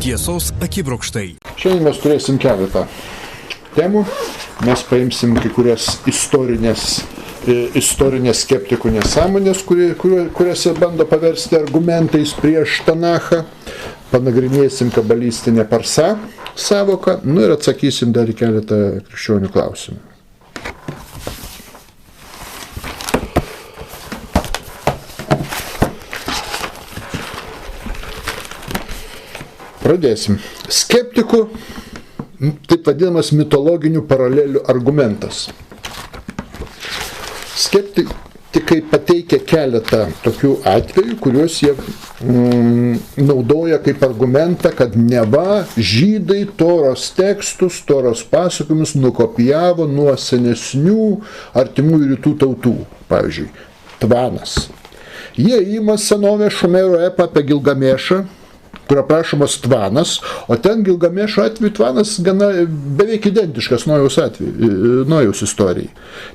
Tiesos akibrokštai. Šiandien mes turėsim keletą temų. Mes paimsim kai kurias istorinės skeptikų nesąmonės, kuriuose bando paversti argumentais prieš Tanachą. Panagrinėsim kabalistinę parsa sąvoką, ir atsakysim dar į keletą krikščionių klausimų. Pradėsim. Skeptikų, taip vadinamas mitologinių paralelių argumentas. Skeptikai pateikia keletą tokių atvejų, kuriuos jie naudoja kaip argumentą, kad neva žydai Toros tekstus, Toros pasakojimus nukopijavo nuo senesnių artimųjų rytų tautų. Pavyzdžiui, Tvanas. Jie ima senovės Šumero epą apie Gilgamešą, kur aprašomas Tvanas, o ten Gilgamešo atveju Tvanas beveik identiškas Nojaus istorijai.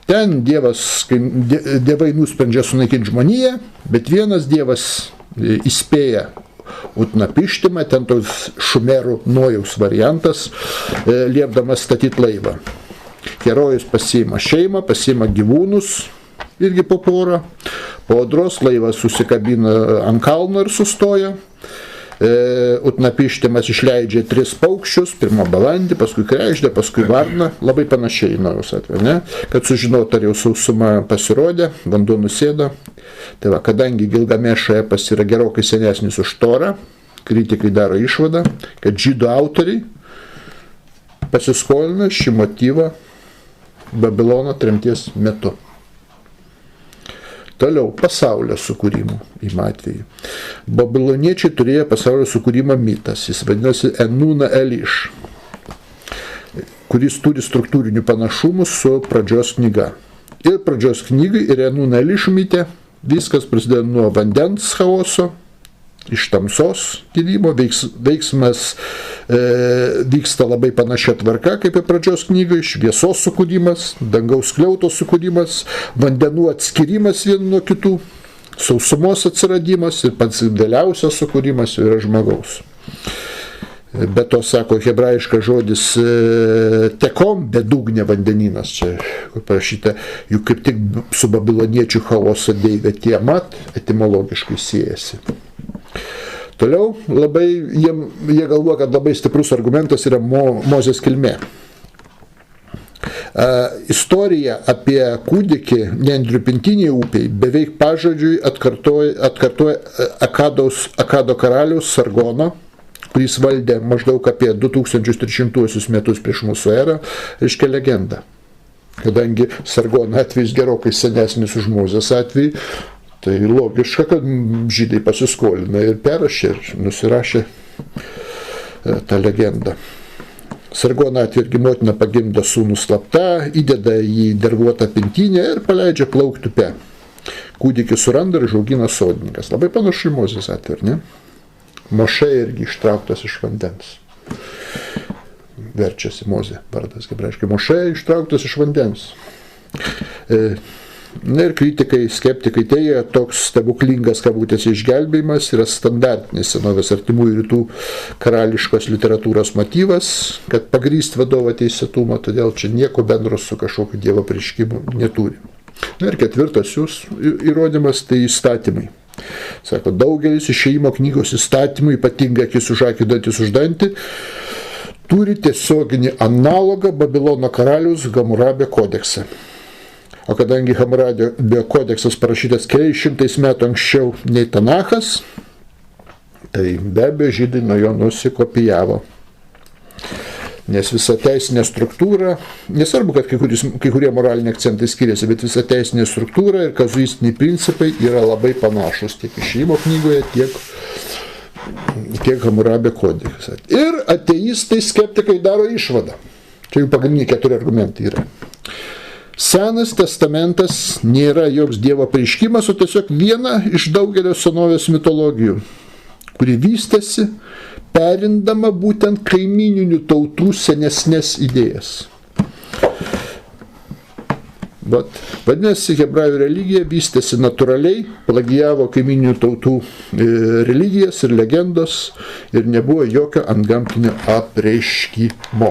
Ten dievai nusprendžia sunaikinti žmoniją, bet vienas dievas įspėja Utnapištimą, ten toks Šumerų Nojaus variantas, liepdamas statyti laivą. Herojus pasiima šeimą, pasiima gyvūnus, irgi po porą, po audros laivas susikabina ant kalno ir sustoja. Utnapištimas išleidžia 3 paukščius, pirmą balandį, paskui kregždę, paskui varną, labai panašiai Nojaus atveju, kad sužinot, ar jau sausuma pasirodė, vanduo nusėdo. Tai va, kadangi Gilgamešo epas yra gerokai senesnis už Torą, kritikai daro išvadą, kad žydų autoriai pasiskolina šį motyvą Babilono tremties metu. Toliau, pasaulio sukūrimo atvejį. Babiloniečiai turėjo pasaulio sukūrimo mitas, jis vadinasi Enuna Eliš, kuris turi struktūrinių panašumų su pradžios knyga. Ir pradžios knygai ir Enuna Eliš mite viskas prasideda nuo vandens chaoso, iš tamsos kilimo, veiksmas vyksta labai panašia tvarka kaip ir pradžios knygai, šviesos sukūrimas, dangaus skliauto sukūrimas, vandenų atskirimas vienu nuo kitų, sausumos atsiradimas ir pats dideliausias sukūrimas yra žmogaus. Be to, sako hebrajiškas žodis tekom, bedugnė vandenynas, čia parašyta, juk kaip tik su babiloniečių chaoso deivė Tiamat etimologiškai siejasi. Toliau jie galvoja, kad labai stiprus argumentas yra Mozės kilmė. Istorija apie kūdikį Nendrių pintinėje upėje beveik pažodžiui atkartoja Akado karaliaus Sargono, kuris valdė maždaug apie 2300 metus prieš mūsų erą, reiškia legendą. Kadangi Sargono atvejis gerokai senesnis už Mozės atvejį, tai logiška, kad žydai pasiskolina ir perrašė ir nusirašė tą legendą. Sargono atveju irgi motina pagimdo sūnų slapta, įdeda į dervuotą pintinę ir paleidžia plaukti upe. Kūdikį suranda ir užaugina sodininkas. Labai panašu į Mozės atveju, ne? Mošė irgi ištrauktas iš vandens. Verčiasi Mozė vardas, kaip reiškia. Mošė ištrauktas iš vandens. Ir kritikai, skeptikai teigia, toks stebuklingas kabutės išgelbėjimas yra standartinis senovės artimųjų rytų karališkos literatūros motyvas, kad pagrįsti vadovo teisėtumą, todėl čia nieko bendro su kažkokiu dievo apreiškimu neturi. Ir ketvirtas įrodymas tai įstatymai. Sako, daugelis Išėjimo knygos įstatymų, ypatingai akis už akį, dantis už dantį, turi tiesioginį analogą Babilono karaliaus Hamurabio kodekse. O kadangi Hamurabio kodeksas parašytas keliais šimtais metų anksčiau nei Tanachas, tai be abejo žydai nuo jo nusikopijavo. Nes visa teisinė struktūra, nesvarbu, kad kai kurie moraliniai akcentai skiriasi, bet visa teisinė struktūra ir kazuistiniai principai yra labai panašus tiek Išėjimo knygoje, tiek Hamurabio kodekse. Ir ateistai skeptikai daro išvadą. Čia jų pagrindiniai 4 argumentai yra. Senas testamentas nėra joks dievo apreiškimas, o tiesiog viena iš daugelio senovės mitologijų, kuri vystėsi, perindama būtent kaimyninių tautų senesnės idėjas. Vadinasi, hebrajų religija vystėsi natūraliai, plagijavo kaiminių tautų religijas ir legendos ir nebuvo jokio antgamtinio apreiškimo.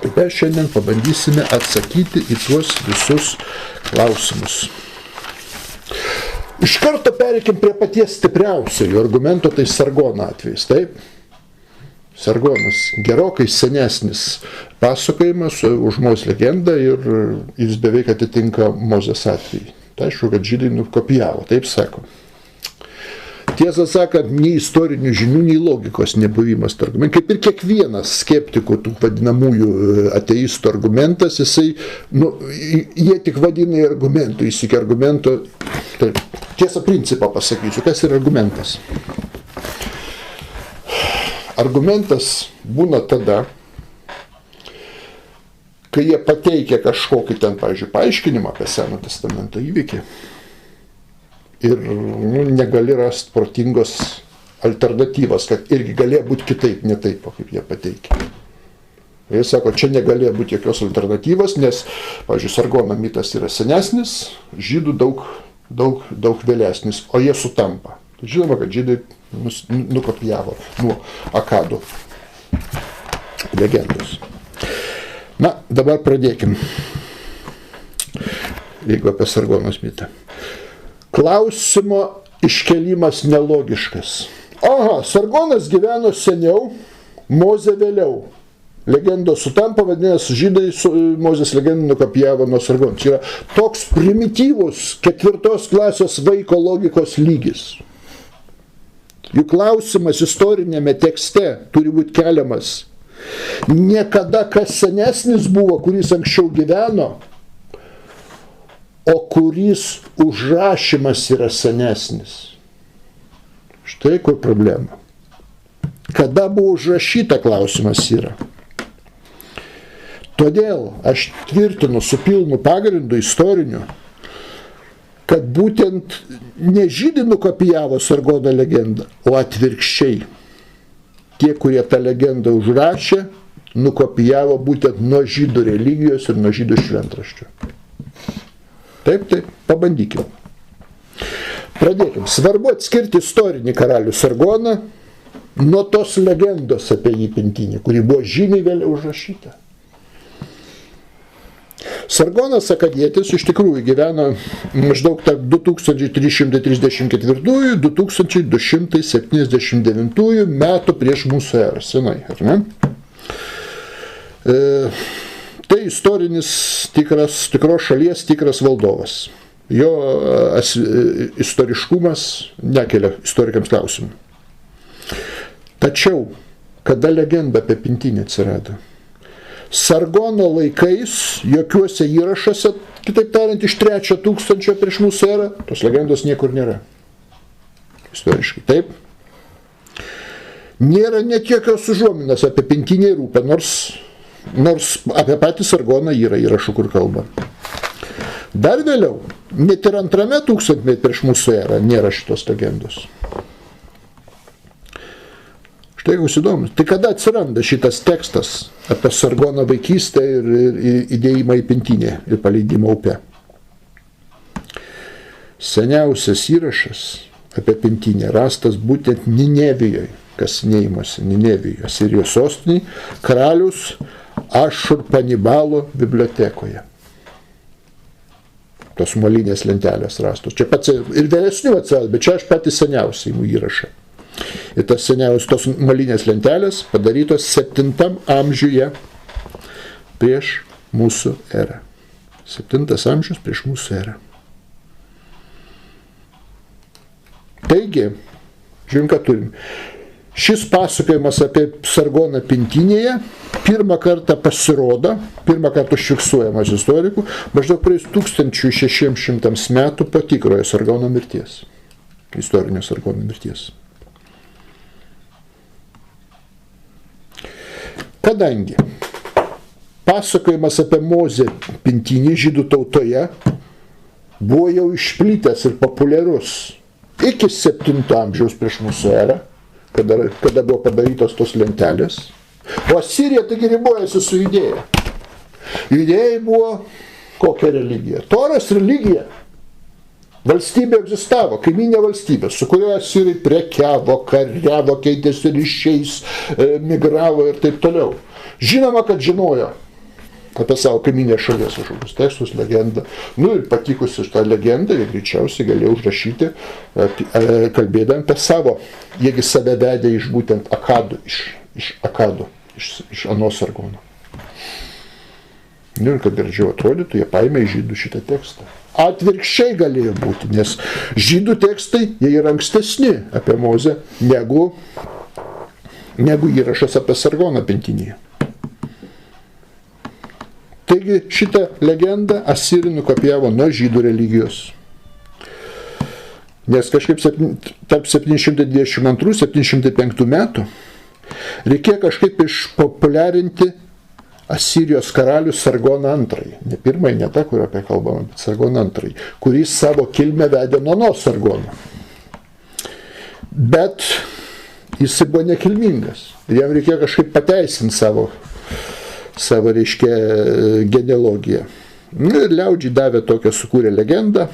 Ir mes šiandien pabandysime atsakyti į tuos visus klausimus. Iš karto pereikim prie paties stipriausiojo argumento, tai Sargono atvejis, taip? Sargonas gerokai senesnis pasakojimas už Mozės legendą ir jis beveik atitinka Mozės atvejį. Tai aišku, kad žydai nukopijavo, taip sako. Tiesą sakant, nei istorinių žinių, nei logikos nebuvimas argumentų. Kaip ir kiekvienas skeptikų, tų vadinamųjų ateistų argumentas, jisai, jie tik vadina į argumentų, jis iki argumento, taip, tiesą principą pasakysiu, kas yra argumentas. Argumentas būna tada, kai jie pateikia kažkokį ten, pavyzdžiui, paaiškinimą apie Seno testamento įvykį ir negali rasti protingos alternatyvos, kad irgi galėjo būti kitaip, ne taip, kaip jie pateikia. Jie sako, čia negalėjo būti jokios alternatyvos, nes, pavyzdžiui, Sargono mitas yra senesnis, žydų daug vėlesnis, o jie sutampa. Žinoma, kad žydai nukopijavo nuo Akadų legendos. Na, dabar pradėkim. Jeigu apie Sargonos mitą. Klausimo iškelimas nelogiškas. Aha, Sargonas gyveno seniau, Mozė vėliau. Legendos sutampa, vadinasi, žydai Mozės legendą nukopijavo nuo Sargono. Čia yra toks primityvus 4 klasės vaiko logikos lygis. Jų klausimas istorinėme tekste turi būti keliamas. Niekada kas senesnis buvo, kuris anksčiau gyveno, o kuris užrašymas yra senesnis. Štai kur problema. Kada buvo užrašyta, klausimas yra. Todėl aš tvirtinu su pilnu pagrindu istoriniu, kad būtent ne žydai nukopijavo Sargono legendą, o atvirkščiai. Tie, kurie tą legendą užrašė, nukopijavo būtent nuo žydų religijos ir nuo žydų šventraščių. Taip, pabandykim. Pradėkim. Svarbu atskirti istorinį karalių Sargoną nuo tos legendos apie jį pintinį, kuri buvo žymiai vėliau užrašyta. Sargonas Akadietis iš tikrųjų gyveno maždaug tarp 2334-2279 metų prieš mūsų erą, senai, ar ne? Tai istorinis tikros šalies tikras valdovas. Jo istoriškumas nekelia istorikams klausimų. Tačiau, kada legenda apie pintinį atsirado? Sargono laikais, jokiuose įrašuose, kitaip tariant, iš 3000 prieš mūsų erą, tos legendos niekur nėra. Istoriškai, taip. Nėra net jokios užuominos apie pintinį ir upę, nors apie patį Sargoną yra įrašų, kur kalba. Dar vėliau, net ir 2 tūkstantmetį prieš mūsų erą nėra šitos legendos. Štai jūs įdomus. Tai kada atsiranda šitas tekstas apie Sargono vaikystę ir įdėjimą į pintinę ir paleidimą upę? Seniausias įrašas apie pintinę rastas būtent Ninevijoje, kasinėjimuose Ninevijoje, Sirijos sostinėje, karalius Ašurpanibalo bibliotekoje. Tos molinės lentelės rastos. Čia pats ir vėlesnių atsirado, bet čia aš patys seniausiai įrašą. Ir tas seniausios tos molinės lentelės padarytos 7 amžiuje prieš mūsų erą. 7 amžius prieš mūsų erą. Taigi, žiūrim, ką turim. Šis pasakojimas apie Sargoną pintinėje pirmą kartą pasirodo, pirmą kartą užfiksuojamas istorikų, maždaug praeis 1600 metų po tikrojo Sargono mirties. Istorinio Sargono mirties. Kadangi pasakojimas apie Mozę pintinį žydų tautoje buvo jau išplitęs ir populiarus iki 7 amžiaus prieš mūsų erą, kada buvo padarytos tos lentelės, o Asirija taigi ribojasi su Judėja. Judėjai buvo kokia religija. Toros religija. Valstybė egzistavo, kaiminė valstybė, su kurioje asyrai prekiavo, kariavo, keitėsi ryšiais, migravo ir taip toliau. Žinoma, kad žinojo apie savo kaiminės šalies kažkokius tekstus, legendą. Ir patikusi šitą legendą, jie greičiausiai galėjo užrašyti, kalbėdami apie savo. Jiegi save vedė iš būtent Akadų, iš Akadų, iš anos Sargono. Ir kad gražiau atrodytų, jie paėmė iš žydų šitą tekstą. Atvirkščiai galėjo būti, nes žydų tekstai, jie yra ankstesni apie Mozę, negu įrašas apie Sargoną pintinėje. Taigi šitą legendą asyrai nukopijavo nuo žydų religijos. Nes kažkaip tarp 722-705 metų reikėjo kažkaip išpopuliarinti Asirijos karalių Sargoną II. Ne pirmąjį, ne tą, kur apie kalbame, bet Sargoną II, kuris savo kilmę vedė nuo anos Sargono. Bet jis buvo nekilmingas. Ir jam reikėjo kažkaip pateisinti savo reiškia, genealogiją. Ir liaudžiai davė tokią, sukūrė legendą,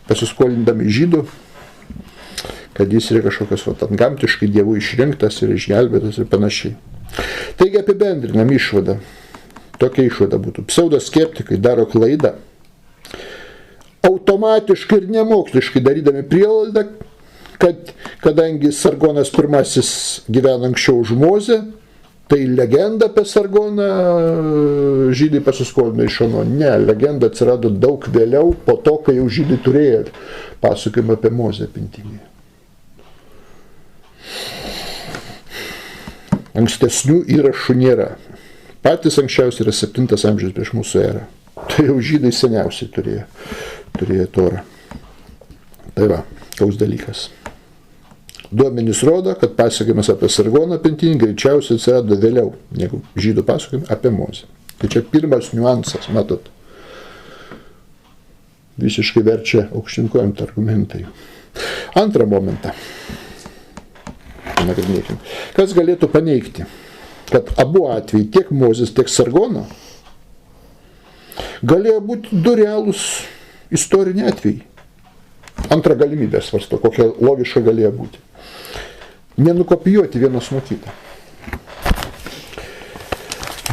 pasiskolindami žydų, kad jis yra kažkokios gamtiškai dievų išrinktas ir išgelbėtas ir panašiai. Taigi apibendrinam išvadą. Tokia išvada būtų. Pseudoskeptikai daro klaidą, automatiškai ir nemoksliškai darydami prielaidą, kad kadangi Sargonas I gyveno anksčiau už Mozę, tai legenda apie Sargoną žydai pasiskolino iš ano. Ne, legenda atsirado daug vėliau, po to, kai jau žydai turėjo pasakojimą apie Mozę pintinėje. Ankstesnių įrašų nėra. Patys anksčiausiai yra 7 amžius prieš mūsų erą. Tai jau žydai seniausiai turėjo Torą. Tai va, koks dalykas. Duomenys rodo, kad pasakojimas apie Sargoną pintinį greičiausiai atsirado vėliau, negu žydų pasakojimai apie Mozę. Tai čia pirmas niuansas, matot. Visiškai verčia aukštinkojant argumentai. Antrą momentą. Nagrinėkim. Kas galėtų paneigti, kad abu atvejai, tiek Mozės, tiek Sargono, galėjo būti du realūs istoriniai atvejai. Antrą galimybę svarsto, kokia logiška galėjo būti. Nenukopijuoti vienas nuo kito.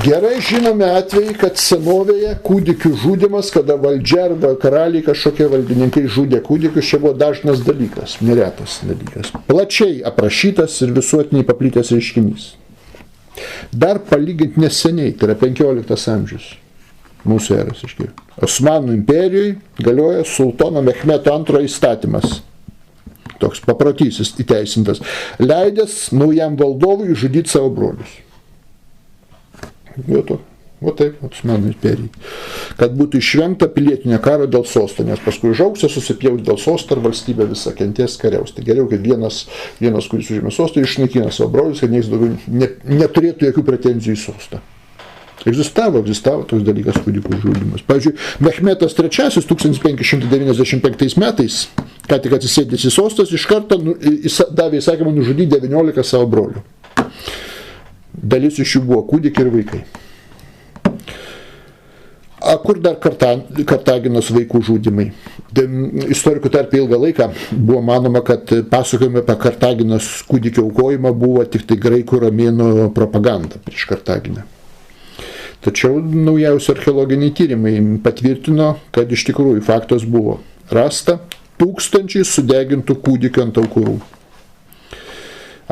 Gerai žinome atvejai, kad senovėje kūdikių žudymas, kada valdžia arba karaliai kažkokie valdininkai žudė kūdikius, čia buvo dažnas dalykas, neretas dalykas. Plačiai aprašytas ir visuotiniai paplitęs reiškinys. Dar palyginti neseniai, tai yra 15 amžius, mūsų eros iškiai. Osmanų imperijoje galioja sultono Mehmeto II įstatymas. Toks paprotysis įteisintas, leidęs naujam valdovui žudyti savo brolius. O taip, Osmanų imperijai. Kad būtų išvengta pilietinio karo dėl sosto, nes paskui užaugs, susipjaus dėl sosto ir valstybė visą kentės kariaus. Tai geriau, kad vienas kuris užėmė sostą, išnaikina savo brolius, kad niekas daugiau neturėtų jokių pretenzijų į sostą. Egzistavo toks dalykas kūdikų žudymas. Pavyzdžiui, Mehmetas III 1595 metais, ką tik atsisėdęs į sostas, iš karto davė įsakymą nužudyti 19 savo brolių. Dalis iš jų buvo kūdikiai ir vaikai. Kur dar Kartaginos vaikų žudymai? Istorikų tarp ilgą laiką buvo manoma, kad pasakojimai apie Kartaginos kūdikio aukojimą buvo tik tai graikų romėnų propaganda prieš Kartaginą. Tačiau naujausi archeologiniai tyrimai patvirtino, kad iš tikrųjų faktas buvo rasta tūkstančiai sudegintų kūdikių ant aukurų.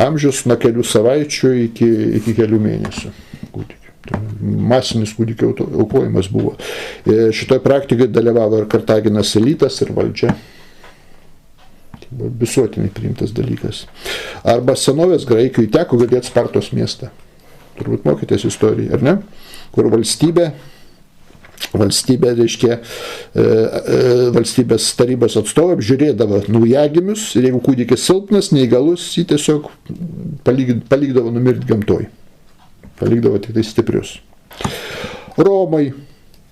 Amžius nuo kelių savaičių iki kelių mėnesių kūdikių. Masinis kūdikių aukojimas buvo. Šitoj praktikai dalyvavo ir Kartaginos elitas, ir valdžia. Tai buvo visuotinai priimtas dalykas. Arba senovės Graikijai teko girdėti Spartos miestą. Turbūt mokėtės istoriją, ar ne? Kur valstybė, reiškia, valstybės tarybos atstovai apžiūrėdavo naujagimius ir jeigu kūdikis silpnas, neįgalus, jį tiesiog palikdavo numirti gamtoj. Palikdavo tik tai stiprius. Romai.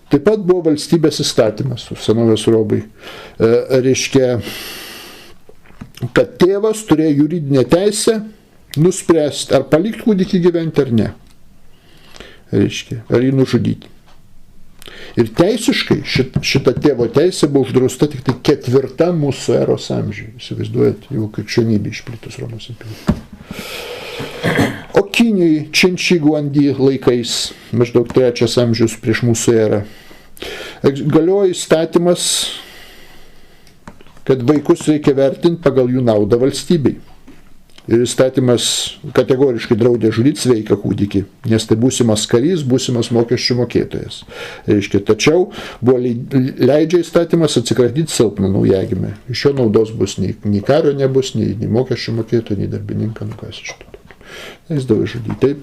Taip pat buvo valstybės įstatymas, senovės Romai. Reiškia, kad tėvas turėjo juridinę teisę nuspręsti, ar palikti kūdikį gyventi ar ne. Reiškia, ar jį nužudyti. Ir teisiškai šita tėvo teisė buvo uždrausta tik tai 4 mūsų eros amžiuje. Įsivaizduojat, jau krikščionybė išplitus Romos imperijoje. O Kinijai Činši Guandi laikais, maždaug 3 amžius prieš mūsų erą, galioja įstatymas, kad vaikus reikia vertinti pagal jų naudą valstybei. Ir įstatymas kategoriškai draudė žudyti sveiką kūdikį, nes tai būsimas karys, būsimas mokesčių mokėtojas. Reiškia, tačiau buvo leidžia įstatymas atsikratyti silpną naujagimę. Iš jo naudos bus nei kario nebus, nei mokesčių mokėtojo, nei darbininką, kas iš to. Jis davė žudyti, taip.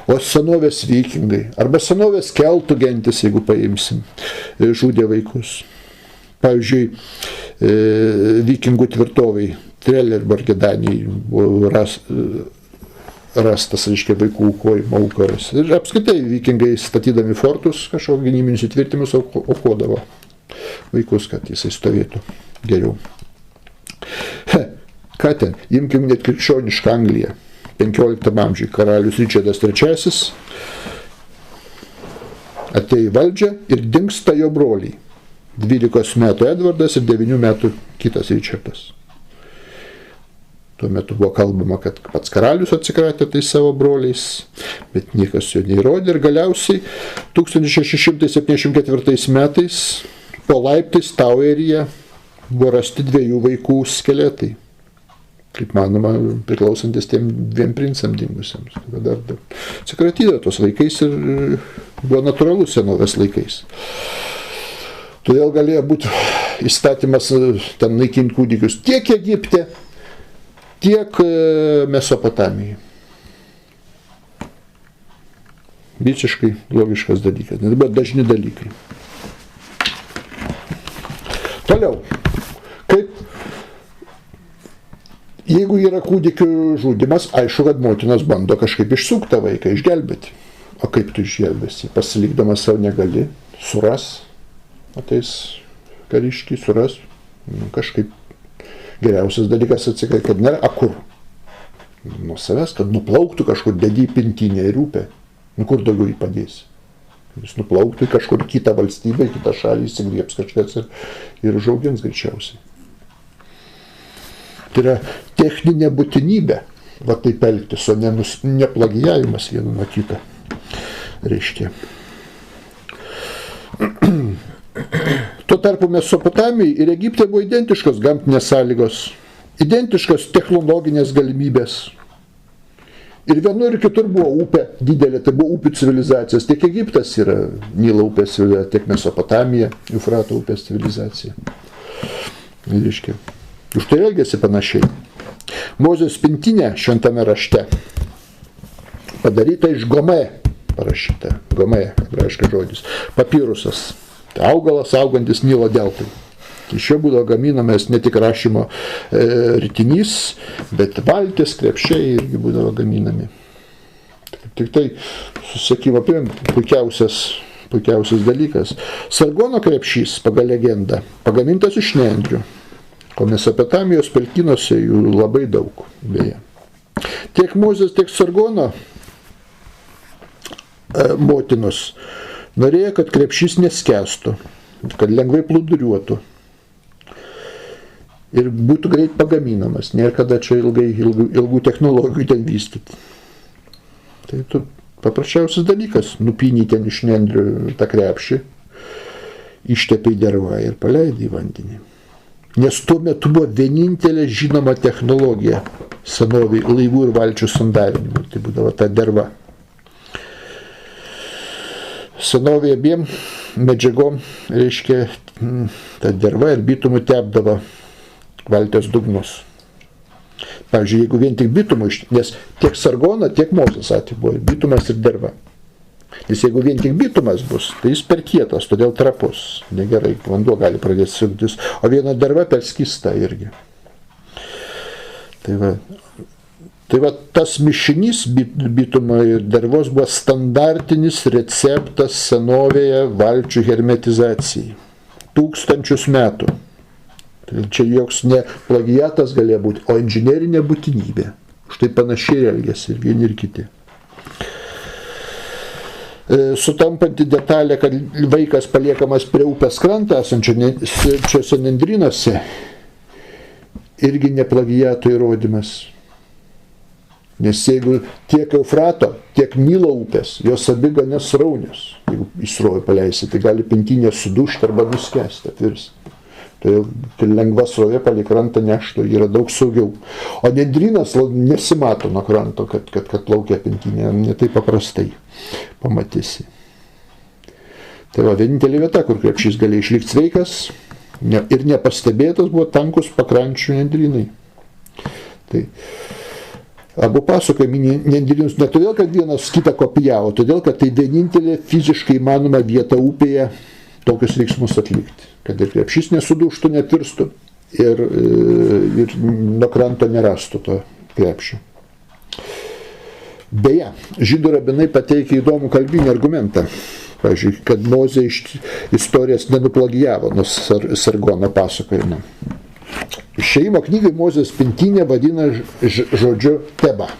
O senovės vikingai, arba senovės keltų gentis, jeigu paimsim, žudė vaikus. Pavyzdžiui, vikingų tvirtovai Trelleborge Danijai buvo rastas, reiškia, vaikų aukojimo aukaras. Ir apskritai vikingai statydami fortus, kažkokius gynybinius įtvirtimus aukodavo vaikus, kad jisai stovėtų geriau. Ką ten? Imkim net krikščionišką Angliją. 15 amžiui karalius Ričardas III atėjo į valdžią ir dingsta jo broliai. 12 metų Edvardas ir 9 metų kitas Ričardas. Tuo metu buvo kalbama, kad pats karalius atsikratė tai savo broliais, bet niekas jo neįrodė ir galiausiai 1674 metais po laiptais Taueryje buvo rasti 2 vaikų skeletai, kaip manoma, priklausantis tiem 2 princam dingusiems. Dar atsikratydavo tos vaikais ir buvo natūralus senovės laikais. Todėl galėjo būti įstatymas ten naikinti kūdikius tiek Egipte, tiek Mesopotamijoje. Visiškai logiškas dalykas, nes buvo dažni dalykai. Toliau, kaip jeigu yra kūdikių žudymas, aišku, kad motinos bando kažkaip išsukti tą vaiką, išgelbėti. O kaip tu išgelbėsi? Pasilikdamas savo negali, suras. Ateis kariškiai, suras, kažkaip geriausias dalykas atsikai, kad nėra, kur? Nuo savęs, kad nuplauktų kažkur, dedi į pintinę ir upę. Kur daugiau jį padėsi? Jis nuplauktų į kažkur kitą valstybę, kitą šalį, įsigrieps kažkas ir užaugins greičiausiai. Tai yra techninė būtinybė, va taip elgtis, o ne plagijavimas vienu nuo kito. Reiškia. Tuo tarpu Mesopotamijai ir Egipte buvo identiškos gamtinės sąlygos, identiškos technologinės galimybės. Ir vienur ir kitur buvo upė didelė, tai buvo upių civilizacijos. Tiek Egiptas yra Nilo upės civilizacija, tiek Mesopotamija, Eufrato upės civilizacija. Reiškia. Už tai elgėsi panašiai. Mozės pintinė šventame rašte padaryta iš gomė, parašyta. Gomė, hebrajiškas žodis. Papirusas. Tai augalas augantis Nilo deltai. Iš jo būdavo gaminamas ne tik rašymo ritinys, bet valtis, krepšiai irgi būdavo gaminami. Tik tai susisiekimo puikiausias dalykas. Sargono krepšys, pagal legendą, pagamintas iš nendrių, o Mesopotamijos pelkynuose jų labai daug. Beje. Tiek Mozės, tiek Sargono motinos norėjo, kad krepšys neskęstų, kad lengvai plūduriuotų ir būtų greit pagaminamas, nėra kada čia ilgų technologijų ten vystyti. Tai paprasčiausias dalykas, nupynį ten iš nendrių tą krepšį, ištepė į dervą ir paleidė į vandenį. Nes tuo metu buvo vienintelė žinoma technologija senoviai laivų ir valčių sandarinimui, tai būdavo ta derva. Senovėje abiem medžiagom, reiškia, ta derva ir bitumu tepdavo valties dugnus. Pavyzdžiui, jeigu vien tik bitumu, nes tiek Sargono, tiek Mozės atveju buvo bitumas ir derva. Nes jeigu vien tik bitumas bus, tai jis per kietas, todėl trapus, negerai, vanduo gali pradėti suktis, o viena derva per skystą irgi. Tai va tas mišinys bitumo ir dervos buvo standartinis receptas senovėje valčių hermetizacijai. 1000 metų. Tai čia joks ne plagiatas galėjo būti, o inžinerinė būtinybė. Štai panašiai elgėsi ir vieni ir kiti. sutampanti detalė, kad vaikas paliekamas prie upės krantą esančiose nendrynuose, irgi ne plagiato įrodymas. Nes jeigu tiek Eufrato, tiek Nilo upės, jos abi gana sraunios, jeigu į srovę paleisi, tai gali pintinė sudužti arba nuskęsti, atvirsti. Tai lengva srovė palei krantą neštų, yra daug saugiau. O nendrynas nesimato nuo kranto, kad plaukia pintinė, ne taip paprastai pamatysi. Tai va, vienintelė vieta, kur krepšys galėjo išlikti sveikas ir nepastebėtas, buvo tankus pakrančių nendrynai. Tai abu pasakojami nendrynus ne todėl, kad vienas kitą kopijavo, todėl, kad tai vienintelė fiziškai įmanoma vieta upėje tokius veiksmus atlikti. Kad ir krepšys nesudužtų, netvirstų ir nuo kranto nerastų to krepšio. Beje, žydų rabinai pateikia įdomų kalbinį argumentą. Pavyzdžiui, kad Mozė istorijas nenuplagijavo nuo Sargono pasakojimo. Išėjimo knygai Mozės pintinė vadina žodžiu Teba.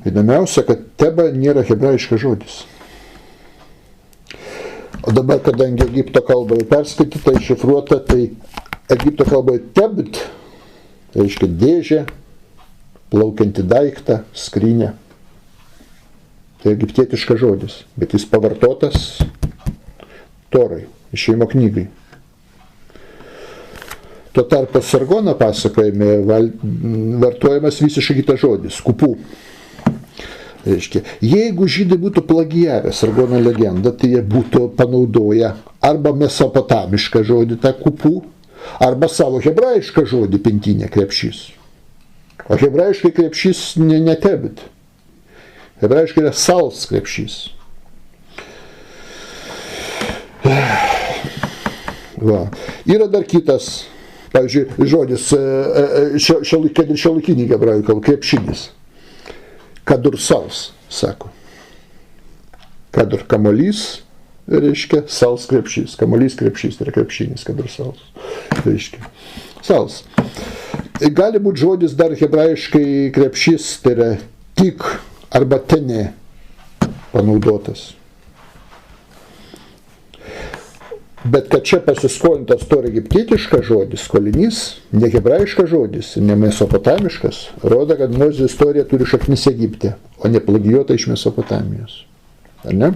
Įdomiausia, kad Teba nėra hebrajiškas žodis. O dabar, kadangi Egipto kalboje perskaityta, iššifruota, tai Egipto kalboje tebt, tai reiškia dėžė, plaukianti daiktą, skrynę. Tai egiptietiškas žodis, bet jis pavartotas Torai, išėjimo knygai. Tuo tarpu Sargono pasakojime vartojamas visiškai kitas žodis – kupų. Reiškia, jeigu žydai būtų plagijavę Sargono legendą, tai jie būtų panaudoję arba mesopotamišką žodį tą kupų, arba savo hebrajišką žodį pintinė krepšys. O hebrajiškai krepšys ne tebit. Hebrajiškai yra sals krepšys. Va. Yra dar kitas, pavyzdžiui, žodis, kad ir šiuolaikinį hebrajų kalbą, krepšinis. Kadur sals, sako. Kadur kamolys, reiškia, sals krepšys. Kamolys krepšys, tai yra krepšinis, kadur sals. Reiškia, sals. Gali būti žodis dar hebrajiškai krepšys, tai yra tik arba tenė panaudotas. Bet kad čia pasiskolintas to egiptietiškas žodis, skolinys, ne hebrajiškas žodis, ne mesopotamiškas, rodo, kad Mozės istorija turi šaknis Egipte, o ne plagijuota iš Mesopotamijos. Ar ne?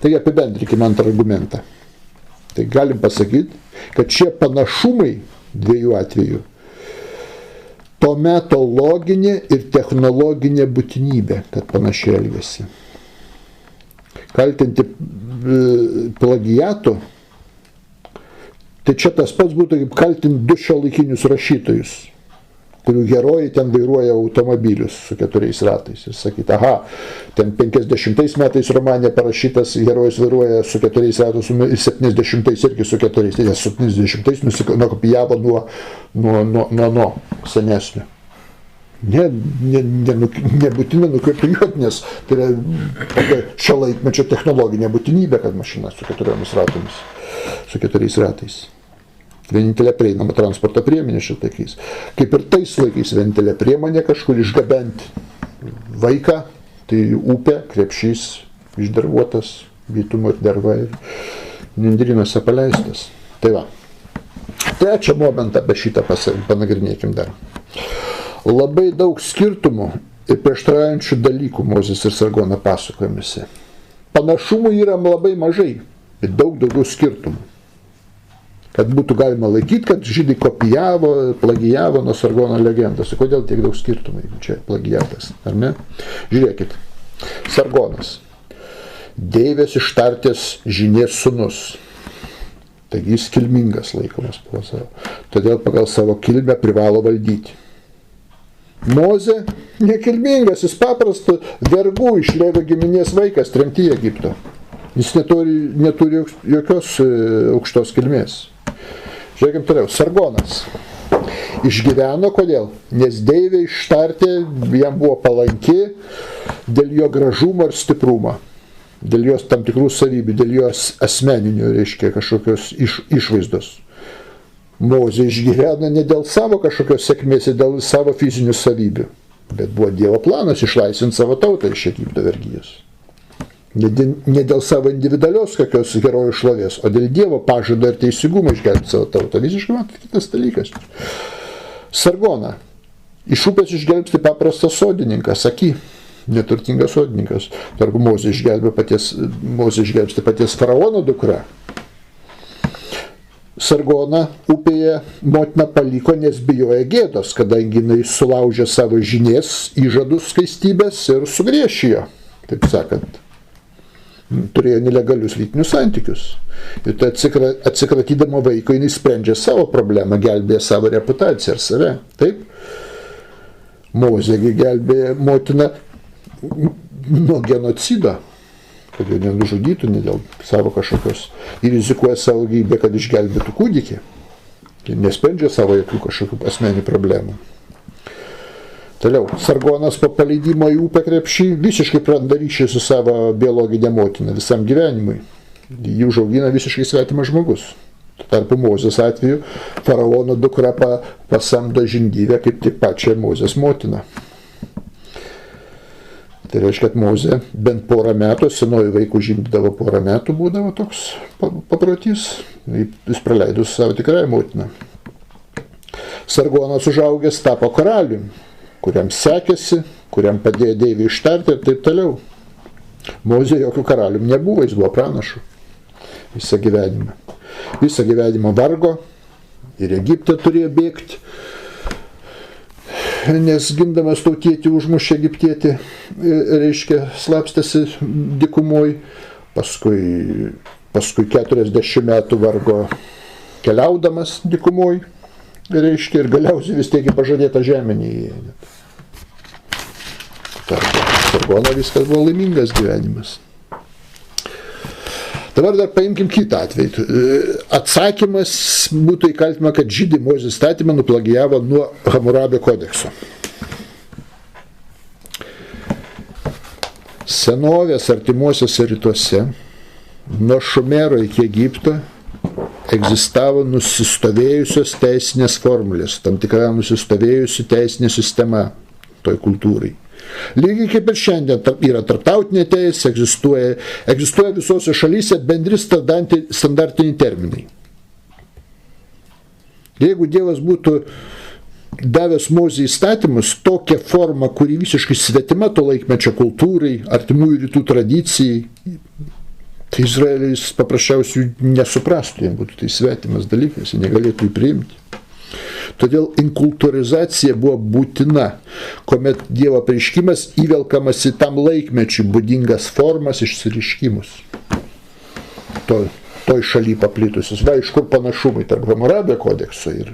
Taigi apibendrinkime antrą argumentą. Tai galim pasakyti, kad šie panašumai dviejų atvejų to meto loginė ir technologinė būtinybė, kad panašiai elgiasi. Kaltinti plagiatų, tai čia tas pats būtų kaip kaltinti du šiuolaikinius rašytojus, kurių herojai ten vairuoja automobilius su 4 ratais. Ir sakyti, aha, ten 50 metais romane parašytas herojus vairuoja su 4 ratais ir 70 irgi su 4. Tai 70 nukopijavo nuo senesnio. Nebūtina nukopijuoti, nes tai yra šio laikmečio technologinė būtinybė, kad mašina su 4 ratomis, su 4 ratais. Vienintelė prieinama transporto priemonė šitakiais. Kaip ir tais laikais vienintelė priemonė kažkur išgabenti vaiką, tai upė, krepšys išdervuotas, bitumo ir derva ir nendrynuose paleistas. Tai va. Trečią momentą apie šitą panagrinėkim dar. Labai daug skirtumų ir prieštaraujančių dalykų Mozės ir Sargono pasakojimuose. Panašumų yra labai mažai, bet daug daugiau skirtumų. Kad būtų galima laikyti, kad žydai kopijavo, plagijavo nuo Sargono legendos. Kodėl tiek daug skirtumų, jeigu čia plagijatas, ar ne? Žiūrėkit, Sargonas, deivės ištartės žynės sūnus. Taigi jis kilmingas laikomas po savo. Todėl pagal savo kilmę privalo valdyti. Mozė nekilmingas, jis paprastų vergų iš Levio giminės vaikas, tremti į Egipto. Jis neturi jokios aukštos kilmės. Žiūrėkim toliau, Sargonas išgyveno, kodėl? Nes deivė ištartė, jam buvo palanki dėl jo gražumo ir stiprumo, dėl jos tam tikrų savybių, dėl jos asmeninio, reiškia, kažkokios išvaizdos. Mozė išgyveno ne dėl savo kažkokios sėkmės, dėl savo fizinių savybių. Bet buvo Dievo planas išlaisvinti savo tautą iš Egipto vergijos. Ne dėl savo individualios kokios herojų šlovės, o dėl Dievo pažado ir teisingumo išgelbėti savo tautą. Visiškai man kitas dalykas. Sargona. Iš upės išgelbsti paprastas sodininkas, Aki, neturtingas sodininkas. Tarku Mozė išgelbsti paties faraono dukra. Sargona upėje motina paliko, nes bijojo gėdos, kadangi jinai sulaužė savo žinės įžadus skaistybės ir sugriešijo, taip sakant. Turėjo nelegalius lytinius santykius. Ir tai atsikratydama vaiko, jinai sprendžia savo problemą, gelbėja savo reputaciją ir save. Taip? Mozėgi gelbėja motiną nuo genocido, kad jo nenužudytų, ne dėl savo kažkokios, ir rizikuoja savo gyvybę, kad išgelbėtų kūdikį. Ir nesprendžia savo jokių kažkokių asmeninių problemų. Toliau, Sargonas po paleidimo į upę krepšį visiškai praranda ryšį su savo biologinė motina visam gyvenimui. Jį užaugina visiškai svetimas žmogus. Tuo tarpu Mozės atveju faraono dukra pasamdo žindyvę kaip tik pačią Mozės motiną. Tai reiškia, kad Mozė bent porą metų, senoji vaikų žindydavo porą metų, būdavo toks paprotys, jis praleido su savo tikrąją motiną. Sargonas užaugęs tapo karaliumi, kuriam sekėsi, kuriam padėjo deivį ištarti ir taip toliau. Mozė jokių karaliumi nebuvo, jis buvo pranašu visą gyvenimą. Visą gyvenimą vargo ir Egipte turėjo bėgti, nes gindamas tautietį užmušė egiptietį, reiškia, slapstėsi dykumoj, paskui 40 metų vargo keliaudamas dykumoj, reiškia, ir galiausiai vis tiek į pažadėtą žemę neįėjo. Sargona viskas buvo laimingas gyvenimas. Dabar dar paimkim kitą atvejį. Atsakymas būtų į kaltimą, kad žydai Mozės įstatymą nuplagijavo nuo Hamurabio kodekso. Senovės artimuosiuose rytuose, nuo Šumero iki Egipto, egzistavo nusistovėjusios teisinės formulės, tam tikra nusistovėjusi teisinė sistema toj kultūrai. Lygiai kaip ir šiandien yra tarptautinė teisė, egzistuoja visose šalyse bendri standartiniai terminai. Jeigu Dievas būtų davęs Mozei įstatymus tokią formą, kuri visiškai svetima to laikmečio kultūrai, artimųjų rytų tradicijai, tai Izraelis paprasčiausiai nesuprastų, jam būtų tai svetimas dalykas, jie negalėtų jį priimti. Todėl inkultūrizacija buvo būtina, kuomet Dievo apreiškimas įvelkamas į tam laikmečiui būdingas formas išsiriškimus. Toj šaly paplitusius. Va, iš kur panašumai tarp Hamurabio kodekso ir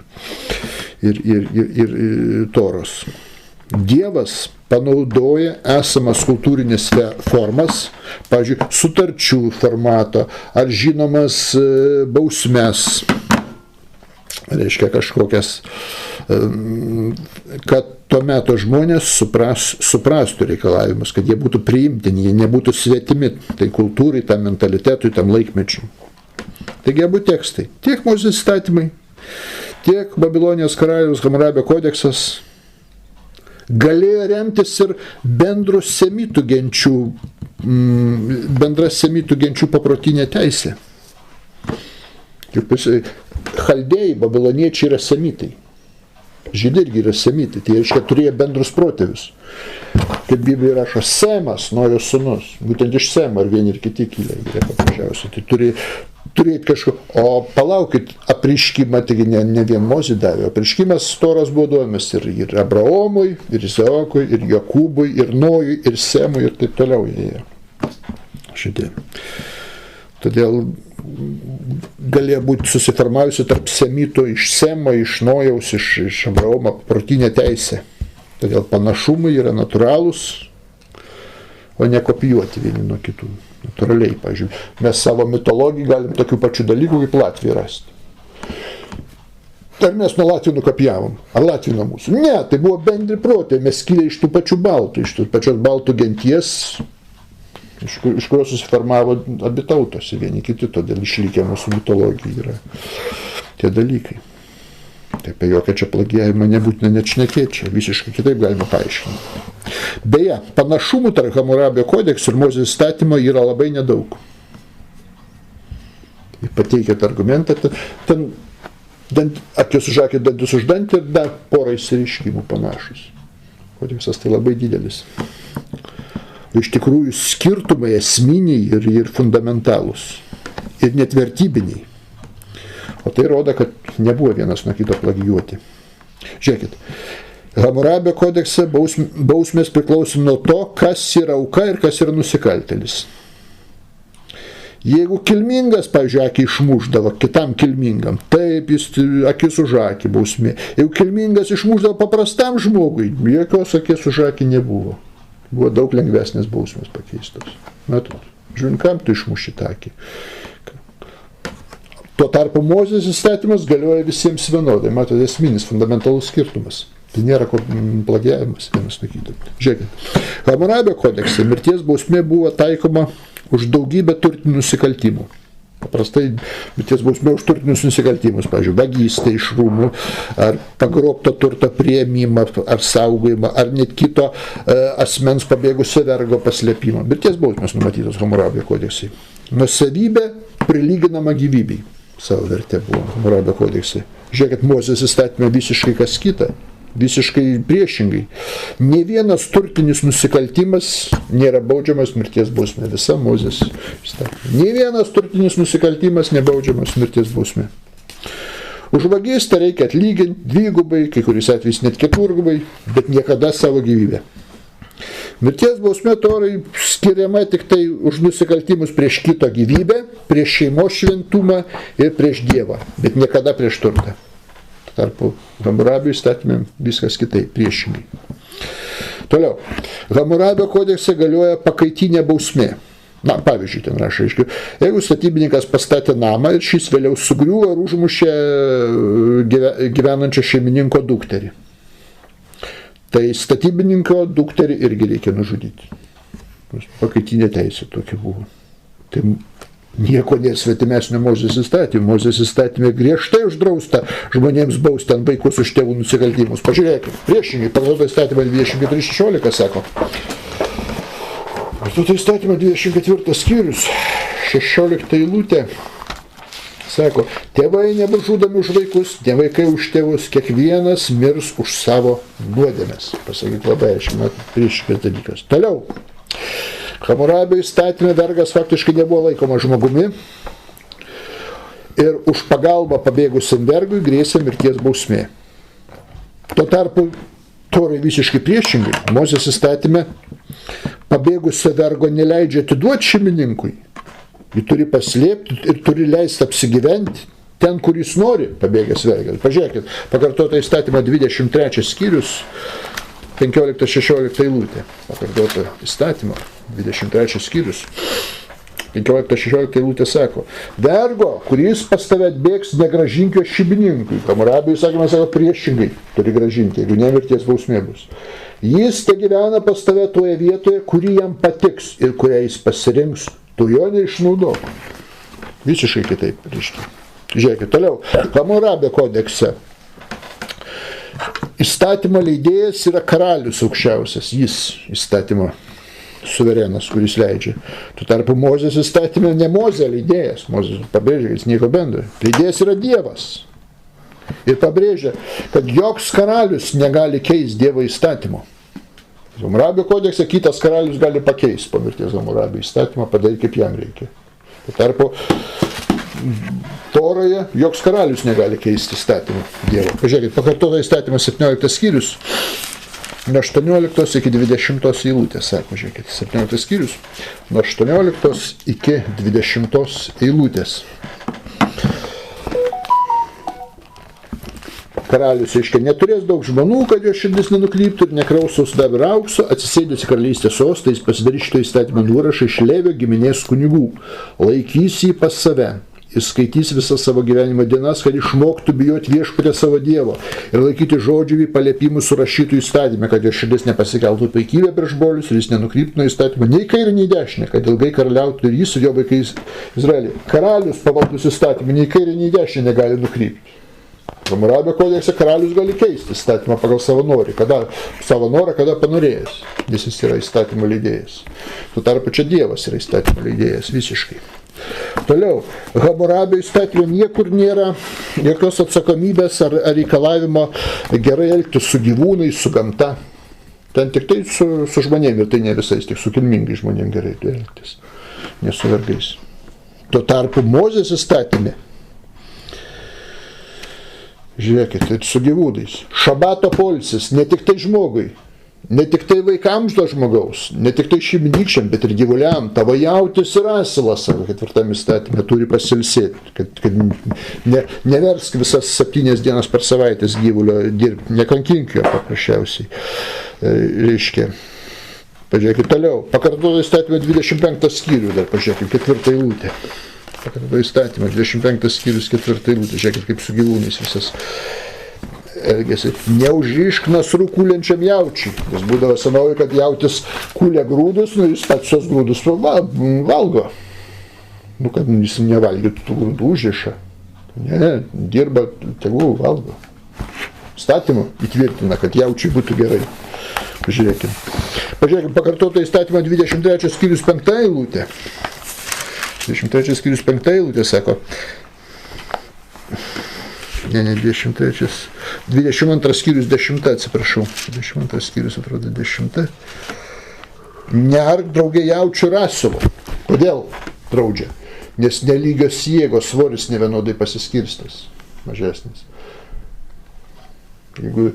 Toros. Dievas panaudoja esamas kultūrinės formas, pavyzdžiui, sutarčių formato, ar žinomas bausmes, reiškia kažkokias, kad tuo metu žmonės suprastų reikalavimus, kad jie būtų priimtini, jie nebūtų svetimi tai kultūrai, tam mentalitetui, tam laikmečiui. Taigi abu tekstai, tiek Mozės įstatymai, tiek Babilonijos karaliaus Hamurabio kodeksas galėjo remtis ir bendra semitų genčių paprotinė teisė. Chaldėjai, babiloniečiai yra semitai. Žydai irgi yra semitai, tai reiškia turėjo bendrus protėvius. Kaip Biblija rašo, Semas, Nojo sūnus, būtent iš Semo ir vieni ir kiti kilę yra paprasčiausiai. Tai turėti kažko, o palaukit, apriškimą, taigi ne vien Mozė davė, apriškimas Toros buvo duodamas ir Abraomui, ir Izaokui, ir Jokūbui, ir Nojui, ir Semui ir taip toliau jie. Šitie. Todėl galėjo būti susiformavusi tarp semito iš Semo, iš Nojaus, iš Abraomo protinė teisė. Todėl panašumai yra natūralūs, o ne kopijuoti vieni nuo kitų. Natūraliai, pavyzdžiui, mes savo mitologiją galim tokių pačių dalykų kaip Latvija rasti. Ar mes nuo Latvių nukopijavom? Ar Latvija nuo mūsų? Ne, tai buvo bendri protėviai, mes kilę iš tų pačių baltų, iš tų pačios baltų genties, iš kurios susiformavo abi tautos, vieni kiti, todėl išlikę mūsų mitologija yra tie dalykai. Tai apie jokią čia plagijavimą nebūtina net šnekėti, čia visiškai kitaip galima paaiškinti. Beje, panašumų tarp Hamurabio kodekso ir Mozės įstatymo yra labai nedaug. Pateikėt argumentą, ten akis už akį, dantis už dantį ir dar porą išsireiškimų panašus. Kodeksas tai labai didelis. Iš tikrųjų skirtumai esminiai ir fundamentalūs. Ir net vertybiniai. O tai rodo, kad nebuvo vienas nuo kito plagijuoti. Žiūrėkit, Hamurabio kodekse bausmės priklauso nuo to, kas yra auka ir kas yra nusikaltėlis. Jeigu kilmingas, pavyzdžiui, akį išmušdavo kitam kilmingam, taip, jis akis už akį bausmė. Jeigu kilmingas išmušdavo paprastam žmogui, jokios akis už akį nebuvo. Buvo daug lengvesnės bausmės pakeistos. Matot, žiūrint, kam tu išmuši tą akį. Tuo tarpu Mozės įstatymas galioja visiems vienodai. Matote, esminis, fundamentalus skirtumas. Tai nėra plagiavimas vienas nuo kito. Žiūrėkit, Hamurabio kodekse mirties bausmė buvo taikoma už daugybę turtinių nusikaltimų. Paprastai mirties bausmė už turtinius nusikaltimus, pavyzdžiui, vagystę iš rūmų, ar pagrobto turto priėmimą, ar saugojimą, ar net kito asmens pabėgusio vergo paslėpimą. Mirties bausmės numatytos Hamurabio kodeksai. Nuosavybė prilyginama gyvybei. Savo vertė buvo Hamurabio kodeksai. Žiūrėkit, Mozės įstatyme visiškai kas kita, visiškai priešingai. Nė vienas turtinis nusikaltimas nėra baudžiamas mirties bausmė. Visa Mozės įstatyme. Nė vienas turtinis nusikaltimas nebaudžiamas mirties bausmė. Už vagystę reikia atlyginti dvigubai, kai kuris atvejais net keturgubai, bet niekada savo gyvybę. Mirties bausmė torai skiriama tik tai už nusikaltimus prieš kito gyvybę, prieš šeimos šventumą ir prieš Dievą, bet niekada prieš turtą. Tarpu Hamurabio įstatymė viskas kitaip, priešingai. Toliau, Hamurabio kodekse galioja pakaitinė bausmė. Na, pavyzdžiui, ten rašo, jeigu statybininkas pastatė namą ir šis vėliau sugriuvo ar užmušė gyvenančio šeimininko dukterį. Tai statybininko dukterį irgi reikia nužudyti. Pakaitinė teisė tokia buvo. Tai nieko nesvetimesnio Mozės įstatymė. Mozės įstatymė griežtai uždrausta žmonėms bausti ant vaikus už tėvų nusikaltimus. Pažiūrėkit, priešingai, pagal tą įstatymą 24:16 sako. Pagal tą įstatymą 24 skyrius, 16 eilutė. Sako, tėvai nebus žudomi už vaikus, ne vaikai už tėvus, kiekvienas mirs už savo nuodėmes. Pasakyti labai aiškiai, priešiškas dalykas. Toliau. Hamurabio įstatyme vergas faktiškai nebuvo laikomas žmogumi ir už pagalbą pabėgusiam vergui grėsė mirties bausmė. Tuo tarpu torai visiškai priešingai. Mozės įstatyme pabėgusio vergo neleidžia atiduoti šeimininkui. Jį turi paslėpti ir turi leisti apsigyventi ten, kur jis nori, pabėgęs vergas. Pažiūrėkit, pakartota įstatymą 23 skyrius, 15-16 eilutė. Pakartota įstatymą 23 skyrius, 15-16 eilutė sako, vergo, kuris pas tave atbėgs, negražink jo šeimininkui. Hamurabio įsakymas sako priešingai, turi gražinti, jeigu ne mirties bausmė bus. Jis te gyvena pas tave toje vietoje, kuri jam patiks ir kurią jis pasirinks. Tu jo neišnaudok. Visiškai kitaip, reiškia. Žiūrėkit, toliau. Hamurabio kodekse įstatymo leidėjas yra karalius aukščiausias. Jis įstatymo suverenas, kuris leidžia. Tuo tarpu Mozės įstatyme ne Mozė leidėjas. Mozės pabrėžia, jis nieko bendro. Leidėjas yra Dievas. Ir pabrėžia, kad joks karalius negali keisti Dievo įstatymo. Hamurabio kodekse kitas karalius gali pakeisti po mirties Hamurabio įstatymą, padaryti kaip jam reikia. Tuo tarpu Toroje joks karalius negali keisti įstatymą Dievo. Pažiūrėkit, pakartota įstatymas 17 skyrius, nuo 18 iki 20 eilutės, sako, žiūrėkit, 17 skyrius, nuo 18 iki 20 eilutės. Karalius, reiškia, neturės daug žmonų, kad jo širdis nenukryptų ir nekraus sidabro ir aukso, atsisėdęs į karalystės sostą, jis pasidarys šito įstatymo nuorašą iš Levio giminės kunigų, laikys jį pas save. Jis skaitys visas savo gyvenimo dienas, kad išmoktų bijoti viešpatę savo Dievo ir laikyti žodžių į paliepimus surašytų įstatymę, kad jo širdis nepasikeltų paikybę prieš brolius ir jis nenukryptų nuo įstatymą nei kairę, nei dešinę, kad ilgai karaliautų ir jis ir jo vaikai Izraelyje. Karalius pavaldus įstatymą nei kairę, nei dešinę negali nukrypti. Hamurabio kodekse karalius gali keisti įstatymą pagal savo norą, kada panorėjęs, nes jis yra įstatymo leidėjas. Tuo tarpu čia Dievas yra įstatymo leidėjas visiškai. Toliau, Hamurabio įstatymo niekur nėra jokios atsakomybės ar reikalavimo gerai elgtis su gyvūnais, su gamta. Ten tik tai su žmonėm, ir tai ne visais, tik su kilmingai žmonėm gerai elgtis, ne su vergais. Tuo tarpu Mozės įstatymė, žiūrėkit, tai su gyvūnais. Šabato poilsis ne tik tai žmogui, ne tik tai vaikams to žmogaus, ne tik tai šeimynykščiam, bet ir gyvuliam. Tavo jautis ir asilas, savo 4 įstatymė, turi pasilsėti, kad neversk visas 7 dienas per savaitės gyvulio dirbti, nekankink jo paprasčiausiai. Reiškia, pažiūrėkit toliau, pakartoto įstatymė 25 skyrių, dar pažiūrėkit, 4 eilutė. Pakartoto įstatymė 25 skyrius 4 eilutė, žiūrėkit, kaip su gyvūnais visas elgesi. Neužrišk nasrų kūlenčiam jaučiui. Jis būdavo senovi, kad jautis kūlė grūdus, jis pats tos grūdus valgo. Kad jis nevalgytų tų grūdų užriša. Ne, dirba, tegul valgo. Statymu įtvirtina, kad jaučiui būtų gerai. Pažiūrėkim, pakartoto įstatymą 23 skyrius 5 eilutė. 23 skyrius 5 eilutė sako, 22 skyrius 10, atsiprašau, 22 skyrius atrodo 10. Neark draugė jaučių rasilo. Kodėl draudžia? Nes nelygios jėgos svoris nevienodai pasiskirstęs, mažesnis. Jeigu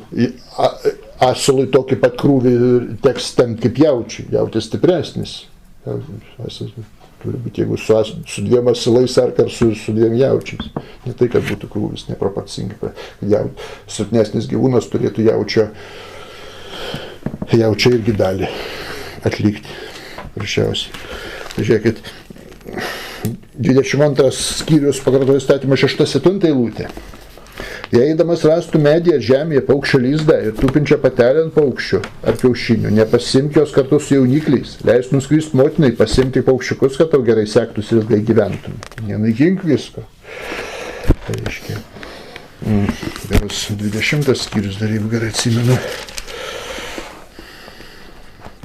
asilui tokį pat krūvį teks ten kaip jaučiui, jautis stipresnis. Turi būti, jeigu su 2 asilais ar su 2 jaučiais. Ne tai, kad būtų krūvis neproporcingai. Silpnesnis gyvūnas turėtų jaučio irgi dalį atlikti. Prašiausiai. Žiūrėkit, 22 skyrius pakartoto įstatymą 6-7 eilutė. Jei eidamas rastų medyje žemėje paukščio lizdą ir tupinčią patelę ant paukščio ar kiaušinių, nepasimk jos kartu su jaunikliais, leis nuskrist motinai, pasimti paukščiukus, kad tau gerai sektųsi ir ilgai gyventum. Nenaikink visko. Tai reiškia, beros 20 skyrius dar, jeigu gerai atsimenu.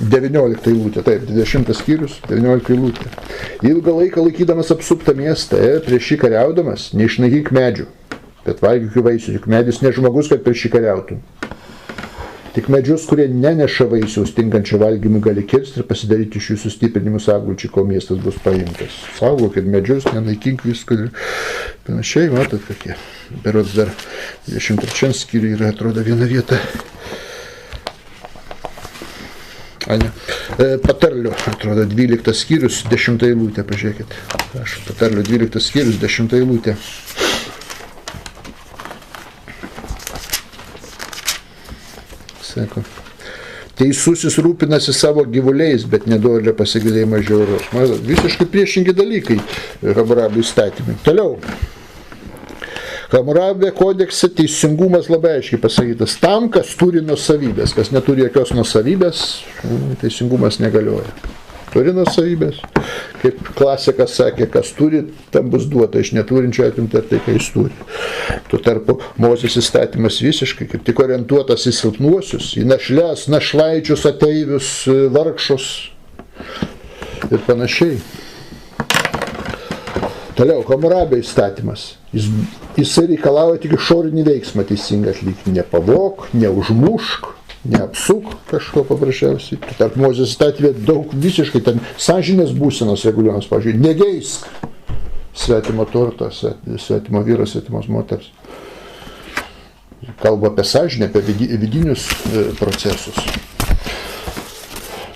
19 eilutė, taip, 20 skyrius, 19 eilutė. Ilgą laiką laikydamas apsuptą miestą, prieš jį kariaudamas, neišnaikink medžių. Bet valgyk jų vaisių, juk medis ne žmogus, kad prieš jį kariautum. Tik medžius, kurie neneša vaisiaus tinkančio valgymui, gali kirsti ir pasidaryti iš jų sustiprinimus agulčiai, kol miestas bus paimtas. Saugokit medžius, nenaikink visko ir panašiai, matot kokie. Berods dar 23 skyriui yra, atrodo, viena vieta. Patarlių, atrodo, 12 skyrius, 10 eilutė, pažiūrėkit. Patarlių 12 skyrius, 10 eilutė. Sako, teisusis rūpinasi savo gyvuliais, bet nedorėlė pasigilėjimą žiaurus. Visiškai priešingi dalykai Hamurabio įstatymai. Toliau. Hamurabio kodekse teisingumas labai aiškiai pasakytas. Tam, kas turi nuosavybės, kas neturi jokios nuosavybės, teisingumas negalioja. Turi nuosavybės. Kaip klasikas sakė, kas turi, tam bus duota, iš neturinčio atimti ar tai, ką jis turi. Tuo tarpu Mozės įstatymas visiškai kaip tik orientuotas į silpnuosius, į našles, našlaičius, ateivius, vargšus ir panašiai. Toliau, Hamurabio įstatymas. Jisai reikalauja tik išorinį veiksmą teisingą atlikti. Nepavok, neužmušk, neapsuk kažko paprasčiausiai. Tarp Mozės įstatymė daug visiškai ten sąžinės būsenos reguliuojamas, pavyzdžiui, negeisk svetimo turto, svetimo vyro, svetimos moters. Kalba apie sąžinę, apie vidinius procesus.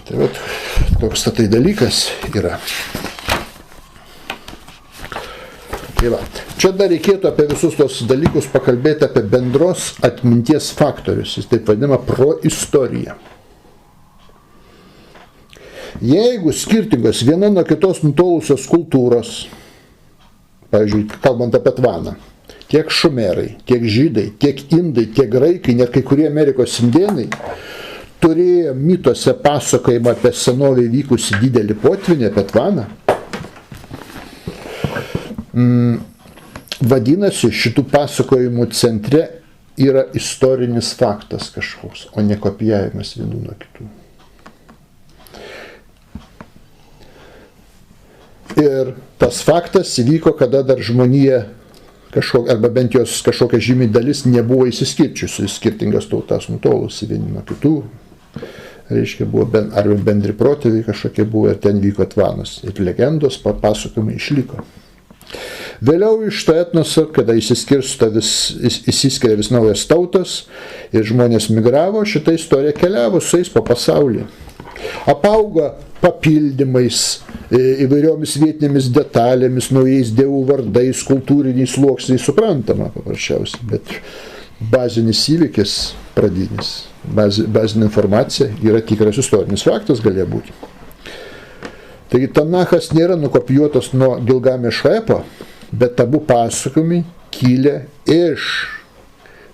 Tai vat, toks tai dalykas yra. Tai va, čia dar reikėtų apie visus tos dalykus pakalbėti apie bendros atminties faktorius, jis taip vadinama proistorija. Jeigu skirtingos viena nuo kitos nutolusios kultūros, pavyzdžiui, kalbant apie Tvaną, tiek šumerai, tiek žydai, tiek indai, tiek graikai, net kai kurie Amerikos indėnai, turėjo mituose pasakojimą apie senovėj vykusį didelį potvynį apie Tvaną, Vadinasi, šitų pasakojimų centre yra istorinis faktas kažkoks, o ne kopijavimas vienų nuo kitų. Ir tas faktas įvyko, kada dar žmonija arba bent jos kažkokia žymiai dalis nebuvo įsiskirčiusi, skirtingas tautas nutolusi vieni nuo kitų. Reiškia, buvo arba bendri protėviai kažkokie buvo ir ten vyko tvanas. Ir legendos, papasakojimai išliko. Vėliau iš to etnoso, kada įsiskiria vis naujas tautas ir žmonės migravo, šitą istoriją keliavo su jais po pasaulį. Apauga papildymais, įvairiomis vietinėmis detalėmis, naujais dievų vardais, kultūriniais sluoksniais, suprantama paprasčiausiai, bet bazinis įvykis pradinis, bazinė informacija yra tikras istorinis faktas galėjo būti. Taigi Tanachas nėra nukopijuotas nuo Gilgamešo epo, bet abu pasakojimai kilę iš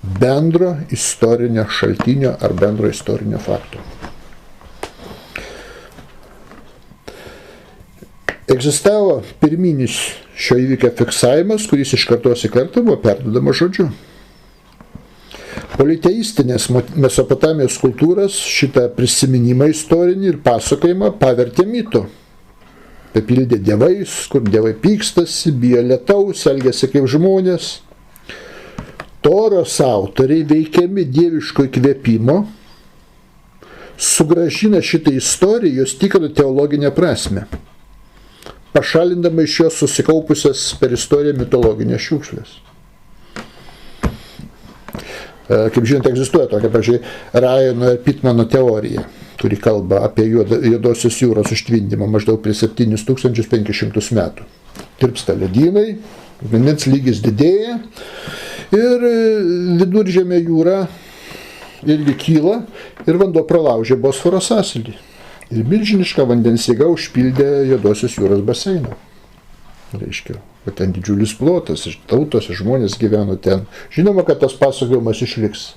bendro istorinio šaltinio ar bendro istorinio fakto. Egzistavo pirminis šio įvykio fiksavimas, kuris iš kartos į kartą buvo perduodamas žodžiu. Politeistinės Mesopotamijos kultūros šitą prisiminimą istorinį ir pasakojimą pavertė mitu. Papildė dievais, kur dievai pykstasi, bijo lietaus, elgiasi kaip žmonės. Toros autoriai veikiami dieviško įkvėpimo sugrąžina šitą istoriją jos tikrą teologinę prasmę, pašalindama iš jos susikaupusias per istoriją mitologinės šiukšlės. Kaip žinote, egzistuoja tokia, pavyzdžiui, Rajano ir Pitmano teorija, kuri kalba apie Juodosios jūros užtvindymą maždaug prieš 7500 metų. Tirpsta ledynai, vandens lygis didėja ir Viduržemio jūra irgi kyla ir vanduo pralaužė Bosforo sąsiaurį. Ir milžiniška vandens jėga užpildė Juodosios jūros baseiną. Reiškia, kad ten didžiulis plotas, ir tautos, ir žmonės gyveno ten. Žinoma, kad tas pasakojimas išliks.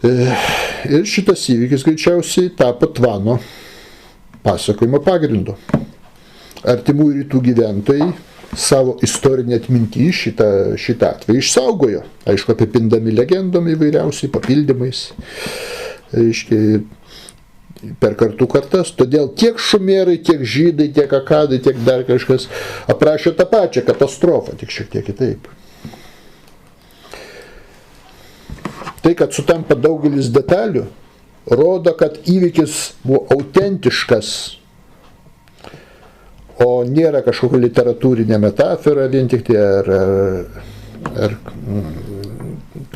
Ir šitas įvykis greičiausiai tapo Tvano pasakojimo pagrindu. Artimų rytų gyventojai savo istorinę atmintį šitą atvejį išsaugojo. Aišku, apipindami legendom įvairiausiai, papildymais. Reiškia, per kartų kartas. Todėl tiek šumerai, tiek žydai, tiek akadai, tiek dar kažkas aprašė tą pačią katastrofą, tik šiek tiek kitaip. Tai, kad sutampa daugelis detalių, rodo, kad įvykis buvo autentiškas, o nėra kažkokia literatūrinė metafora, vien tik tai ar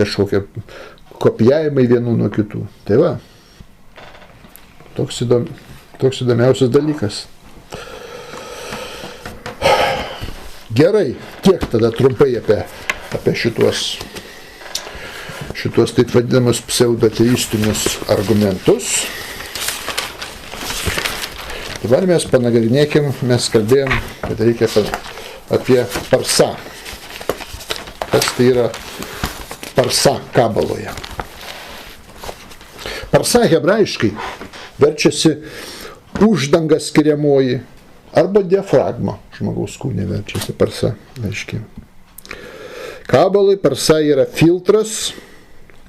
kažkokie kopijavimai vienų nuo kitų. Tai va. Toks įdomiausias dalykas. Gerai, tiek tada trumpai apie šituos taip vadinamus pseudoteistinius argumentus. Dabar mes panagrinėkim, mes kalbėjom, kad reikia apie parsa. Kas tai yra parsa kabaloje? Parsa hebrajiškai verčiasi uždanga skiriamoji arba diafragma žmogaus kūne verčiasi parsa. Aiškiai. Kabalai parsa yra filtras,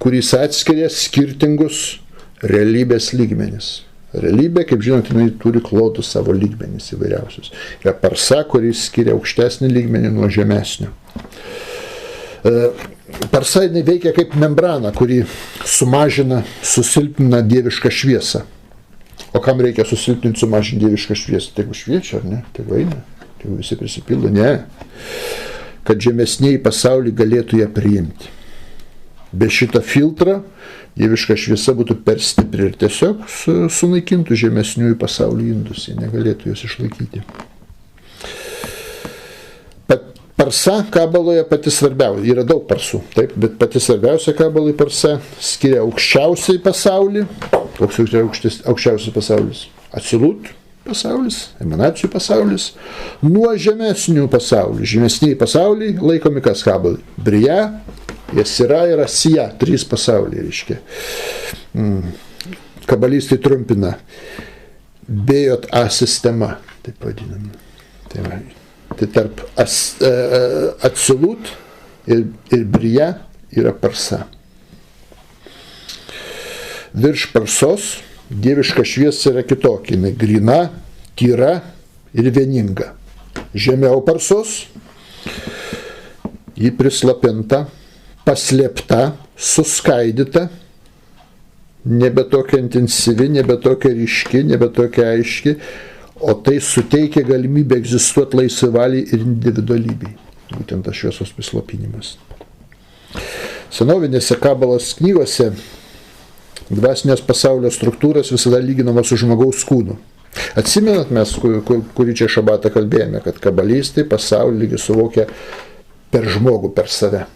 kuris atskiria skirtingus realybės lygmenis. Realybė, kaip žinote, jinai turi klodus savo lygmenis įvairiausius. Yra parsa, kuris skiria aukštesnį lygmenį nuo žemesnio. Parsa jinai veikia kaip membrana, kuri sumažina, susilpnina dievišką šviesą. O kam reikia susilpninti, sumažinti dievišką šviesą? Tegu šviečia, ar ne? Tegu eina? Tegu visi prisipildo? Ne. Kad žemesniai pasaulį galėtų ją priimti. Be šito filtro dieviška šviesa būtų per stipri ir tiesiog sunaikintų žemesniųjų pasaulio indus, jie negalėtų jos išlaikyti. Parsa kabaloje pati svarbiausia, yra daug parsų, taip, bet pati svarbiausia kabalai parsa skiria aukščiausiai pasaulį. Koks yra aukščiausias pasaulis? Atsilut pasaulis, emanacijų pasaulis, nuo žemesnių pasaulių. Žemesniai pasauliai laikomi kas kabalai? Brija, Jesira ir Asija, 3 pasauliai, reiškia. Kabalistai trumpina Bejot A sistema, taip vadinama. Tai va. Tai tarp Atsilut ir Brija yra Parsa. Virš Parsos dieviška šviesa yra kitokia, jinai gryna, tyra ir vieninga. Žemiau Parsos ji prislopinta, paslėpta, suskaidyta, nebe tokia intensyvi, nebe tokia ryški, nebe tokia aiški, o tai suteikia galimybę egzistuoti laisvai valiai ir individualybei. Būtent tas šviesos prislopinimas. Senovinėse kabalos knygose dvasinės pasaulio struktūros visada lyginamos su žmogaus kūnu. Atsimenat mes, kurį čia šabatą kalbėjome, kad kabalistai pasaulį lygi suvokia per žmogų, per save.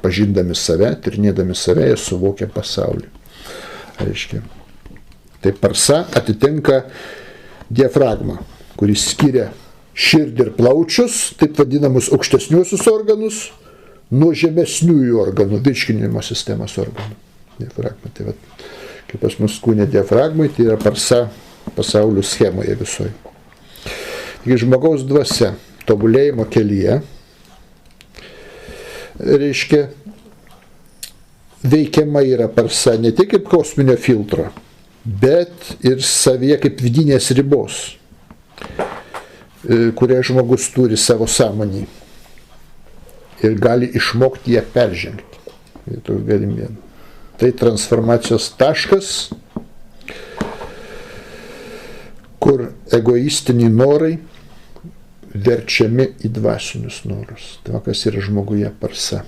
Pažindami save, tyrinėdami save, jie suvokia pasaulį. Aiškiai. Tai Parsa atitinka diafragmą, kuris skiria širdį ir plaučius, taip vadinamus aukštesniuosius organus, nuo žemesniųjų organų, virškinimo sistemos organų. Diafragma. Tai va, kaip pas mus kūne diafragmai, tai yra Parsa pasaulio schemoje visoje. Taigi žmogaus dvasia tobulėjimo kelyje, reiškia, veikiama yra Parsa ne tik kaip kosminio filtro, bet ir savyje kaip vidinės ribos, kurią žmogus turi savo sąmonį ir gali išmokti ją peržengti. Tai transformacijos taškas, kur egoistiniai norai verčiami į dvasinius norus. Tai kas yra žmoguje Parsa.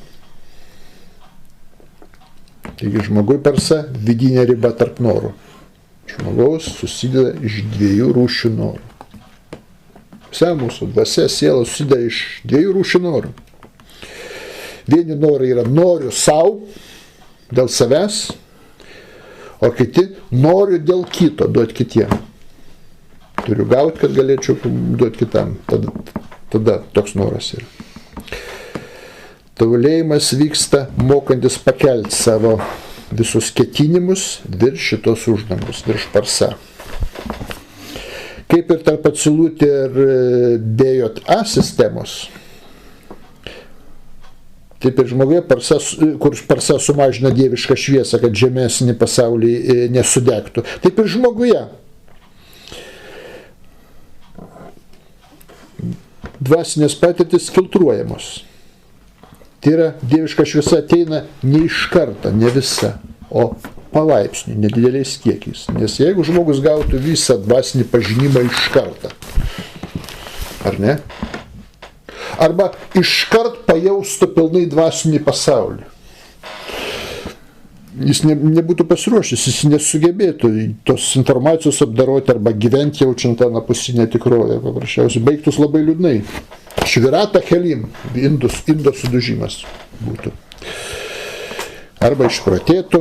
Taigi žmogui Parsa vidinė riba tarp norų. Žmogaus susideda iš dviejų rūšių norų. Visa mūsų dvasia, siela susideda iš dviejų rūšių norų. Vieni norai yra noriu savo, dėl savęs, o kiti noriu dėl kito, duoti kitiem. Turiu gauti, kad galėčiau duoti kitam. Tada toks noras yra. Tobulėjimas vyksta mokantis pakelti savo visus ketinimus virš šitos uždangos, virš Parsa. Kaip ir tarp Atsilut ir DJA sistemos, taip ir žmoguje, kur Parsa sumažina dievišką šviesą, kad žemesnį pasaulį nesudegtų. Taip ir žmoguje. Dvasinės patirtis filtruojamos. Tai yra, dieviška šviesa ateina ne iš karto, ne visa, o palaipsniui, nedideliais kiekiais. Nes jeigu žmogus gautų visą dvasinį pažinimą iš karto, ar ne? Arba iškart pajaustų pilnai dvasinį pasaulį. Jis nebūtų pasiruošęs, jis nesugebėtų tos informacijos apdaroti arba gyventi jaučiant tą anapusinę tikrovę. Paprasčiausiai baigtus labai liūdnai. Švirata helim, indo sudužimas būtų. Arba išprotėtų,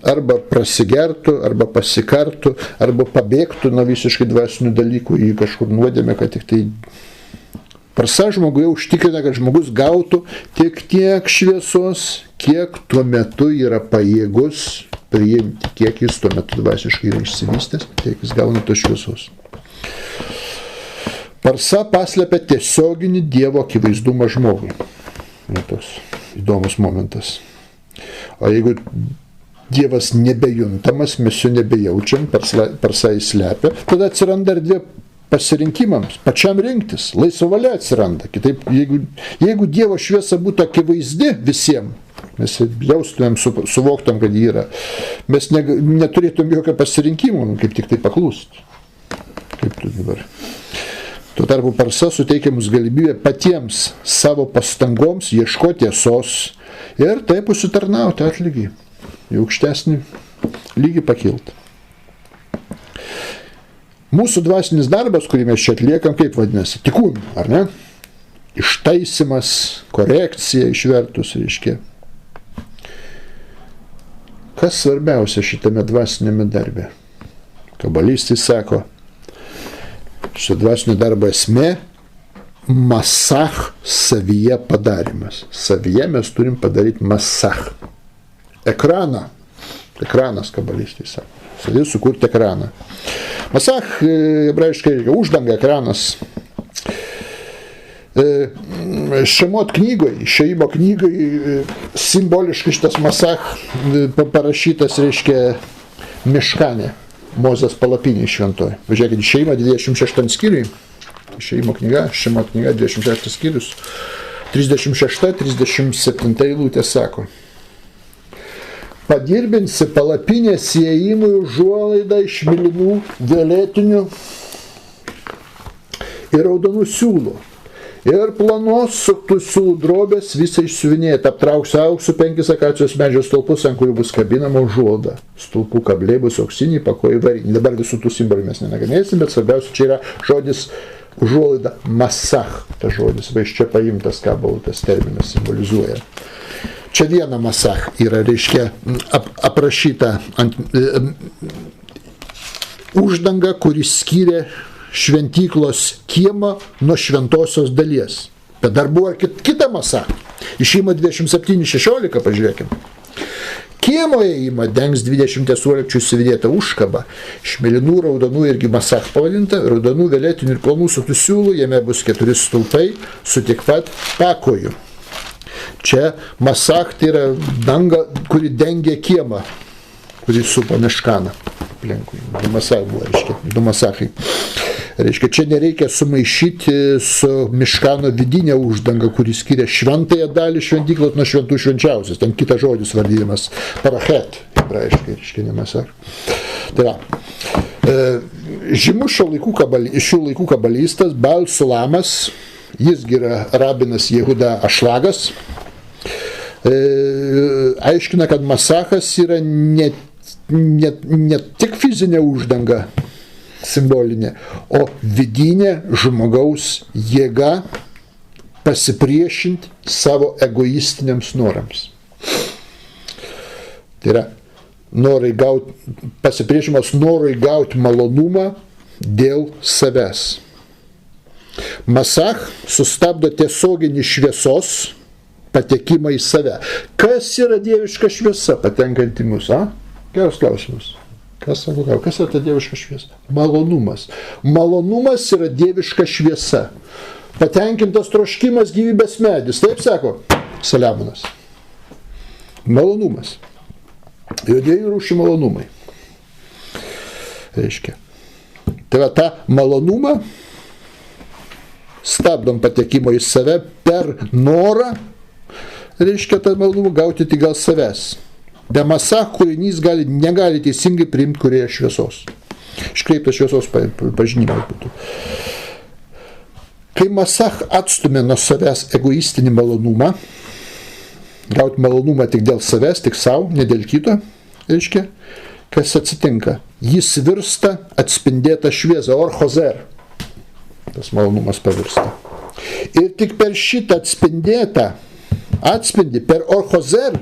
arba prasigertų, arba pasikartų, arba pabėgtų nuo visiškai dvasinių dalykų į kažkur nuodėmę, kad tik tai Parsa žmoguje užtikrina, kad žmogus gautų tik tiek šviesos, kiek tuo metu yra pajėgus priimti, kiek jis tuo metu dvasiškai yra išsivystęs, tiek jis gauna tos šviesos. Parsa paslepia tiesioginį Dievo akivaizdumą žmogui. Toks įdomus momentas. O jeigu Dievas nebejuntamas, mes jo nebejaučiam, Parsa jį slepia, tada atsiranda erdvė pasirinkimams, pačiam rinktis, laisva valia atsiranda. Kitaip, jeigu Dievo šviesa būtų akivaizdi visiems, mes jaustumėm, suvoktum, kad jį yra, mes neturėtum jokio pasirinkimo, kaip tik tai paklūsti. Kaip tu dabar. Tuo tarpu Parsa suteikia mums galimybę patiems savo pastangoms ieškoti tiesos ir taip užsitarnauti atlygį, į aukštesnį lygį pakilti. Mūsų dvasinis darbas, kurį mes čia atliekam, kaip vadinasi, tikūn, ar ne? Ištaisimas, korekcija išvertus, reiškia. Kas svarbiausia šitame dvasinėme darbe? Kabalistai sako, šito dvasinio darbo esmė – masach savyje padarimas. Savyje mes turim padaryti masach. Ekraną. Ekranas, kabalistai sako. Savyje sukurti ekraną. Masach, hebrajiškai, uždanga, ekranas. Šemot knygoje, išėjimo knygoje simboliškai šitas Masach parašytas, reiškia, Miškane, Mozės palapinė šventoji. Važiuokit, išėjimo 26 skyriui, išėjimo knyga, Šemot knyga, 26 skyrius, 36-37 eilutė sako: padirbinsi palapinės įėjimui užuolaidą iš mėlynų, violetinių ir raudonų siūlų. Ir planos suktų siūlų drobės visą išsiuvinėti, aptrauksi auksų 5 akacijos medžio stulpus, ant kurių bus kabinama užuolda. Stulpų kabliai bus auksiniai, pakojai variniai. Dabar visų tų simbolių mes nenagrinėsim, bet svarbiausia čia yra žodis užuolaida Masach. Tas žodis, va iš čia paimtas kabalų, tas terminas simbolizuoja. Čia viena Masach yra, reiškia, aprašyta uždanga, kuris skyrė šventyklos kiemą nuo šventosios dalies. Bet dar buvo kita Masach. Išėjimo 27:16, pažiūrėkim. Kiemo įėjimą dengs 20 suolekčių įsividėta užkaba, iš mėlynų, raudonų irgi Masach pavadinta, raudonų, violetinių ir plonų suktų siūlų, jame bus 4 stulpai su tiek pat pakoju. Čia Masach tai yra danga, kuri dengia kiemą, kuri supa Miškaną aplinkui. Du Masach buvo, reiškia, du Masachai. Reiškia, čia nereikia sumaišyti su Miškano vidinė uždanga, kuri skiria šventąją dalį šventyklos nuo šventų švenčiausias. Ten kitas žodis vardydamas parachet, hebrajiškai, reiškia, ne Masach. Tai yra, žymus šių laikų kabalistas Baal Sulamas, jis yra rabinas Jehuda Ašlagas, aiškina, kad Masachas yra ne tik fizinė uždanga simbolinė, o vidinė žmogaus jėga pasipriešinti savo egoistiniams norams. Tai yra pasipriešimas norui gauti malonumą dėl savęs. Masach sustabdo tiesioginį šviesos patekimą į save. Kas yra dieviška šviesa patenkant į mus? Geras klausimas. Kas yra ta dieviška šviesa? Malonumas. Malonumas yra dieviška šviesa. Patenkintas troškimas gyvybės medis. Taip sako Saliamonas. Malonumas. Jo 2 rūšių malonumai. Reiškia. Tai va tą malonumą stabdom patekimo į save per norą, reiškia, tą malonumą gauti tik gal savęs. Be Masach kūrinys negali teisingai priimti kūrėjo šviesos. Iškreiptas šviesos pažinimas būtų. Kai Masach atstumė nuo savęs egoistinį malonumą, gauti malonumą tik dėl savęs, tik savo, ne dėl kito, reiškia, kas atsitinka? Jis virsta atspindėta šviesa, orchozer. Tas malonumas pavirsta. Ir tik per šitą atspindį, per orchozer,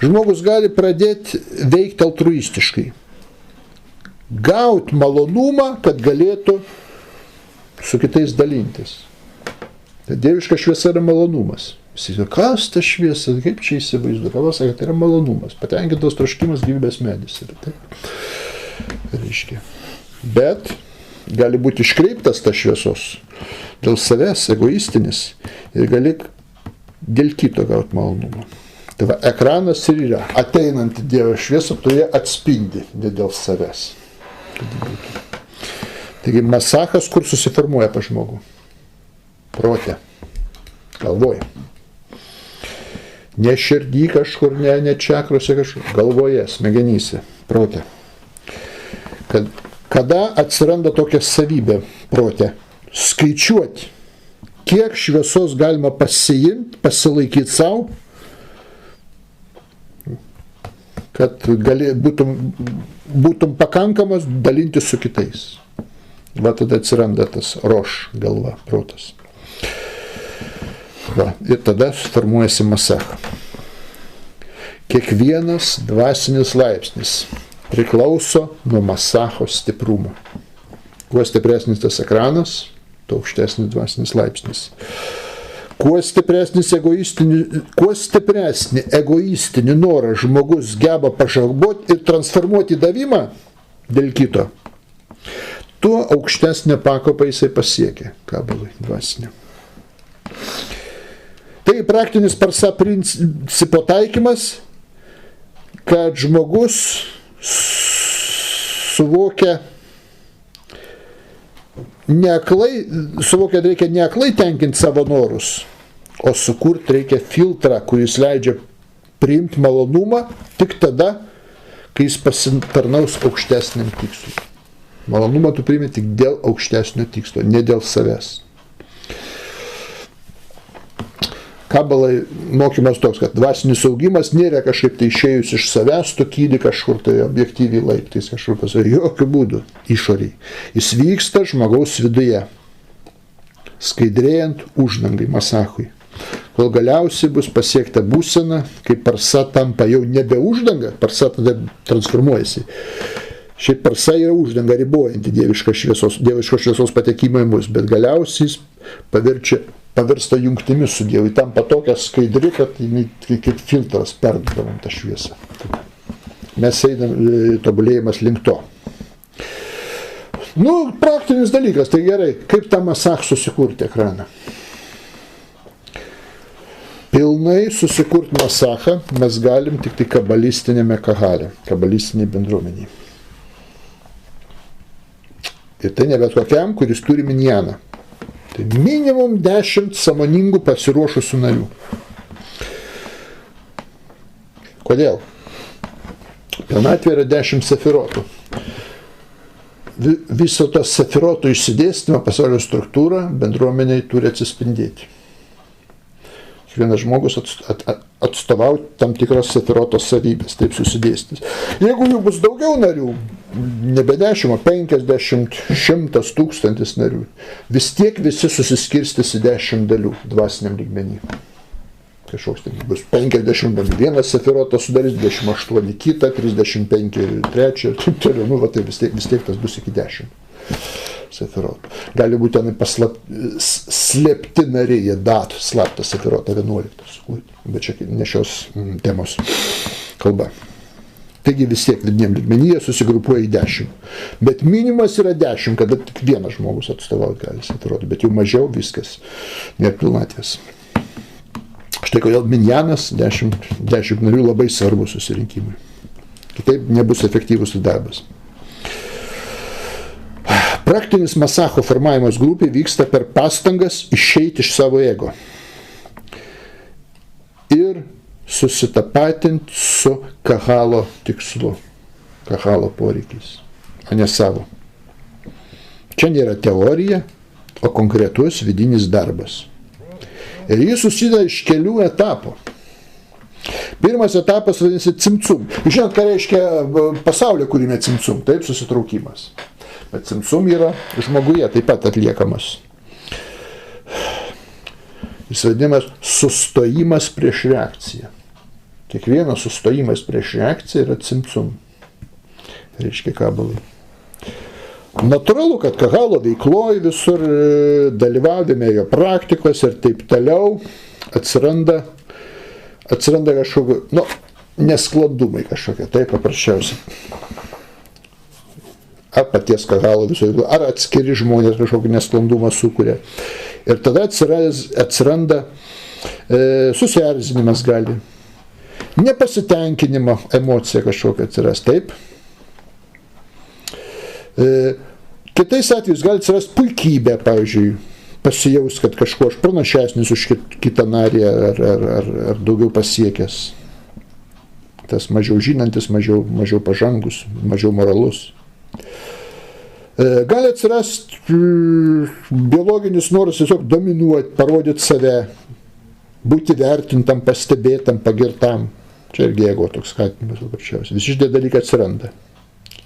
žmogus gali pradėti veikti altruistiškai. Gauti malonumą, kad galėtų su kitais dalintis. Tai dieviška šviesa yra malonumas. Visi sako, kas ta šviesa, kaip čia įsivaizduoja? Ką pasakė, tai yra malonumas. Patenkintas troškimas gyvybės medis. Reiškia. Bet gali būti iškreiptas tas šviesos dėl savęs, egoistinis, ir gali dėl kito gauti malonumą. Tai va, ekranas ir yra ateinanti Dievo šviesa, toje atspindi dėl savęs. Taigi Masachas kur susiformuoja pas žmogų? Prote, galvoje. Ne širdį kažkur, ne čakrose kažkur, galvoje, smegenyse, prote. Kada atsiranda tokia savybė prote? Skaičiuoti, kiek šviesos galima pasiimti, pasilaikyti savo, kad būtum pakankamas dalinti su kitais. Va tada atsiranda tas roš, galva, protas. Va, ir tada formuojasi Masach. Kiekvienas dvasinis laipsnis priklauso nuo Masacho stiprumo. Kuo stipresnis tas ekranas, tuo aukštesnis dvasinis laipsnis. Kuo stipresnį egoistinį norą žmogus geba pažaboti ir transformuoti į davimą dėl kito, tuo aukštesnę pakopą jisai pasiekia kabalui dvasinė. Tai praktinis parsa principo taikymas, kad žmogus suvokia, kad reikia ne aklai tenkinti savo norus, o sukurti reikia filtrą, kuris leidžia priimti malonumą tik tada, kai jis pasitarnaus aukštesniam tikslui. Malonumą tu priimi tik dėl aukštesnio tikslo, ne dėl savęs. Kabalai mokymas toks, kad dvasinis augimas nėra kažkaip tai išėjus iš savęs, tu kyli kažkur tai objektyviai laiptais, kažkur pasakė, jokių būdų išoriai. Jis vyksta žmogaus viduje, skaidrėjant uždangai, masachui. Kol galiausiai bus pasiekta būsena, kai parsa tampa jau nebe uždanga, parsa tada transformuojasi. Šiaip parsa yra uždanga ribojanti dieviškos šviesos patekimą į mus, bet galiausiai pavirsta jungtimis su Dievu, tampa tokia skaidri, kad kaip filtras perduodam tą šviesą. Mes einam tobulėjimas link to. Praktinis dalykas, tai gerai, kaip tą masach susikurti ekraną. Pilnai susikurti masachą mes galim tik tai kabalistinėme kahale, kabalistiniai bendruomeniai. Ir tai ne bet kokiam, kuris turi minjaną. Tai minimum 10 sąmoningų pasiruošusių narių. Kodėl? Pilnatvė yra 10 sefirotų. Viso to sefirotų išsidėstymą, pasaulio struktūrą bendruomeniai turi atsispindėti. Kiekvienas žmogus atstovauti tam tikras sefirotos savybės, taip susidėstys. Jeigu jų bus daugiau narių, nebe 10, 50, 100, 1000 narių, vis tiek visi susiskirstys į 10 dalių dvasiniam lygmenį. Kažkoks tai bus 50 dalių. Vienas sefirotas sudarys 28, kitą 35, trečią ir taip toliau. Tai vis tiek tas bus iki 10. Sefirotų. Gali būti ten slėpti nariai, jie datų slaptą sefirotą 11, bet čia ne šios temos kalba. Taigi vis tiek vidiniam lygmenyje susigrupuoja į 10. Bet minimas yra 10, kada tik vienas žmogus atstovauti gali sefirotą, bet jau mažiau viskas, nėra pilnatvės. Štai kodėl minjanas 10 narių labai svarbus susirinkimui. Kitaip nebus efektyvus darbas. Praktinis masacho formavimas grupė vyksta per pastangas išeiti iš savo ego ir susitapatinti su kahalo tikslu, kahalo poreikiais, o ne savo. Čia nėra teorija, o konkretus vidinis darbas. Ir jis susideda iš kelių etapų. Pirmas etapas vadinasi cimcum. Žinot, ką reiškia pasaulio kūrime cimcum, taip, susitraukimas. Bet cimcum yra žmoguje taip pat atliekamas. Jis vadinamas sustojimas prieš reakciją. Kiekvienas sustojimas prieš reakciją yra cimcum. Reiškia kabalai. Natūralu, kad kahalo veikloj visur dalyvavime jo praktikos ir taip toliau atsiranda kažkokie, nesklandumai kažkokie, taip paprasčiausiai. Ar paties kahalo visoje, ar atskiri žmonės kažkokį nesklandumą sukuria. Ir tada atsiranda susierzinimas gali. Nepasitenkinimo emocija kažkokia atsiras, taip. Kitais atvejais gali atsiras puikybė, pavyzdžiui, pasijaus, kad kažko aš pranašesnis už kitą narį ar daugiau pasiekęs. Tas mažiau žinantis, mažiau pažangus, mažiau moralus. Gali atsirasti biologinis noras tiesiog dominuoti, parodyti save, būti vertintam, pastebėtam, pagirtam. Čia irgi ego toks skatinimas paprasčiausiai. Visi šitie dalykai atsiranda.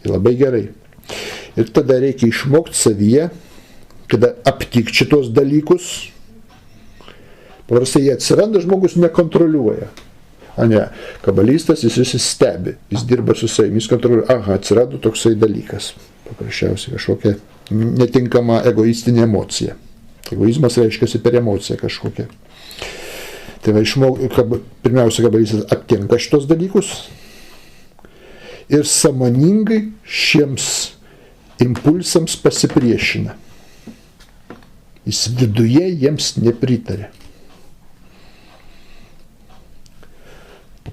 Ir labai gerai. Ir tada reikia išmokti savyje, kada aptikti šitos dalykus. Paprastai jie atsiranda, žmogus nekontroliuoja. Kabalistas jis stebi, jis dirba su savimi, jis kontroliuoja, atsirado toksai dalykas. Paprasčiausiai kažkokia netinkama egoistinė emocija. Egoizmas reiškiasi per emociją kažkokią. Tai pirmiausia, kabalistas aptinka šitos dalykus ir sąmoningai šiems impulsams pasipriešina. Jis viduje jiems nepritarė.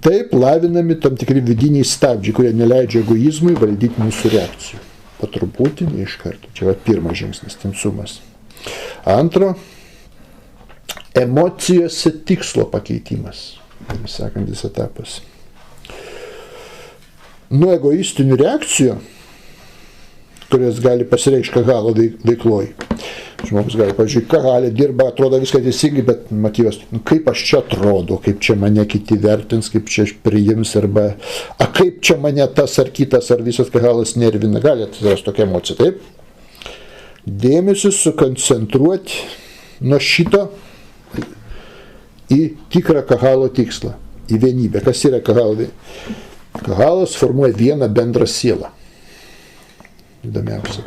Taip lavinami tam tikri vidiniai stabdžiai, kurie neleidžia egoizmui valdyti mūsų reakcijų. Po truputį, ne iš karto. Čia pirmas žingsnis, tamsumas. Antro, emocijose tikslo pakeitimas. Sekantis etapas. Nuo egoistinių reakcijų, kurias gali pasireikšti Kagalo veikloj. Žmogus gali, pavyzdžiui, Kagalė dirba, atrodo viską teisingai, bet motyvas, kaip aš čia atrodo, kaip čia mane kiti vertins, kaip čia aš priims, arba kaip čia mane tas ar kitas, ar visas Kagalas nervina, gali atsirasti tokia emocija, taip? Dėmesį sukoncentruoti nuo šito į tikrą Kagalo tikslą, į vienybę. Kas yra Kagalo? Kagalas formuoja vieną bendrą sielą. Įdomiausia.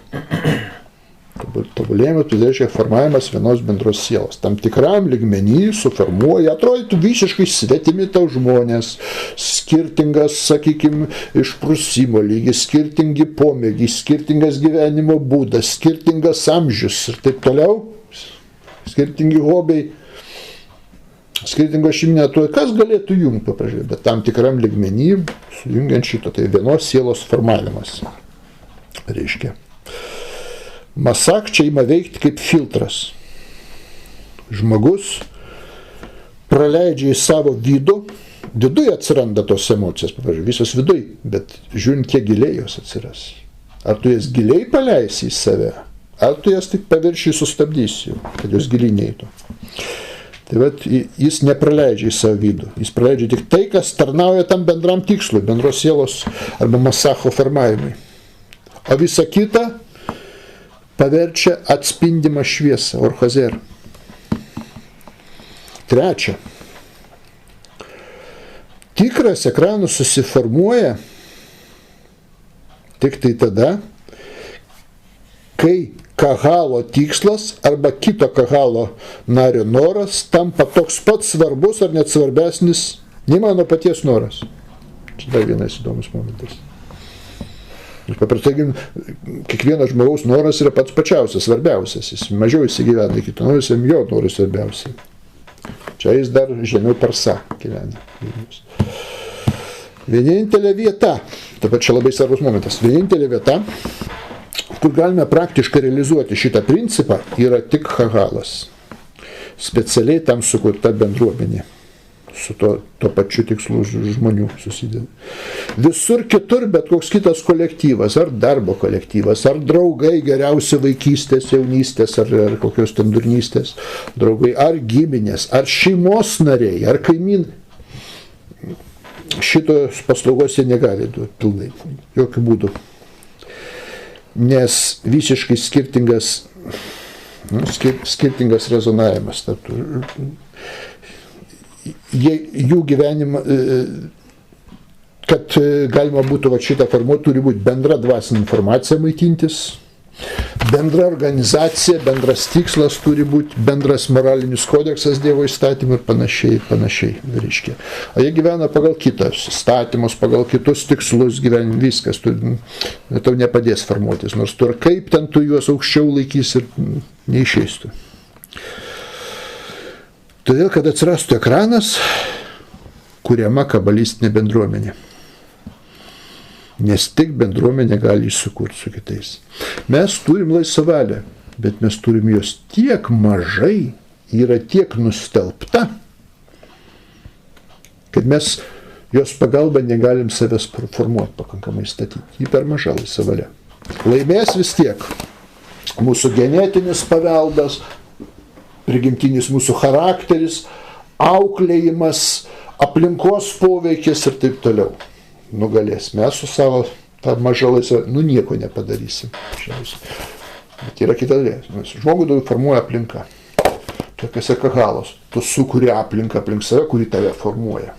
Tobulėjimas, tai reiškia formavimas vienos bendros sielos. Tam tikram lygmenį suformuoja, atrodytų visiškai svetimi tau žmonės, skirtingas, sakykime, išprusimo lygis, skirtingi pomėgiai, skirtingas gyvenimo būdas, skirtingas amžius ir taip toliau, skirtingi hobiai, skirtingo šeiminio, kas galėtų jungti, paprašyti, bet tam tikram lygmenį sujungiant šito, tai vienos sielos formavimas. Reiškia. Masak čia ima veikti kaip filtras. Žmogus praleidžia į savo vidų, viduje atsiranda tos emocijos, pavyzdžiui, visos viduj, bet žiūrint, kiek giliai jos atsiras. Ar tu jas giliai paleisi į save, ar tu jas tik paviršiai sustabdysi, kad jos giliai neįtų. Tai vat, jis nepraleidžia į savo vidų, jis praleidžia tik tai, kas tarnauja tam bendram tikslui, bendros sielos arba masacho formavimui. O visa kita paverčia atspindimą šviesą, orchazer. Trečia. Tikras ekranas susiformuoja tik tai tada, kai Kagalo tikslas arba kito Kagalo nario noras tampa toks pat svarbus ar net svarbesnis nei mano paties noras. Čia dar vienas įdomus momentas. Paprastai, kiekvienas žmogaus noras yra pats pačiausias, svarbiausias. Jis mažiau įsigyvena kito noras, jo noras svarbiausiai. Čia jis dar žemiau parsa gyvena. Vienintelė vieta, taip pat čia labai svarbus momentas, vienintelė vieta, kur galime praktiškai realizuoti šitą principą, yra tik Kagalas. Specialiai tam sukurta bendruomenė. Su to pačiu tikslu žmonių susideda. Visur kitur bet koks kitas kolektyvas, ar darbo kolektyvas, ar draugai geriausi vaikystės, jaunystės, ar kokios ten durnystės draugai, ar giminės, ar šeimos nariai, ar kaimynai. Šitos paslaugos jie negali duoti pilnai, jokių būdų. Nes visiškai skirtingas rezonavimas tarp jų gyvenimą, kad galima būtų šitą formuoti, turi būti bendra dvasinė informacija maitintis, bendra organizacija, bendras tikslas turi būti, bendras moralinis kodeksas Dievo įstatymų ir panašiai. Reiškia. O jie gyvena pagal kitas įstatymus, pagal kitus tikslus gyvenime, viskas, tau nepadės formuotis, nors tu ir kaip ten tu juos aukščiau laikys ir neišeistų. Todėl, kad atsirastų ekranas, kuriama kabalistinė bendruomenė. Nes tik bendruomenė gali įsikurti su kitais. Mes turim laisvą valią, bet mes turim jos tiek mažai, yra tiek nustelbta, kad mes jos pagalba negalim savęs formuoti pakankamai statyti. Ji per maža laisva valia. Laimės vis tiek mūsų genetinis paveldas, prigimtinis mūsų charakteris, auklėjimas, aplinkos poveikis ir taip toliau. Nugalės. Mes su savo tą mažą laisvę, nieko nepadarysim. Bet yra kita dalis. Žmogų daug formuoja aplinka. Tokiuose Kagalos. Tu sukuri aplinką aplink save, kuri tave formuoja.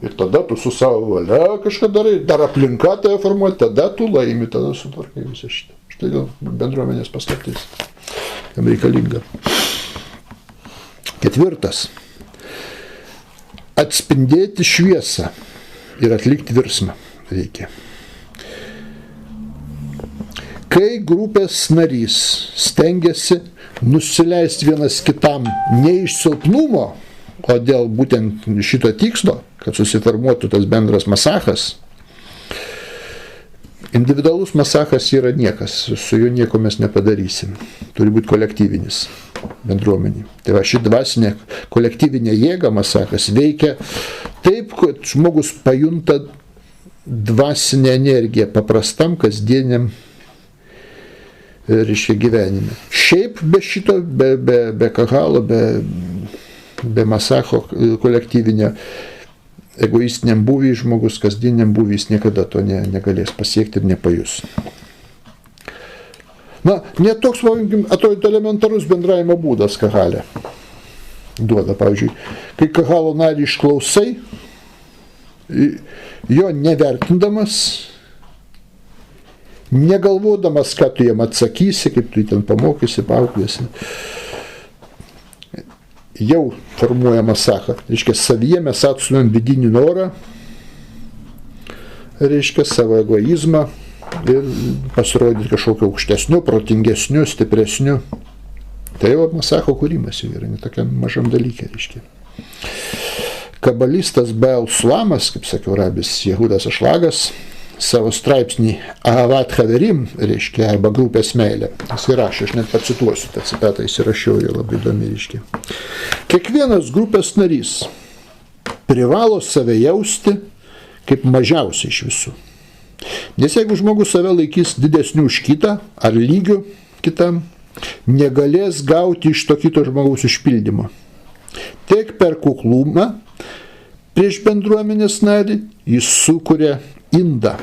Ir tada tu su savo valia kažką darai, dar aplinka tave formuoja, tada tu laimi, tada sutvarkai visą šitą. Štai dėl bendruomenės paslaptis. Jam reikalinga. Ketvirtas. Atspindėti šviesą ir atlikti virsmą reikia. Kai grupės narys stengiasi nusileisti vienas kitam ne iš silpnumo, O dėl būtent šito tikslo, kad susiformuotų tas bendras masachas, individualus masachas yra niekas, su juo nieko mes nepadarysim. Turi būti kolektyvinis bendruomenį. Tai va, ši dvasinė kolektyvinė jėga masachas veikia taip, kad žmogus pajunta dvasinę energiją paprastam, kasdieniam, reiškia, gyvenime. Šiaip be šito, be kahalo, be masacho kolektyvinio, egoistiniam būvį žmogus, kasdieniam būvį jis niekada to negalės pasiekti ir nepajus. Na, netoks, atrodo, elementarus bendravimo būdas kahalė duoda, pavyzdžiui, kai kahalo narį išklausai, jo nevertindamas, negalvodamas, ką tu jam atsakysi, kaip tu jį ten pamokysi, paauklėsi, jau formuoja masachą. Reiškia, savyje mes atstumėm vidinį norą, reiškia, savo egoizmą ir pasirodyti kažkokiu aukštesniu, protingesniu, stipresniu. Tai jau masacho kūrimas jau yra, netokiam mažam dalykė, reiškia. Kabalistas Baal Sulamas, kaip sakiau, rabis Jehudas Ašlagas, savo straipsnį Ahavat Haverim, reiškia, arba grupės meilė. Jis įrašė, aš net pacituosiu, tą citatą įsirašiau, jo labai įdomi, reiškia. Kiekvienas grupės narys privalo save jausti kaip mažiausiai iš visų. Nes jeigu žmogus save laikys didesnių už kitą, ar lygių kitam, negalės gauti iš to kito žmogaus išpildymo. Tik per kuklumą prieš bendruomenės narį jis sukuria indą.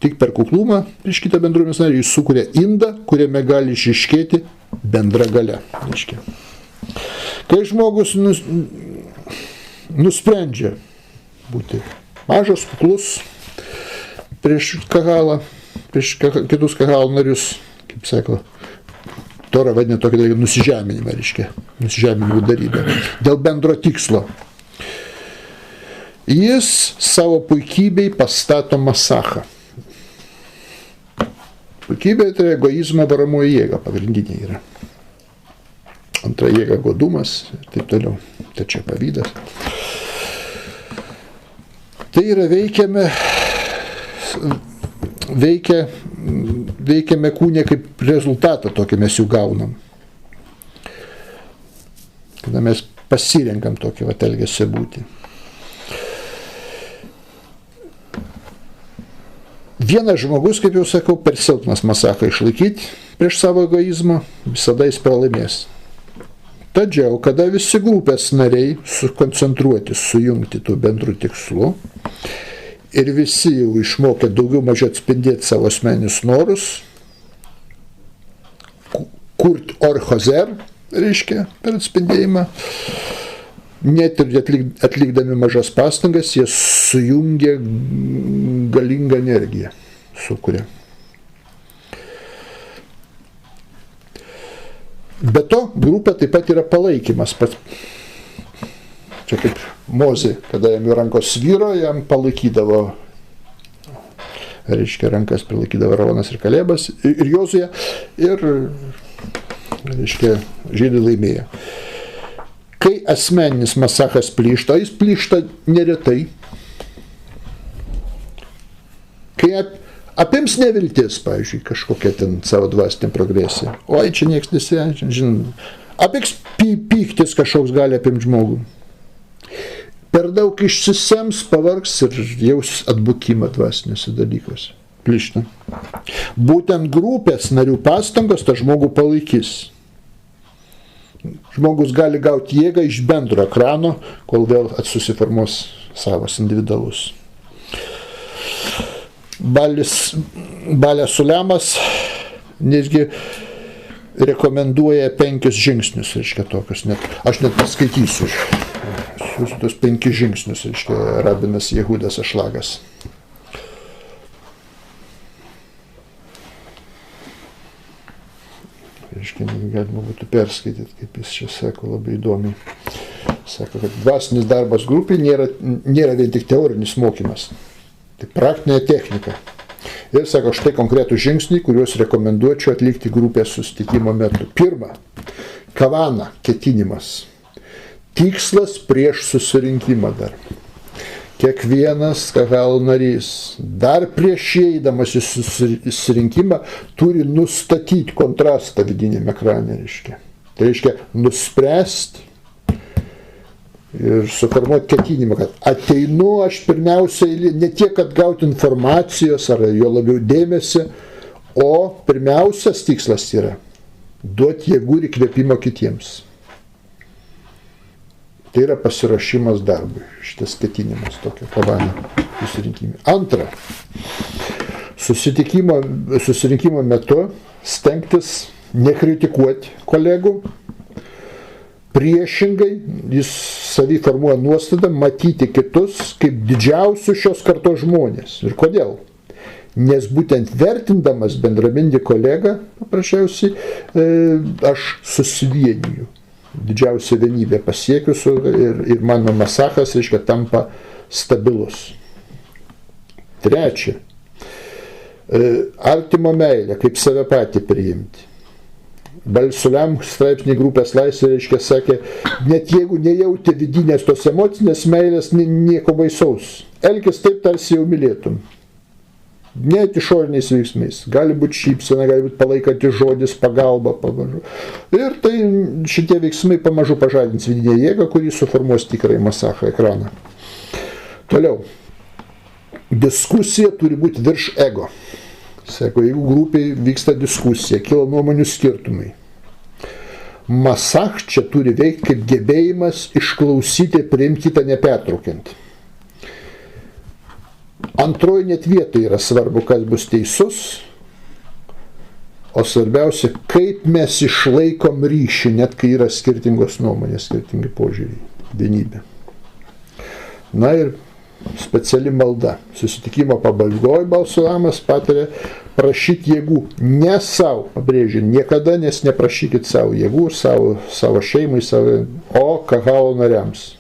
Tik per kuklumą prieš kitą bendruomenės narį jis sukuria indą, kuriame gali išryškėti bendra galia. Kai žmogus nusprendžia būti mažas, kuklus prieš kahalą, prieš kitus kahalo narius, kaip sako, Tora vadina tokį dalyką nusižeminimą, reiškia, nusižeminimų darybę, dėl bendro tikslo. Jis savo puikybei pastato masachą. Puikybė tai egoizmo varomoji jėga, pagrindinė yra. Antra jėga godumas ir taip toliau. Tai čia pavydas. Tai yra veikiame kūne kaip rezultatą tokį mes jų gaunam. Kada mes pasirenkam tokį elgesį būti. Vienas žmogus, kaip jau sakau, per silpnas masachą išlaikyti prieš savo egoizmą, visada jis pralaimės. Tačiau, kada visi grupės nariai sukoncentruoti, sujungti tų bendrų tikslų ir visi jau išmokę daugiau mažiau atspindėti savo asmeninius norus, kurti orchozer, reiškia, per atspindėjimą, net ir atlikdami mažas pastangas, jie sujungia galingą energiją, sukuria. Be to, grupė taip pat yra palaikymas. Čia kaip Mozė, kada jam rankos svyro, jam palaikydavo, reiškia, rankas prilaikydavo Aronas ir Kalebas, ir Jozuė, ir, reiškia, žydai laimėjo. Kai asmeninis masachas plyšta, jis plyšta neretai. Kai apims neviltis, pavyzdžiui, kažkokia ten savo dvasinė progresija. Oi, čia nieks nesiaiškina, žinoma. Apiks pyktis kažkoks gali apimti žmogų. Per daug išsisems, pavargs ir jaus atbukimą dvasiniuose dalykuose. Plyšta. Būtent grupės narių pastangos tą žmogų palaikys. Žmogus gali gauti jėgą iš bendro ekrano, kol vėl susiformuos savas individualus. Balė Sulemas netgi rekomenduoja 5 žingsnius, reiškia, tokius. Aš net paskaitysiu tos 5 žingsnius, reiškia, rabinas Jehudas Ašlagas. Reiškia, galima būtų perskaityti, kaip jis čia sako, labai įdomiai. Sako, kad dvasinis darbas grupė nėra vien tik teorinis mokymas. Tai praktinė technika. Ir sako, štai konkretų žingsniai, kuriuos rekomenduočiau atlikti grupės susitikimo metu. Pirma, kavana, ketinimas. tikslas prieš susirinkimą dar. Kiekvienas KHL narys dar prieš eidamas į susirinkimą turi nustatyti kontrastą vidiniame ekrane, reiškia. Tai reiškia nuspręsti ir suformuoti ketinimą, kad ateinu aš pirmiausiai ne tiek, kad gauti informacijos ar jo labiau dėmesį, o pirmiausias tikslas yra duoti jėgų ir įkvėpimo kitiems. Tai yra pasiruošimas darbui, šitas ketinimas tokio kavano susirinkime. Antra, susirinkimo metu stengtis nekritikuoti kolegų. Priešingai, jis savy formuoja nuostatą matyti kitus kaip didžiausius šios kartos žmonės. Ir kodėl? Nes būtent vertindamas bendramintį kolegą, paprasčiausiai, aš susivieniju. Didžiausia vienybė pasiekiusių ir mano masachas, reiškia, tampa stabilus. Trečia, artimo meilę, kaip save patį priimti. Balsuliam straipsnį grupės laisvė, reiškia, sakė, net jeigu nejauti vidinės tos emocinės meilės, nieko baisaus. Elkis taip, tarsi jau mylėtum. Net išoriniais veiksmais. Gali būti šypsena, gali būti palaikantis žodis, pagalba pamažu. Ir tai šitie veiksmai pamažu pažadins vidinę jėgą, kurį suformuos tikrai masachą ekraną. Toliau. Diskusija turi būti virš ego. Sako, jeigu grupiai vyksta diskusija, kyla nuomonių skirtumai. Masach čia turi veikti kaip gebėjimas išklausyti ir priimti kitą nepertraukiant. Antroji net vietoje yra svarbu, kas bus teisus, o svarbiausia, kaip mes išlaikom ryšį, net kai yra skirtingos nuomonės, skirtingi požiūriai, vienybė. Na ir speciali malda. Susitikimo pabaigoje balsuojamas patarė prašyti jėgų ne savo, pabrėžiu, niekada neprašykit savo jėgų, savo šeimai, o KHL nariams.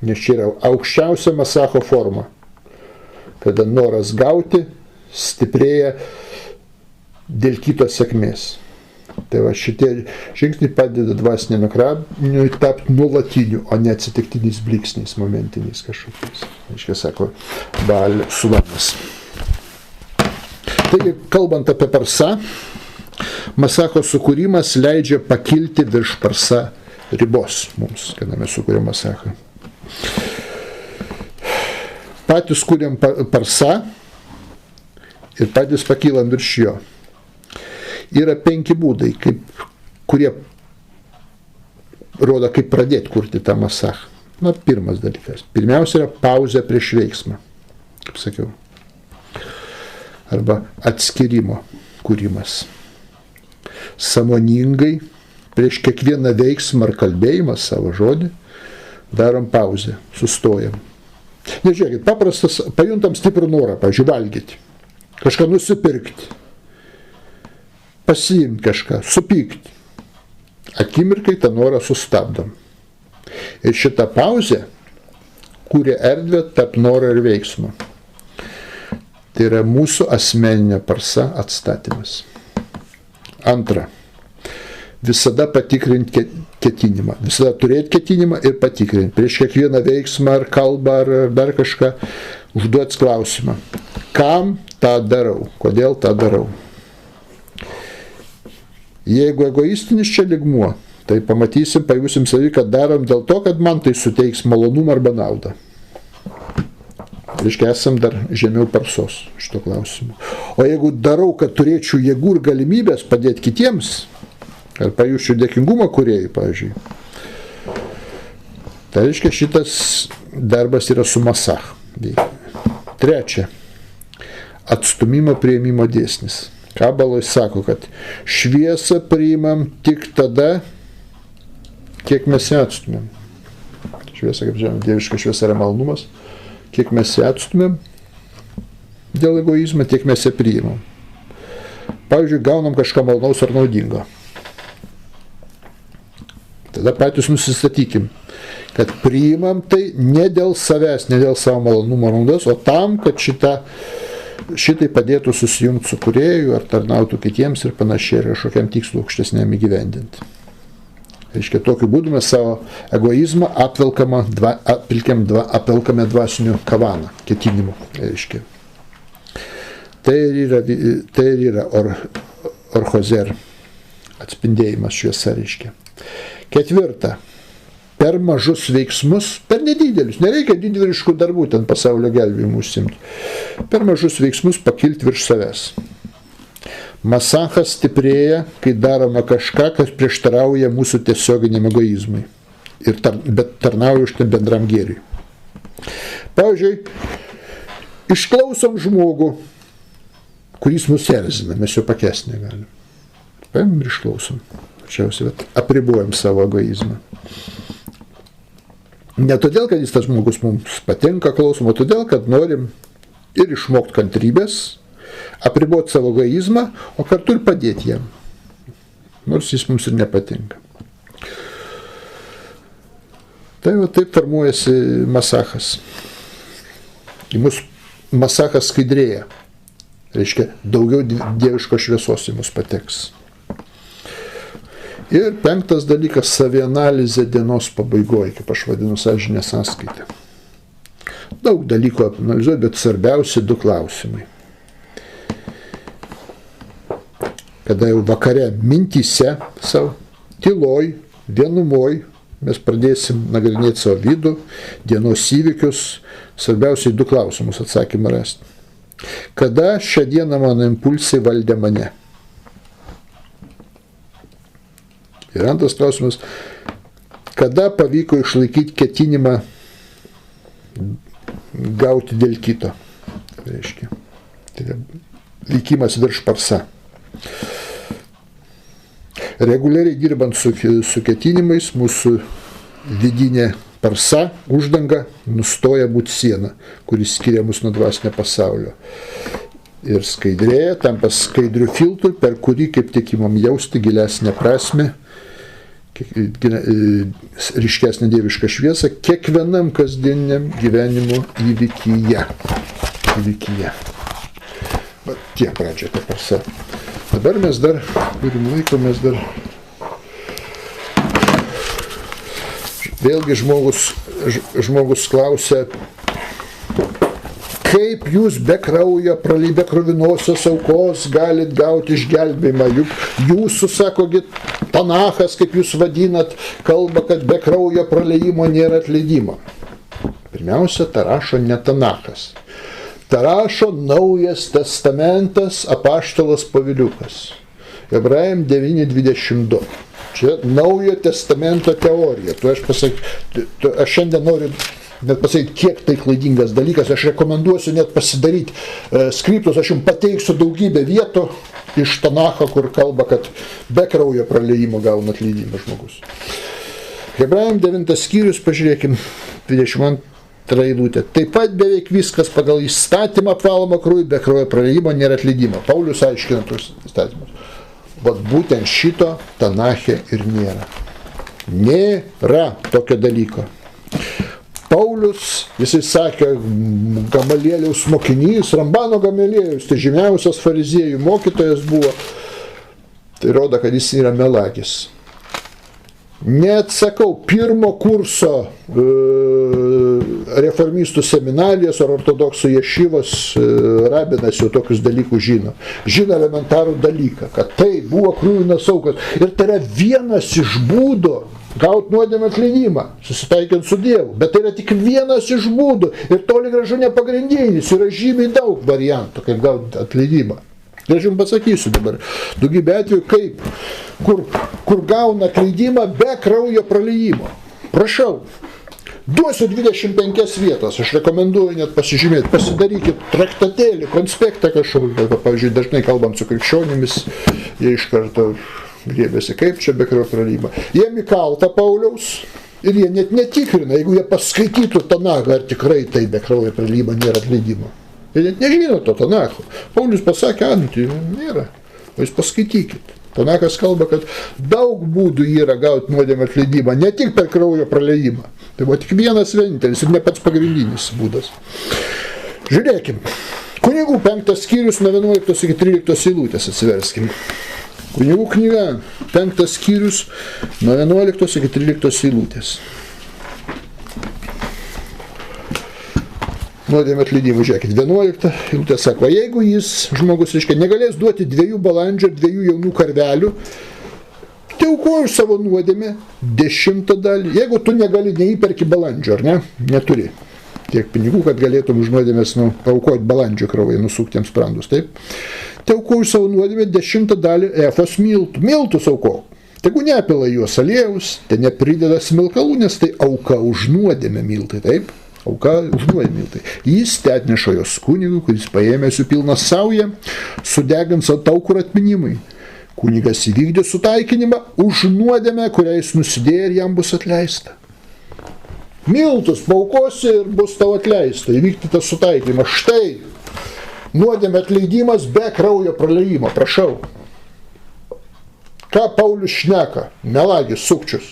Nes čia yra aukščiausia masacho forma. Kada noras gauti stiprėja dėl kito sėkmės. Tai va šitie žingsniai padeda dvasiniam ekranui tapti nuolatiniu, o ne atsitiktiniais blyksniais, momentiniais kažkokiais. Aiškiai sako, Baal Sulamas. Taigi, kalbant apie parsą, masacho sukūrimas leidžia pakilti virš parsa ribos mums, kada mes sukūrėm masachą. Patys kūrėm parsą ir patys pakylam virš jo. Yra 5 būdai, kurie rodo, kaip pradėti kurti tą masachą. Na, pirmas dalykas. Pirmiausia yra pauzė prieš veiksmą, kaip sakiau. Arba atskirimo kūrimas. Sąmoningai prieš kiekvieną veiksmą ar kalbėjimą, savo žodį, darom pauzę, sustojam. Nežiūrėkit, paprastas, pajuntam stiprų norą, pavyzdžiui, valgyti, kažką nusipirkti, pasiimti kažką, supykti. Akimirkai tą norą sustabdom. Ir šitą pauzę kūrė erdvę tarp noro ir veiksmo. Tai yra mūsų asmeninė parsa atstatymas. Antra. Visada patikrinti ketinimą. Visada turėti ketinimą ir patikrinti. Prieš kiekvieną veiksmą ar kalbą ar dar kažką užduoti klausimą. Kam tą darau? Kodėl tą darau? Jeigu egoistinis čia lygmuo, tai pamatysim, pajusim savį, kad darom dėl to, kad man tai suteiks malonumą arba naudą. Reiškia, esam dar žemiau parsos šito klausimu. O jeigu darau, kad turėčiau jėgų ir galimybės padėti kitiems, ar pajuščiau dėkingumą kūrėjai, pavyzdžiui. Tai reiškia, šitas darbas yra su masach. Trečia. Atstūmimo priėmimo dėsnis. Kabaloj sako, kad šviesą priimam tik tada, kiek mes ją atstumėm. Šviesa, kaip žinom, dieviška šviesa yra malonumas. Kiek mes ją atstumėm dėl egoizmo, tiek mes ją priimam. Pavyzdžiui, gaunam kažką malonaus ar naudingo. Tada patys nusistatykim, kad priimam tai ne dėl savęs, ne dėl savo malonumo naudos, o tam, kad šitai padėtų susijungti su kūrėju ar tarnautų kitiems ir panašiai, ir kažkokiam tikslu aukštesniam įgyvendinti. Reiškia, tokiu būdu mes savo egoizmą apvelkame dvasiniu kavana, ketinimu. Reiškia. Tai ir yra orchozer atspindėjimas šviesa, reiškia. 4. Per mažus veiksmus, per nedidelius, nereikia didvyriškų darbų ten pasaulio gelbėjimų užsimti. Per mažus veiksmus pakilti virš savęs. Masachas stiprėja, kai daroma kažką, kas prieštarauja mūsų tiesioginiam egoizmui, bet tarnauja už tai bendram gėriui. Pavyzdžiui, išklausom žmogų, kuris mus erzina, mes jo pakęsti negalim. Paimam ir išklausom. Bet apribojam savo egoizmą. Ne todėl, kad jis tas žmogus mums patinka, klausom, o todėl, kad norim ir išmokti kantrybės, apriboti savo egoizmą, o kartu ir padėti jam. Nors jis mums ir nepatinka. Tai va taip formuojasi masachas. Į mus masachas skaidrėja. Reiškia, daugiau dieviškos šviesos į mus pateks. Ir 5. dalykas - savianalizė dienos pabaigoje, kaip aš vadinu, sąžinės sąskaita. Daug dalykų analizuoju, bet svarbiausi 2 klausimai. Kada jau vakare mintyse savo, tyloj, vienumoj, mes pradėsim nagrinėti savo vidų, dienos įvykius, svarbiausiai 2 klausimus atsakymą rasti. Kada šią dieną mano impulsai valdė mane? Ir antras klausimas, kada pavyko išlaikyti ketinimą gauti dėl kito? Reiškia, tai yra vykimas virš parsa. Reguliariai dirbant su ketinimais, mūsų vidinė parsa, uždanga, nustoja būti siena, kuris skiria mus nuo dvasinio pasaulio. Ir skaidrėja, tampa skaidrių filtrų, per kurį kaip tik imam jausti gilesnę prasmę, ryškesnę dievišką šviesą kiekvienam kasdieniam gyvenimo įvykyje. Va, tiek pradžia apie parsą. Dabar mes dar turim laiko, vėlgi žmogus klausia, kaip jūs be kraujo, be kruvinosios aukos galit gauti išgelbėjimą? Juk jūsų, sakogi, Tanachas, kaip jūs vadinat, kalba, kad be kraujo praliejimo nėra atleidimo. Pirmiausia, tą rašo ne Tanachas. Tą rašo Naujas testamentas, apaštalas Paviliukas. Hebrajam 9:22. Čia Naujo testamento teorija. Aš šiandien noriu net pasakyti, kiek tai klaidingas dalykas. Aš rekomenduosiu net pasidaryti skriptus. Aš jums pateiksiu daugybę vietų iš Tanacho, kur kalba, kad be kraujo praliejimo gauna atleidimą žmogus. Hebrajam 9 skyrius, pažiūrėkim, 22 eilutė. Taip pat beveik viskas pagal įstatymą apvaloma krauju, be kraujo praliejimo nėra atleidimo. Paulius aiškina tuos įstatymus. Bet būtent šito Tanache ir nėra. Nėra tokio dalyko. Paulius, jisai sakė, Gamalieliaus mokinys, Rambano Gamalieliaus, tai žymiausias fariziejų mokytojas buvo. Tai rodo, kad jis yra melagis. Net sakau, 1 kurso reformistų seminarijos ar ortodoksų ješivos rabinas jau tokius dalykus žino. Žino elementarų dalyką, kad tai buvo kruvinas aukas. Ir tai yra vienas iš būdų gauti nuodėmę atleidimą, susitaikiant su Dievu. Bet tai yra tik vienas iš būdų ir toli gražu nepagrindinis. Yra žymiai daug variantų, kaip gauti atleidimą. Ir aš jums pasakysiu dabar, daugybė atveju, kaip, kur gauna atleidimą be kraujo praliejimo. Prašau, duosiu 25 vietas, aš rekomenduoju net pasižymėti, pasidarykit traktatėlį, konspektą kažkokį. Pavyzdžiui, dažnai kalbam su krikščionimis, jie iš karto griebėsi, kaip čia be kraujo praliejimo. Jiem įkalta Pauliaus ir jie net netikrina, jeigu jie paskaitytų Tanachą, ar tikrai tai be kraujo praliejimo nėra atleidimo. Jie net nežino to Tanacho. Paulius pasakė, tai nėra. O jūs paskaitykit. Tanachas kalba, kad daug būdų yra gauti nuodėmę atleidimą, ne tik per kraujo praliejimą. Tai buvo tik vienas vienintelis ir ne pats pagrindinis būdas. Žiūrėkim. Kunigų 5 skyrius nuo 11 iki 13 eilutės atsiverskim. Kunigų knyga, 5 skyrius, nuo 11 iki 13 eilutės. Nuodėmė atleidimų, žiūrėkit, 11 eilutė sako, jeigu jis, žmogus, reiškia, negalės duoti 2 balandžio ir 2 jaunų karvelių, tai aukoju savo nuodėmę 10 dalį. Jeigu tu negali, neįperki balandžio, ar ne? Neturi tiek pinigų, kad galėtum už nuodėmės paaukoti balandžio kraują, nusukti sprandus, taip? Tai aukoju savo nuodėmę 10 dalį efos miltų. Miltus aukau. Tegu nepila juos aliejus, tai neprideda smilkalų, nes tai auka už nuodėmę miltai, taip? Auka už nuodėmę miltai. Jis te atneša jos kunigui, kuris paėmęs jų pilną saują, sudegins ant aukuro atminimui. Kunigas įvykdė sutaikinimą už nuodėmę, kurią jis nusidėjo ir jam bus atleista. Miltus paukosi ir bus tau atleista, įvykti tą sutaikymą. Štai, nuodėmė atleidimas be kraujo praliejimo, prašau. Ką Paulius šneka? Melagis, sukčius.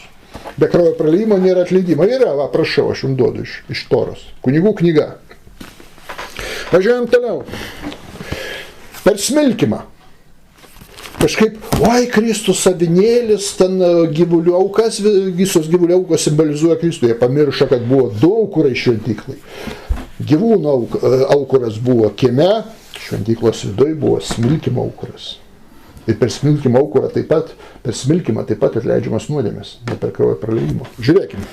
Be kraujo praliejimo nėra atleidimo. Yra, va, prašau, aš jums duodu iš Toros. Kunigų knyga. Važiuojam toliau. Per smilkimą. Kažkaip, oi, Kristus avinėlis, ten gyvulių aukas, visos gyvulių aukos simbolizuoja Kristų. Jie pamiršo, kad buvo 2 aukurai šventyklai. Gyvūnų aukuras buvo kieme, šventyklos viduje buvo smilkimo aukuras. Ir per smilkimo aukurą taip pat, per smilkimą taip pat atleidžiamas nuodėmės, ne per kraujo praliejimo. Žiūrėkime.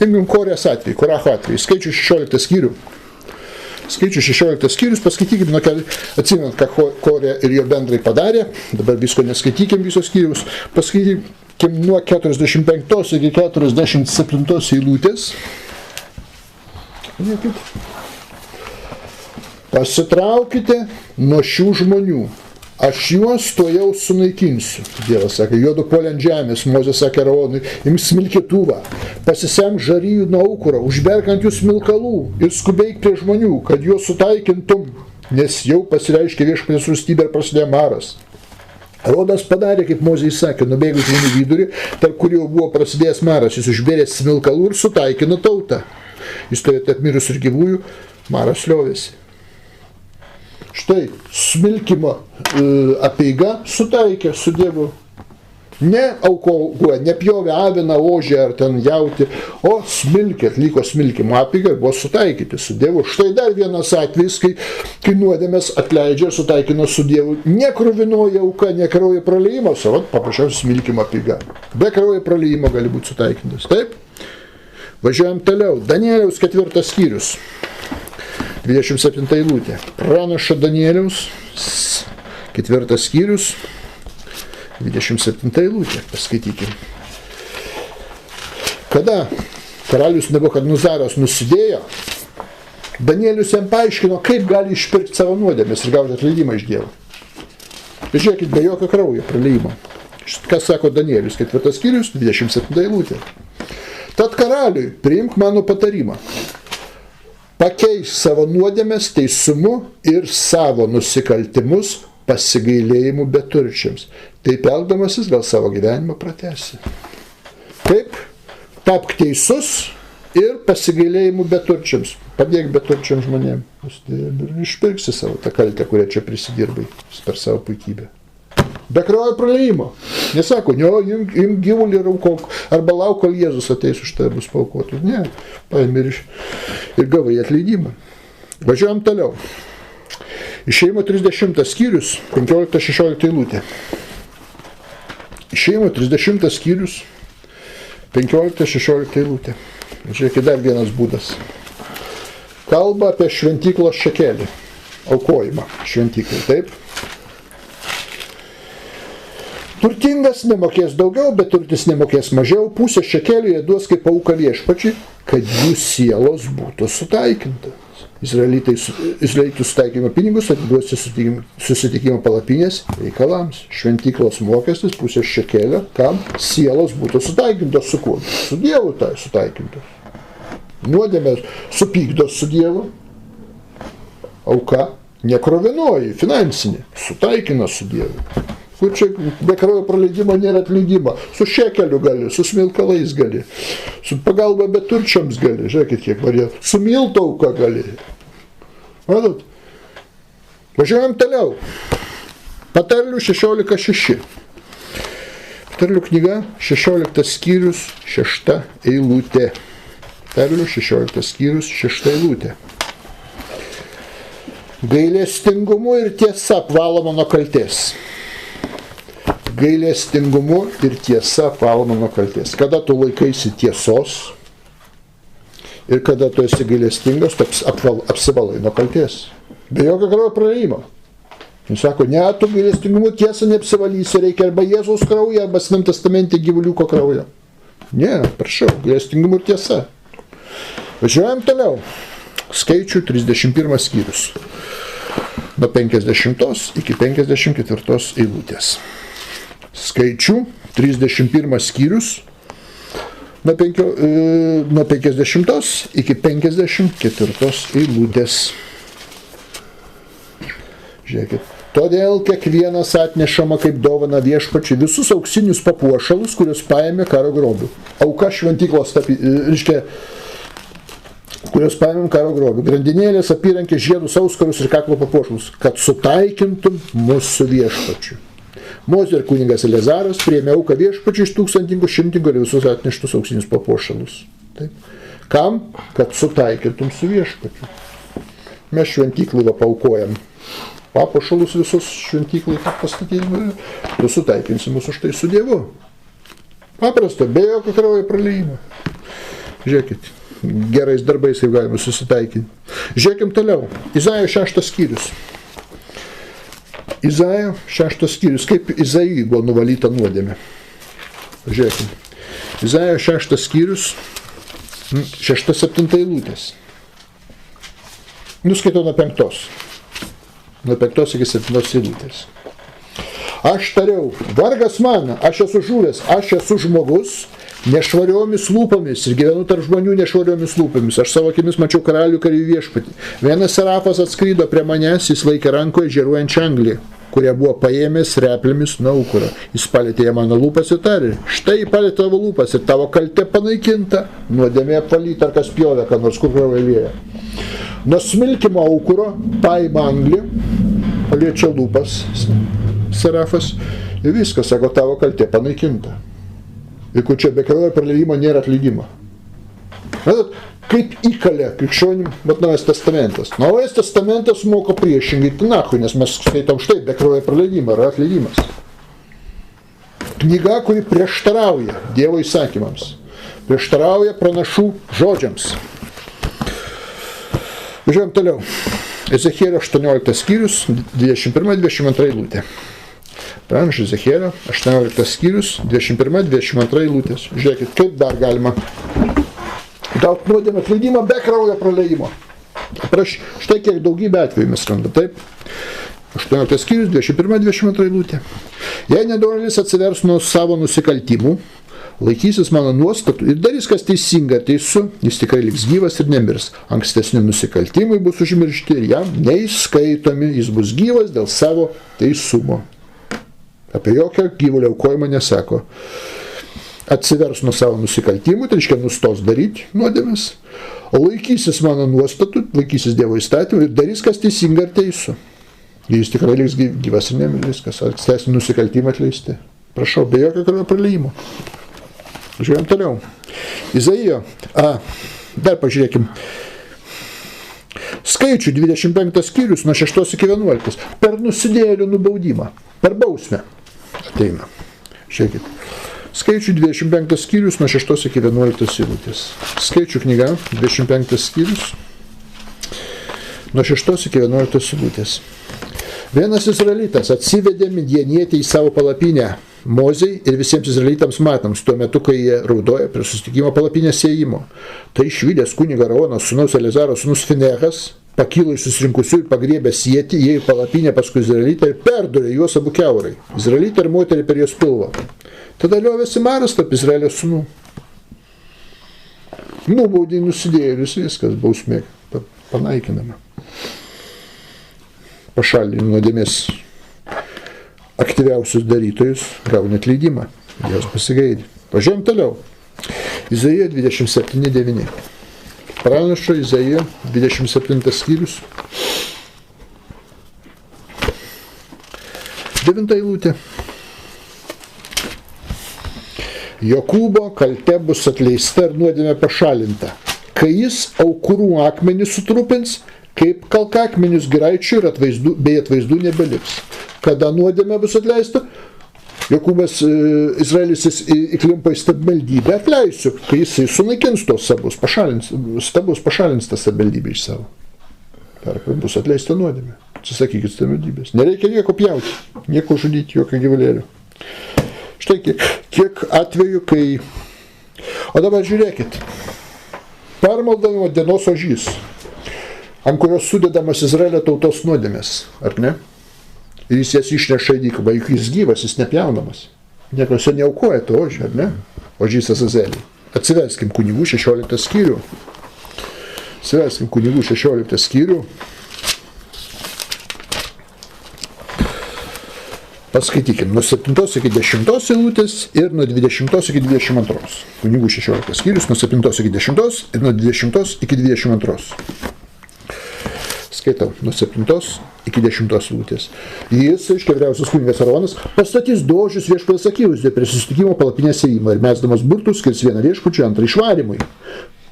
Imkim Korės atvejį, Koracho atvejį, skaičių 16 skyrių. Skaičių 16 skyrius, paskaitykim, atsimenant, ką Korė ir jo bendrai padarė, dabar visko neskaitykim viso skyrius, paskaitykim nuo 45 iki 47 eilutės. Pasitraukite nuo šių žmonių, aš juos tuojau sunaikinsiu. Dievas sakė, juodu puolė ant žemės, Mozė sakė Aronui, imk smilkytuvą, pasisemk žarijų nuo aukuro, užberk ant jų smilkalų ir skubėk prie žmonių, kad juos sutaikintum, nes jau pasireiškė viešpaties rūstybė ir prasidėjo maras. Aronas padarė, kaip Mozė įsakė, nubėgo žmonių vidurį, tarp kurių buvo prasidėjęs maras, jis užbėrė smilkalų ir sutaikino tautą. Jis turėjo apmirus ir gyvųjų, maras liovėsi. Štai smilkimo apeiga sutaikė su Dievu. Ne aukojo, nepjovė aviną, ožį ar ten jauti, o smilkė, atliko smilkimo apeigą ir buvo sutaikyti su Dievu. Štai dar vienas atvejis, kai nuodėmės atleidžia ir sutaikino su Dievu. Ne kruvinoji auka, ne kraujo praliejimas, o paprasčiausiai smilkimo apeiga. Be kraujo praliejimo gali būti sutaikintas. Taip? Važiuojam toliau. Danieliaus 4 skyrius. 27 eilutė. Pranašo Danieliaus 4 skyrius. 27 eilutė. Paskaitykim. Kada karalius Nebukadnezaras nusidėjo, Danielius jam paaiškino, kaip gali išpirkti savo nuodėmes ir gauti atleidimą iš Dievo. Ir žiūrėkit, be jokio kraujo praliejimo. Kas sako Danielius 4 skyrius, 27 eilutė. Tad karaliui, priimk mano patarimą. Pakeis savo nuodėmes teisumu ir savo nusikaltimus pasigailėjimu beturčiams. Taip elgdamasis gal savo gyvenimą pratęsi. Taip, tapk teisus ir pasigailėjimu beturčiams. Padėk beturčiams žmonėms. Ir išpirksi savo tą kaltę, kurią čia prisidirbai per savo puikybę. Be kraujo praliejimo. Nesako, imk gyvulį ir aukok, arba lauk, kol Jėzus ateis už tai bus paukotas. Ne, paėmė ir gavai atleidimą. Važiuojam toliau. Išėjimo 30 skyrius, 15-16 eilutė. Išėjimo 30 skyrius, 15-16 eilutė. Žiūrėkit, dar vienas būdas. Kalba apie šventyklos šakelį. Aukojimą šventyklai, taip? Turtingas nemokės daugiau, bet turtis nemokės mažiau, pusę šekelio jie duos kaip auką viešpačiui, kad jų sielos būtų sutaikintas. Izraelitų sutaikymo pinigus atiduos susitikimo palapinės reikalams. Šventyklos mokestis pusę šekelio, kam sielos būtų sutaikintos su kuo? Su Dievu tai sutaikintos. Nuodėmės supykdos su Dievu. Auka nekrovinoji, finansinė, sutaikina su Dievu. Kur čia be kraujo praleidimo nėra atleidimo. Su šekeliu gali, su smilkalais gali, su pagalba beturčiams gali, žiūrėkit kiek variantų, su milto auka gali. Matot? Važiuojam toliau. Patarlių 16.6. Terlių knyga, 16 skyrius, 6 eilutė. Terlių 16 skyrius, 6 eilutė. Gailestingumu ir tiesa apvaloma nuo kaltės. Gailestingumu ir tiesa apvaloma nuo kaltės. Kada tu laikaisi tiesos ir kada tu esi gailestingas, tu apsivalai nuo kaltės. Be jokio kraujo praliejimo. Jis sako, ne, tu gailestingumu tiesą neapsivalysi, reikia arba Jėzaus kraujo, arba Senam testamente gyvuliuko kraujo. Ne, prašau, gailestingumu ir tiesa. Važiuojam toliau. Skaičių 31 skyrius. Nuo 50 iki 54 eilutės. Skaičių 31 skyrius. Nuo 50 iki 54 eilutės. Žiūrėkit. Todėl kiekvienas atnešama kaip dovana viešpačiui visus auksinius papuošalus, kuriuos paėmė karo grobių. Auka šventyklos, reiškia, kurios paėmėm karo grobių. Grandinėlės, apyrankės, žiedus, auskarus ir kaklo papuošalus, kad sutaikintum mūsų viešpačiu. Mozė ir kunigas Eleazaras priėmė auką viešpačiu iš tūkstantininkų, šimtininkų ir visus atneštus auksinius papuošalus. Taip. Kam? Kad sutaikintum su viešpačiu. Mes šventyklai paukojam papuošalus visus šventyklai pastatydami, tu sutaikinsi mūsų už tai su Dievu. Paprasta, be jokio kraujo praliejimo. Žiūrėkit, gerais darbais kaip galima susitaikinti. Žiūrėkim toliau. Izaijo 6 skyrius. Izaijo 6 skyrius. Kaip Izaijui buvo nuvalyta nuodėmė. Žiūrėkim. Izaijo 6 skyrius, 6-7 eilutės. Nuskaitau nuo 5. Nuo 5 iki 7 eilutės. Aš tariau, vargas man, aš esu žuvęs, aš esu žmogus, nešvariomis lūpomis ir gyvenu tarp žmonių nešvariomis lūpomis. Aš savo akimis mačiau karalių kareivių viešpatį. Vienas serafas atskrido prie manęs, jis laikė rankoje žėruojančią anglį, kurią buvo paėmęs replėmis nuo aukuro. Jis palėtė mano lūpas ir tarė, štai palėtė tavo lūpas ir tavo kaltė panaikinta, nuodėmė apvalyta, ar kas pjovė, ką nors kur kraują lieja. Nuo smilkimo aukuro paima anglį, paliečia lūpas serafas ir viskas, sako, tavo kaltė panaikinta. Ir kur čia be kraujo praliejimo nėra atleidimo. Matot, kaip įkalė krikščionim, bet Naujas testamentas. Naujas testamentas moko priešingai Tinachui, nes mes skaitom štai, be kraujo praleidimo yra atleidimas. Knyga, kuri prieštarauja Dievo įsakymams, prieštarauja pranašų žodžiams. Važiuojam toliau. Ezechielio 18 skyrius, 21-22 eilutė. Pranašo Ezechielio 18 skyrius, 21-22 eilutės. Žiūrėkit, kaip dar galima gauti nuodėmę atleidimą be kraujo praliejimo. Štai kiek daugybę atvejų mes randam, taip? 18 skyrius, 21-22 eilutė. Jei nedorelis atsivers nuo savo nusikaltimų, laikysis mano nuostatų ir darys kas teisinga ir teisu, jis tikrai liks gyvas ir nemirs. Ankstesni nusikaltimai bus užmiršti ir jam neįskaitomi, jis bus gyvas dėl savo teisumo. Apie jokią gyvulio aukojimą nesako. Atsivers nuo savo nusikaltimų, tai reiškia nustos daryti nuodėmes, o laikysis mano nuostatų, laikysis Dievo įstatymų ir darys kas teisinga ir teisų. Jis tikrai liks gyvas ir nemirs, kas ankstesni nusikaltimai atleisti. Prašau, be jokio kraujo praliejimo. Žiūrėjom toliau. Izaijo, dar pažiūrėkim. Skaičių 25 skyrius nuo 6 iki 11. Per nusidėjėlių nubaudimą, per bausmę ateina. Žiūrėkit. Skaičių 25 skyrius nuo 6 iki 11 eilutės. Skaičių knyga 25 skyrius nuo 6 iki 11 eilutės. Vienas izraelitas atsivedė midianietį į savo palapinę Mozei ir visiems izraelitams matams, tuo metu, kai jie raudoja prie susitikimo palapinės sėjimo. Tai išvydęs kunigo Aarono sūnaus Eleazaro sūnus Finehas pakilo iš susirinkusių ir pagriebė sietį, įėjo į palapinę paskui izraelitą ir perdurė juos abu kiaurai. Izraelitą ir moterį per jos pilvą. Tada liovėsi maras tarp Izraelio sūnų. Nubaudė nusidėjėlius, viskas, bausmė panaikinama. Pašalinė nuodėmės aktyviausius darytojus gauna atleidimą. Jos pasigaidė. Važiuojam toliau. Izaijo 27:9. Pranašo Izaijo 27 skyrius. 9 eilutė. Jokūbo kalte bus atleista ir nuodėmė pašalinta, kai jis aukurų akmenį sutrupins, kaip kalkakmenius giraičių ir atvaizdų nebeliks. Kada nuodėmė bus atleista? Jokūbas Izraelis įklimpa į stabmeldybę, atleisiu, kai jisai sunaikins tos stabus, pašalins tą stabmeldybę iš savo. Tarpai bus atleista nuodėmė. Atsisakykit stabmeldybės. Nereikia nieko pjauti, nieko žudyti, jokio gyvulėlio. Štai kiek atveju, kai... O dabar žiūrėkit. Permaldavimo dienos ožys, ant kurios sudedamas Izraelio tautos nuodėmės, ar ne? Ir jis jas išneša į dykumą, juk jis gyvas, jis nepjaunamas. Niekas jo neaukoja to ožį, ar ne? Ožys Azazelį. Atsiverskim Kunigų 16 skyrių. Atsiverskim Kunigų 16 skyrių. Paskaitykim nuo 7 iki 10 eilutės ir nuo 20 iki 22. Kunigų 16 skyrius nuo 7 iki 10 ir nuo 20 iki 22. Skaitau, nuo 7 iki 10 eilutės. Jis, vyriausias kunigas Aronas, pastatys du ožius viešpaties akivaizdoje prie susitikimo palapinės įėjimo ir mesdamas burtus skirs vieną viešpačiui, antrą išvarimui.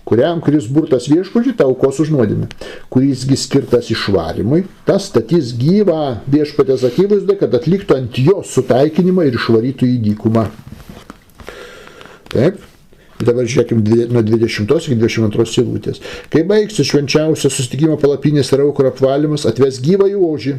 Kuris burtas viešpačiui, tą aukos už nuodėmę. Kurisgi skirtas išvarimui, tas statys gyvą viešpatės akivaizdoje, kad atliktų ant jo sutaikinimą ir išvarytų į dykumą. Taip. Dabar žiūrėkim nuo 20 iki 22 eilutės. Kai baigsis švenčiausio susitikimo palapinės ir aukuro apvalymas, atves gyvąjį ožį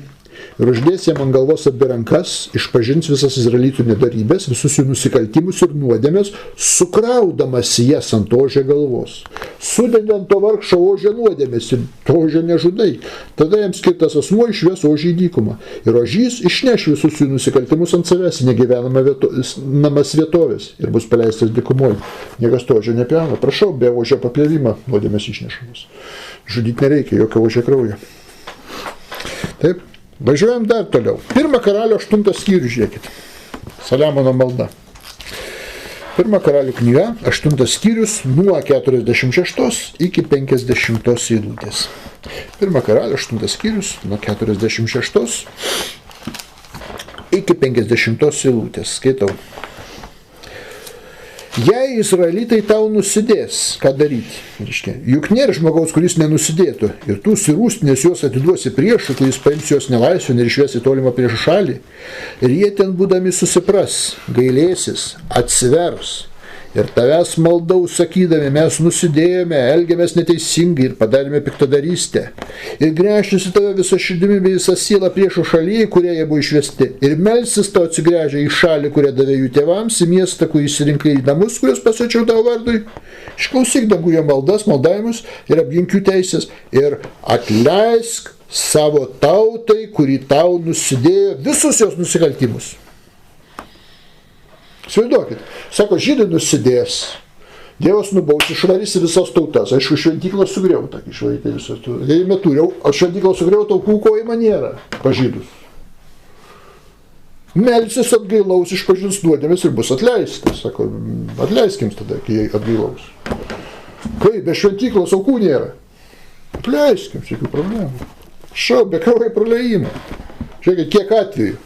ir uždės jam ant galvos abi rankas, išpažins visas izraelitų nedarybės, visus jų nusikaltimus ir nuodėmės, sukraudamas jas ant ožio galvos. Sudedi ant to vargšo ožio nuodėmės ir to ožio nežudai. Tada jam skirtas asmuo išves ožį į dykumą. Ir ožys išneš visus jų nusikaltimus ant savęs į negyvenamas vietovės ir bus paleistas dykumoje. Niekas to ožio nepjauna. Prašau, be ožio papjovimo nuodėmės išnešamos. Žudyti nereikia, jokio ožio kraujo. Taip. Važiuojam dar toliau. 1 Karalių 8 skyrių, žiūrėkit. Saliamono malda. 1 Karalių knyga, 8 skyrius, nuo 46 iki 50 eilutės. 1 Karalių 8 skyrius, nuo 46 iki 50 eilutės. Skaitau. Jei izraelitai tau nusidės, ką daryti? Juk nėra žmogaus, kuris nenusidėtų. Ir tu sirūstinės juos atiduosi priešų, kuris paims juos nelaisvėn ir išves į tolimą priešų šalį. Ir jie ten būdami susipras, gailėsis, atsivers. Ir tavęs maldaus sakydami, mes nusidėjome, elgiamės neteisingai ir padarėme piktadarystę. Ir gręžtis į tave visą širdimi bei visą sielą priešų šalyje, kurie jie buvo išvesti. Ir melsis tau atsigręžę į šalį, kurią davė jų tėvams, į miestą, kurį išsirinkai į namus, kuriuos pasačiau tavo vardui. Išklausyk danguje maldas, maldavimus ir apgink jų teisės. Ir atleisk savo tautai, kuri tau nusidėjo visus jos nusikaltimus. Įsivaizduokit, sako, žydai nusidės, Dievas nubaus, išvarys visas tautas, aišku, šventyklą sugriauta, išvaryti visas tautas. Jei metūriau, o šventyklą sugriauta, aukų kojimą nėra, pažydus. Melsis atgailaus, išpažins nuodėmės ir bus atleistas, sako, atleiskim tada, kai jie atgailaus. Kai be šventyklos aukų nėra, atleiskim, jokių problemų. Šau, be kraujo praleimų. Žiūrėkit, kiek atvejų.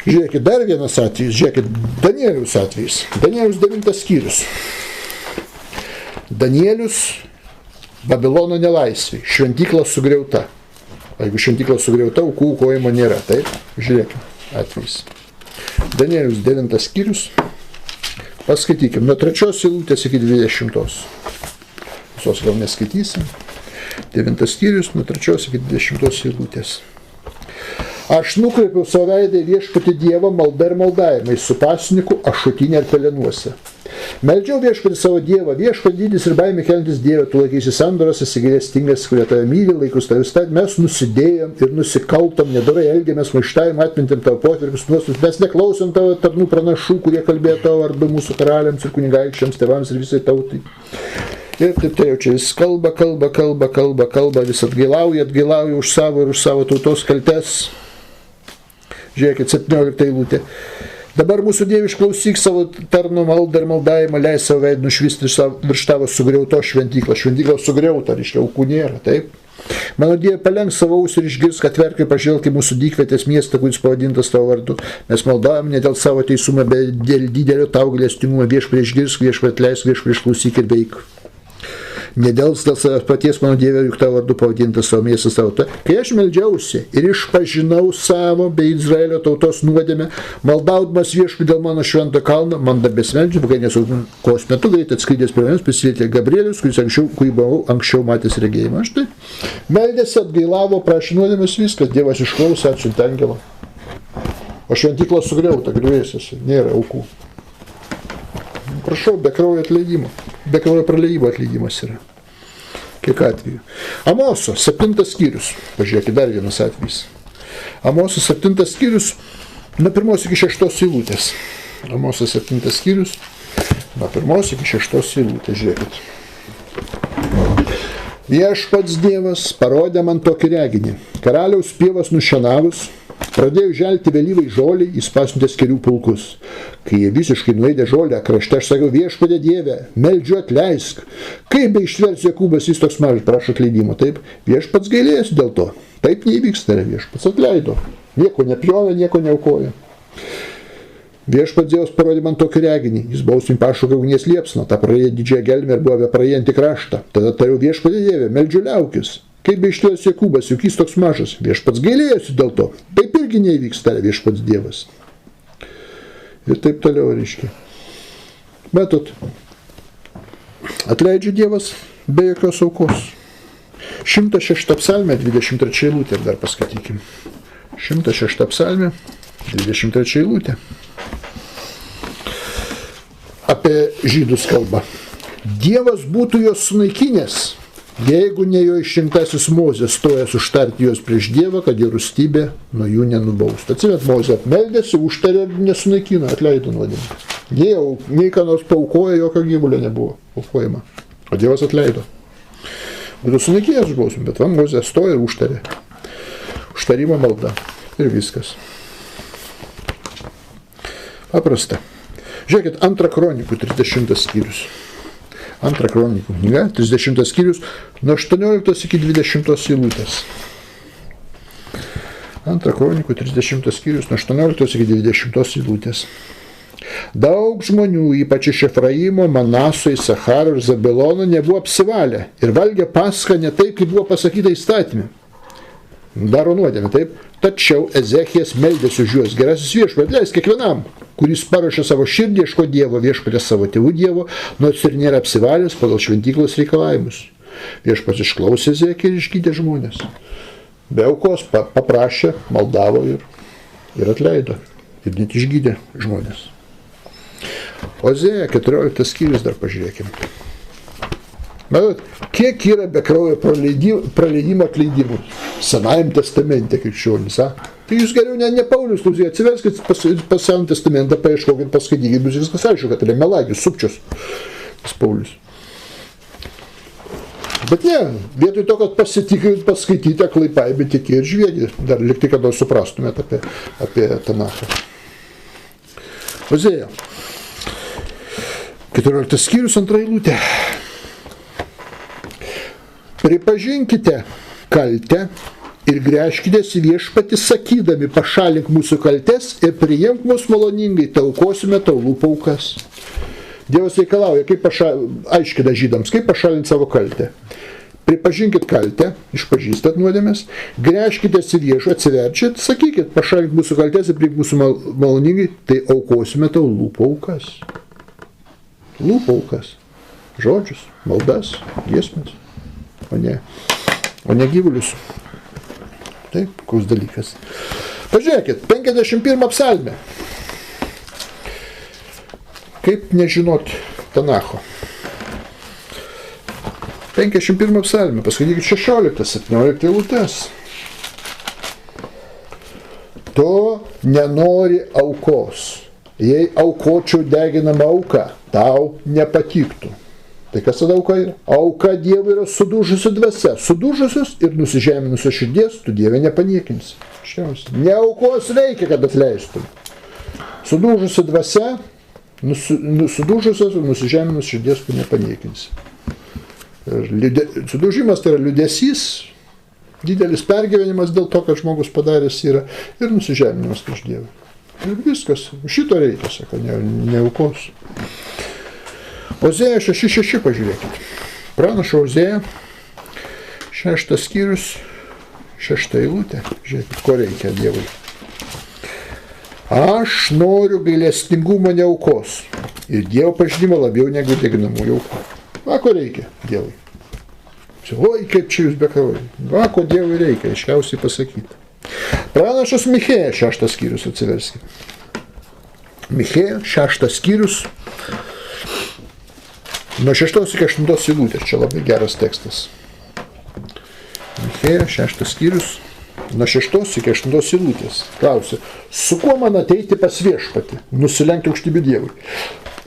Žiūrėkit, dar vienas atvejis, žiūrėkit, Danielius atvejis. Danielius 9 skyrius. Danielius Babilono nelaisvė, šventykla sugriauta. Jeigu šventykla sugriauta, aukų aukojimo nėra, taip? Žiūrėkit, atvejis. Danielius 9 skyrius. Paskaitykim, nuo 3 eilutės iki 20. Visos gal neskaitysim. 9 skyrius, nuo 3 iki 20 eilutės. Aš nukreipiau savo veidą į viešpatį Dievą maldą ir maldavimai su pasniku, ašutinė ir pelenuose. Meldžiau viešpatį savo Dievą, viešpatį dydis ir baimė kelintis Dievą, tu laikysi sandoros, esi gailestingas, kurie tave myli, laikus tave statė, mes nusidėjom ir nusikaltom, nedorai elgiamės, maištavim, atmintėm tavo potvarkius nuostus, mes neklausom tavo tarnų pranašų, kurie kalbėjo tavo vardu mūsų karaliams ir kunigaikščiams, tėvams ir visai tautai. Ir taip tai jau čia vis kalba, vis atgailauja už savo ir už savo tautos kaltes. Žiūrėkit, 17 eilutė. Dabar mūsų Dieve išklausyk savo tarno maldą ir maldavimą, leis savo veidą nušvisti virš tavo sugriauto šventyklą. Šventykla sugriauta, reiškia, aukų nėra, taip? Mano Dieve, palenk savo ausį ir išgirs, kad verkai pažvelk į mūsų dykvietės miestą, kuris pavadintas tavo vardu. Mes maldavome ne dėl savo teisumo, bet dėl didelio tavo gailestingumo. Viešpatie išgirsk, viešpatie atleisk, viešpatie išklausyk ir veik. Nedėls dėl savęs paties, mano Dieve, juk tavo vardu pavadintas savo miestas tauta. Kai aš meldžiausi ir išpažinau savo bei Izraelio tautos nuodėmę, maldaudamas viešpatį dėl mano švento kalno, man dar besmeldžiu, kai nesaugos metu greit atskridęs prie manęs prisilietė Gabrielius, kurį buvau anksčiau matęs regėjimą. Aš tai meldėsi, atgailavo, prašė nuodėmės, viskas, Dievas išklausė, atsiuntė angelą. O šventykla sugriauta, griuvėsiuose, nėra aukų. Prašau, be kraujo atleidimo. Be kraujo praleidimo atleidimas yra. Kiek atvejų. Amoso, 7 skyrius. Pažiūrėkit, dar vienas atvejis. Amoso 7 skyrius, nuo 1 iki 6 eilutės. Amoso 7 skyrius, nuo 1 iki 6 eilutės. Žiūrėkit. Viešpats Dievas parodė man tokį reginį. Karaliaus pievas nušienavus, pradėjo želti vėlyvai žolį, jis pasiuntė skėrių pulkus. Kai jie visiškai nuėdė žolę krašte, aš sakiau, viešpatie Dieve, meldžiu atleisk. Kaip be ištvers Jokūbas, jis toks mažas, prašo atleidimo. Taip, viešpats gailėjosi dėl to. Taip neįvyks, tai viešpats atleido. Nieko nepjovė, nieko neaukojo. Viešpats Dievas parodė man tokį reginį. Jis bausmį pašaukė ugnies liepsną, tą praėjo didžiąją gelmę ir buvo praėjantį kraštą. Tada tariau, viešpatie Dieve, meldžiu liaukis. Kaip be ištvers Jokūbas, juk jis toks mažas. Viešpats gailėjosi dėl to. Taip irgi neįvyks, tarė viešpats Dievas. Ir taip toliau, reiškia. Matot, atleidžia Dievas be jokios aukos. 106 psalmė, 23 eilutė, dar paskaitykim. 106 psalmė, 23 eilutė. Apie žydus kalba. Dievas būtų juos sunaikinęs, jeigu ne jo išrinktasis Mozės stojęs užtarti juos prieš Dievą, kad jo rūstybė nuo jų nenubaustų. Atsimet, Mozė apmeldėsi, užtarė ir nesunaikino, atleido nuodėmę. Nei ką nors paukoja, jokio gyvulio nebuvo paukojama. O Dievas atleido. Būtų sunaikinęs užbausmę, bet va, Mozė stoja ir užtarė. Užtarimo malda. Ir viskas. Paprasta. Žiūrėkit, 2 kronikų 30 skyrius. 2 kronikų knyga, 30 skyrius, nuo 18 iki 20 eilutės. 2 kronikų 30 skyrius, nuo 18 iki 20 eilutės. Daug žmonių, ypač iš Efraimo, Manaso, Isacharo ir Zabelono, nebuvo apsivalę ir valgė Paschą ne taip, kaip buvo pasakyta įstatyme. Daro nuodėmę, taip. Tačiau Ezechijas meldėsi už juos. Gerasis viešpatie, atleisk kiekvienam, kuris paruošė savo širdį, ieško Dievo, viešpatie savo tėvų Dievo, nors ir nėra apsivalęs pagal šventyklos reikalavimus. Viešpats išklausė Ezechiją ir išgydė žmonės. Be aukos paprašė, maldavo ir atleido. Ir net išgydė žmonės. Ozėja 14 skyrius dar pažiūrėkime. Matot, kiek yra be kraujo praleidimo atleidimų Senajam testamente krikščionys, tai jūs geriau ne Paulius, klausykite, atsiverskit pas Senąjį testamentą, paieškokit, paskaitykit, bus viskas aišku, kad yra melagis, sukčius, tas Paulius. Bet ne, vietoj to, kad paskaityti aklaipai, bet tikė ir žviegį, dar likti, kad suprastumėt apie Tanachą. Ozėja, 14 skyrius, 2 eilutė. Pripažinkite kaltę ir gręžkitės į viešpatį sakydami, pašalink mūsų kaltes ir priimk mus maloningai, taukosime tau lūpų aukas. Dievas reikalauja, aiškina žydams, kaip pašalinti savo kaltę. Pripažinkit kaltę, išpažįstat nuodėmės, gręžkitės į viešą, atsiverčiat, sakykit, pašalink mūsų kaltes ir priimk mūsų maloningai, tai aukosime tau lūpų aukas. Lūpų aukas. Žodžius, maldas, giesmes. O ne gyvulius. Taip, koks dalykas. Pažiūrėkit, 51 psalmė. Kaip nežinot Tanacho? 51 psalmė, paskaitykit 16-17 eilutes. Tu nenori aukos. Jei aukočiau deginamą auką, tau nepatiktų. Tai kas tada auka yra? Auka Dievui yra sudužusi dvasia. Sudužusios ir nusižeminusios širdies, tu Dieve nepaniekinsi. Ne aukos reikia, kad atleistum. Sudužusi dvasia, sudužusios ir nusižeminusios širdies, tu nepaniekinsi. Sudužimas tai yra liūdesys, didelis pergyvenimas dėl to, kad žmogus padaręs yra, ir nusižeminimas prieš Dievą. Ir viskas, šito reikia, sako, ne aukos. Ozėja 6.6 pažiūrėkit. Pranašo Ozėja, 6 skyrius, 6 eilutė. Žiūrėkit, ko reikia Dievui. Aš noriu gailestingumo ne aukos ir Dievo pažinimo labiau negu deginamųjų aukų. Va, ko reikia Dievui. Oi, kaip čia jūs bekraujai. Va, ko Dievui reikia, aiškiausiai pasakyti. Pranašas Michėja, 6 skyrius, atsiverskime. Michėja, 6 skyrius, nuo 6 iki 8 eilutės, čia labai geras tekstas. Michėja, 6 skyrius, nuo 6 iki 8 eilutės. Klausia, su kuo man ateiti pas viešpatį, nusilenkti aukštybių Dievui?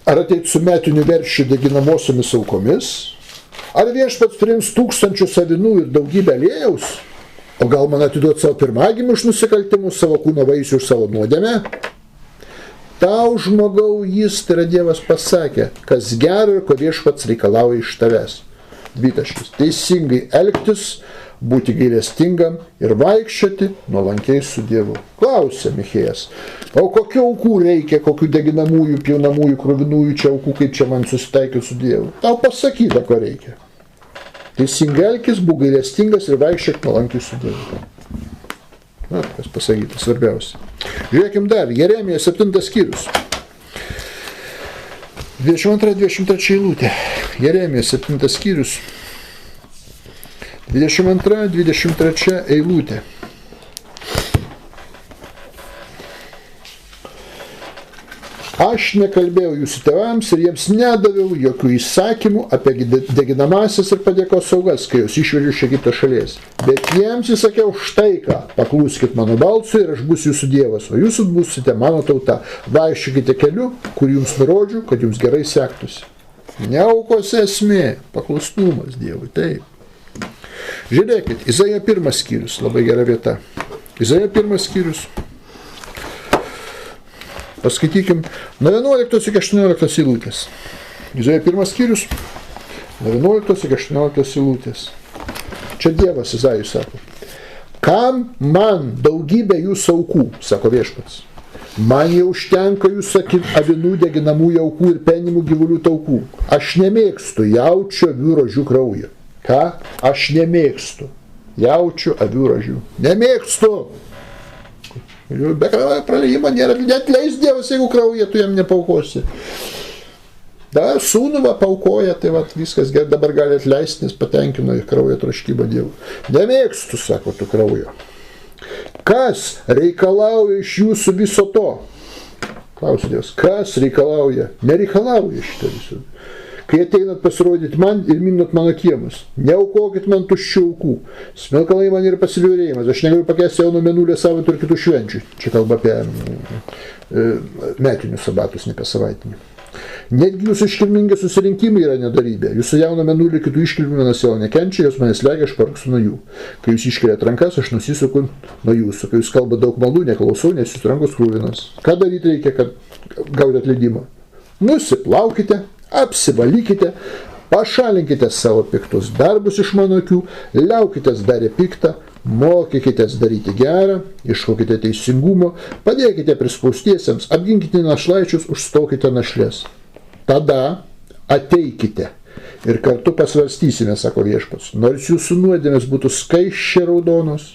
Ar ateiti su metiniu veršiu deginamosiomis aukomis? Ar viešpats priims 1000 avinų ir daugybę aliejaus? O gal man atiduoti savo pirmagimį už nusikaltimus, savo kūno vaisių už savo nuodėmę? Tau, žmogau, jis, tai yra Dievas, pasakė, kas gera ir ko viešpats reikalauja iš tavęs. Dvitaškis. Teisingai elgtis, būti gailestingam ir vaikščioti nuolankiai su Dievu. Klausia Michėjas, o kokių aukų reikia, kokių deginamųjų, pjaunamųjų, kruvinųjų čia aukų, kaip čia man susitaikyti su Dievu? Tau pasakyta, ko reikia. Teisingai elgtis, būk gailestingas ir vaikščiok nuolankiai su Dievu. Na, kas pasakyta, svarbiausia. Žiūrėkim dar, Jeremija 7 skyrius. 22-23 eilutė. Jeremija 7 skyrius. 22-23 eilutė. Aš nekalbėjau jūsų tėvams ir jiems nedaviau jokių įsakymų apie deginamąsias ir padėkos saugas, kai jūs išvežiu iš Egipto šalies. Bet jiems įsakiau štai ką, paklūskit mano balsui ir aš būsiu jūsų Dievas, o jūs būsite mano tauta. Vaikščiokite keliu, kur jums nurodžiu, kad jums gerai sektųsi. Ne aukos esmė, paklusnumas Dievui, taip. Žiūrėkit, Izaijo 1 skyrius, labai gera vieta. Izaijo 1 skyrius. Paskaitykim nuo 11 iki 18 eilutės. Izaijo 1 skyrius, nuo 11 iki 18 eilutės. Čia Dievas Izajui sako. Kam man daugybė jūsų aukų, sako viešpats. Man jau užtenka jūsų avinų deginamųjų aukų ir penimų gyvulių taukų. Aš nemėgstu jaučio, avių, rožių kraujo. Ką? Aš nemėgstu jaučių, avių, rožių. Nemėgstu. Be praleimo nėra, net leis Dievas, jeigu kraują tu jam nepaukosi. Dar sūnų paukoja, tai vat, viskas gerai, dabar gali atleisti, nes patenkino į kraujo troškybą Dievų. Nemėgstu, sako, tu kraujo. Kas reikalauja iš jūsų viso to? Klausia Dievas, kas reikalauja? Nereikalauja šitą viso. Kai ateinat pasirodyti man ir minot mano kiemus, neaukokit man tuščių aukų. Smilkalai man yra pasiliūrėjimas, aš negaliu pakęsti jauno mėnulio savatų ir kitų švenčių. Čia kalba apie metinius sabatus, ne apie savaitinį. Netgi jūsų iškilmingi susirinkimai yra nedarybė. Jūsų jauno mėnulio kitų iškilmių mano siela nekenčia, jos manęs legia, aš parksiu nuo jų. Kai jūs iškeliat rankas, aš nusisuku nuo jūsų. Kai jūs kalba daug maldų, neklausau, nes jūsų rankos krūvinos. Ką daryti reikia, kad gauti atleidimą? Nusiplaukite, apsivalykite, pašalinkite savo piktus darbus iš mano akių, liaukitės darę piktą, mokykitės daryti gerą, iškokite teisingumo, padėkite prispaustiesiems, apginkite našlaičius, užstokite našlės. Tada ateikite ir kartu pasvarstysime, sako viešpats, nors jūsų nuodėmės būtų skaisčiai raudonos,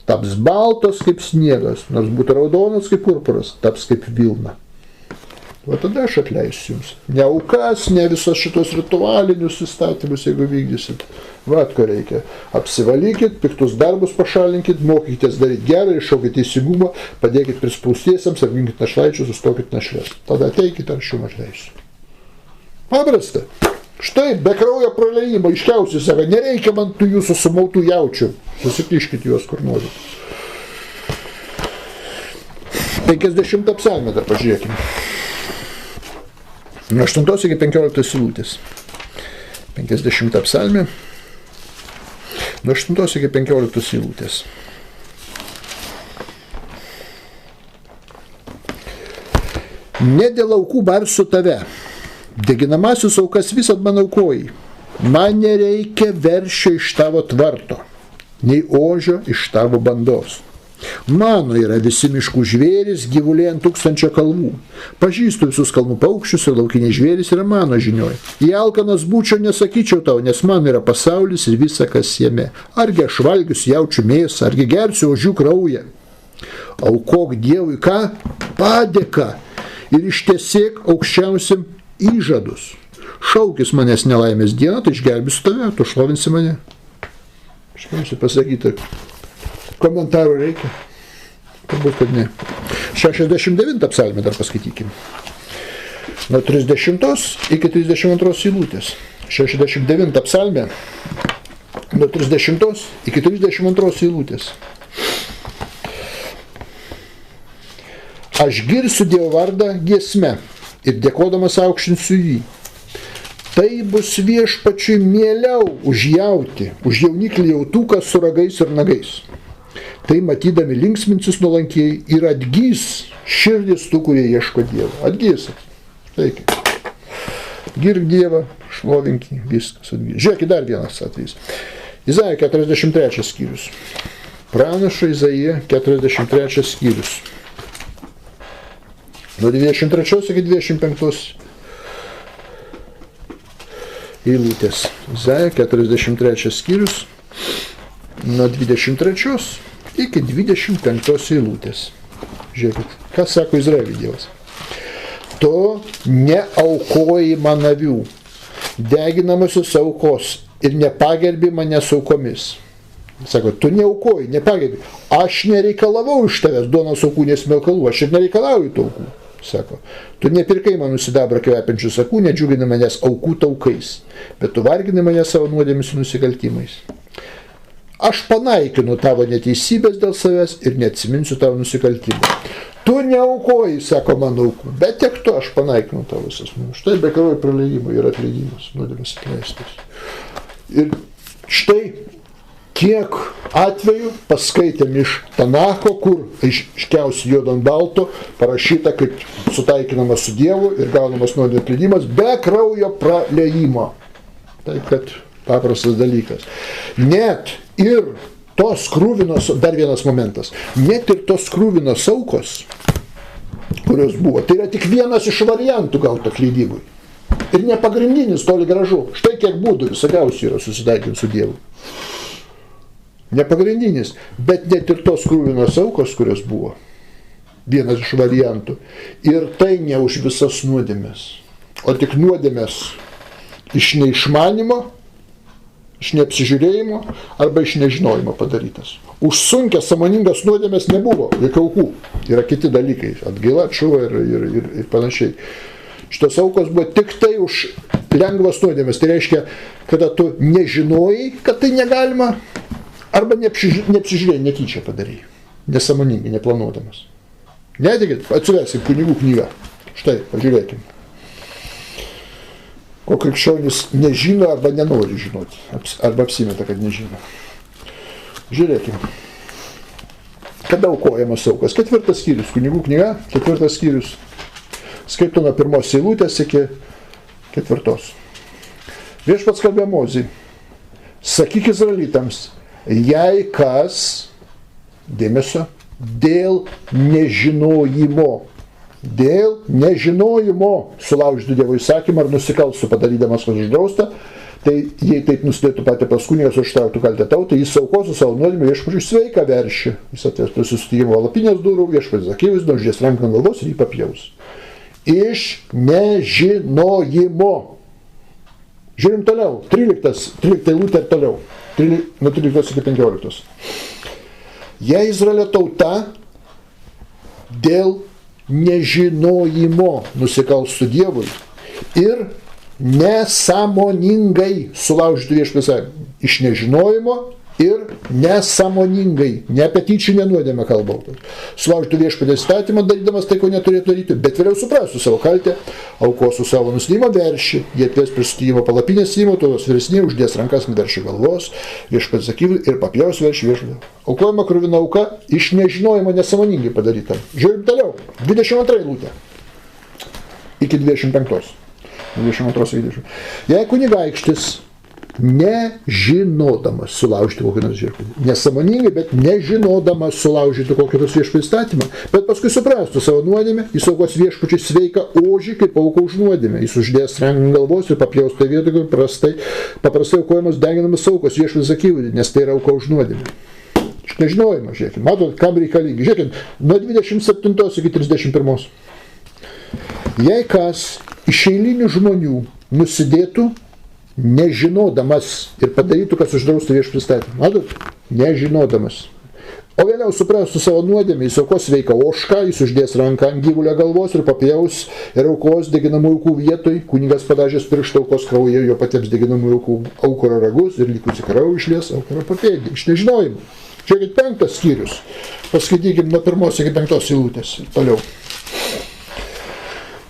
taps baltos kaip sniegas, nors būtų raudonos kaip purpuras, taps kaip vilna. O tada aš atleisiu jums. Ne aukas, ne visos šitos ritualinius įstatymus, jeigu vykdysit. Vat ko reikia. Apsivalykit, piktus darbus pašalinkit, mokykitės daryti gerą, iššaukit teisingumą, padėkit prispaustiesiems, apginkit našlaičius, sustokit našlės. Tada ateikit, aš jums atleisiu. Paprasta. Štai, be kraujo praleimo, iškiausiai sako, nereikia man tų jūsų sumautų jaučių. Susikiškit juos kur norit. 50 psalmę dar pažiūrėkime. Nuo 8 iki 15 eilutės. 50 psalmė. Nuo 8 iki 15 eilutės. Ne dėl aukų barsiu tave. Deginamasius aukas visad man aukojai. Man nereikia veršio iš tavo tvarto. nei ožio iš tavo bandos. Mano yra visi miškų žvėris, gyvuliai ant 1000 kalvų. Pažįstu visus kalnų paukščius ir laukiniai žvėris yra mano žinioj. Į alkanas būčiau nesakyčiau tau, nes man yra pasaulis ir visa, kas jame. Argi aš valgiusiu jaučių mėsą, argi gersiu ožių kraują. Aukok Dievui ką? Padėką ir ištiesėk aukščiausiam įžadus. Šaukis manęs nelaimės dieną, tai išgelbėsiu tave, tu šlovinsi mane. Aš jums pasakyti, komentarų reikia? Turbūt, kad ne. 69 psalmę dar paskaitykim. Nuo 30 iki 32 eilutės. 69 psalmė nuo 30 iki 32 eilutės. Aš girsiu Dievo vardą giesme ir dėkodamas aukštinsiu jį. Tai bus viešpačiui mieliau užjauti, už jauniklį jautuką su ragais ir nagais. Tai matydami linksminsis nuolankiai ir atgys širdis tų, kurie ieško Dievo. Atgys. Taigi. Girk Dievą, šlovink jį, viskas atgys. Žiūrėkit, dar vienas atvejis. Izaijo 43 skyrius. Pranašo Izaijo 43 skyrius. Nuo 23 iki 25 eilutės. Izaijo 43 skyrius. Nuo 23 iki 25 eilutės. Žiūrėkit, ką sako Izraelio Dievas. Tu neaukoji man avių, deginamosios aukos ir nepagerbi mane aukomis. Sako, tu neaukoji, nepagerbi. Aš nereikalavau iš tavęs duonos aukų nesmelkalų, aš ir nereikalauju tų aukų. Sako, tu nepirkai man sidabrą kvepiančių sakų, nedžiugini manęs aukų taukais, bet tu vargini mane savo nuodėmis ir nusikaltimais. Aš panaikinu tavo neteisybės dėl savęs ir neatsiminsiu tavo nusikaltimų. Tu neaukoji, sako man aukų, bet tiek tu aš panaikinu tavo visas nuodėmes. Štai be kraujo praliejimo yra atleidimas, nuodėmės atleistas. Ir štai kiek atvejų paskaitėm iš Tanacho, kur aiškiausiai juodo ant balto parašyta, kaip sutaikinamas su Dievu ir gaunamas nuodėmės atleidimas be kraujo praliejimo. Taip, kad paprastas dalykas. Net ir tos krūvinos, dar vienas momentas, net ir tos krūvinos aukos, kurios buvo, tai yra tik vienas iš variantų gauto atleidimui. Ir ne pagrindinis, toli gražu. Štai kiek būdų visokiausių yra susitaikinti su Dievu. Ne pagrindinis, bet net ir tos krūvinos aukos, kurios buvo, vienas iš variantų. Ir tai ne už visas nuodėmes, o tik nuodėmes iš neišmanimo, iš neapsižiūrėjimo arba iš nežinojimo padarytas. Už sunkias sąmoningas nuodėmes nebuvo jokių aukų. Yra kiti dalykai, atgaila, atšuva ir panašiai. Šitos aukos buvo tik tai už lengvas nuodėmes. Tai reiškia, kada tu nežinojai, kad tai negalima, arba neapsižiūrėjai, netyčia padarėjai. Nesąmoningai, neplanuodamas. Netikit, atsiversim kunigų knygą. Štai, pažiūrėkim. Ko krikščionis nežino arba nenori žinoti. Arba apsimeta, kad nežino. Žiūrėkim. Kada aukojamos aukos? 4 skyrius. Kunigų knyga, 4 skyrius. Skaito nuo 1 eilutės iki 4. Viešpats kalbėjo Mozei. Sakyk izraelitams, jei kas, dėmesio, dėl nežinojimo sulaužytų Dievo įsakymą ar nusikalstų padarydamas kas uždrausta, tai jei taip nusidėtų patį pas kunigas užtrauktų kaltę tautą, jis aukos su savo nuodėme viešpačiui sveiką veršį. Jis atves prie susitikimo lapinės durų, viešpatis akivaizdon, uždės ranką ant galvos ir jį papjaus. Iš nežinojimo. Žiūrim toliau. 13 eilutė ir toliau. Nuo 13 iki 15. Jei Izraelio tauta dėl nežinojimo nusikalstų Dievui ir nesąmoningai sulaužytų viešpaties iš nežinojimo ir nesąmoningai, ne apie tyčinę nuodėmę kalbau. Sulaužytų viešpaties įstatymą darydamas tai, ko neturėtų daryti, bet vėliau suprastų savo kaltę, aukos su savo nusidėjimo veršį, jie atves prie susidėjimo palapinės įmo, tos vyresniai uždės rankas ant veršį galvos, viešpaties akivaizdon ir papjaus veršį viešpaties. Aukojama kruvina auka iš nežinojimo nesąmoningai padaryta. Žiūrim toliau. 22 eilutė. Iki 25. 22 eilutė. Jei kunigaikštis nežinodamas sulaužyti kokį nors viešpatį. Nesąmoningai, bet nežinodamas sulaužyti kokį nors viešpatį įstatymą. Bet paskui suprastų savo nuodėmę, jis aukos viešpačiui sveiką ožį kaip auką už nuodėmę. Jis uždės ranką ant galvos ir papjaus tą vietą, kur paprastai aukojamos deginamas aukos viešpatį akivaizdai, nes tai yra auka už nuodėmę. Iš nežinojimo, žiūrėkit, matot, kam reikalingi. Žiūrėkit, nuo 27 iki 31. Jei kas iš eilinių žmonių nusidėtų, nežinodamas ir padarytų, kas uždraustų viešpatį įstatymą. Matot? Nežinodamas. O vėliau suprastų savo nuodėmę, jis aukos sveiką ožką, jis uždės ranką ant gyvulio galvos ir papjaus ir aukos deginamų aukų vietoj. Kunigas padažęs pirštą aukos kraują jo patiems deginamų aukų aukuro ragus ir likusi kraują išlies aukuro papėdį. Iš nežinojimo. Žiūrėkit, 5 skyrius. Paskaitykim nuo 1 iki 5 eilutės. Toliau.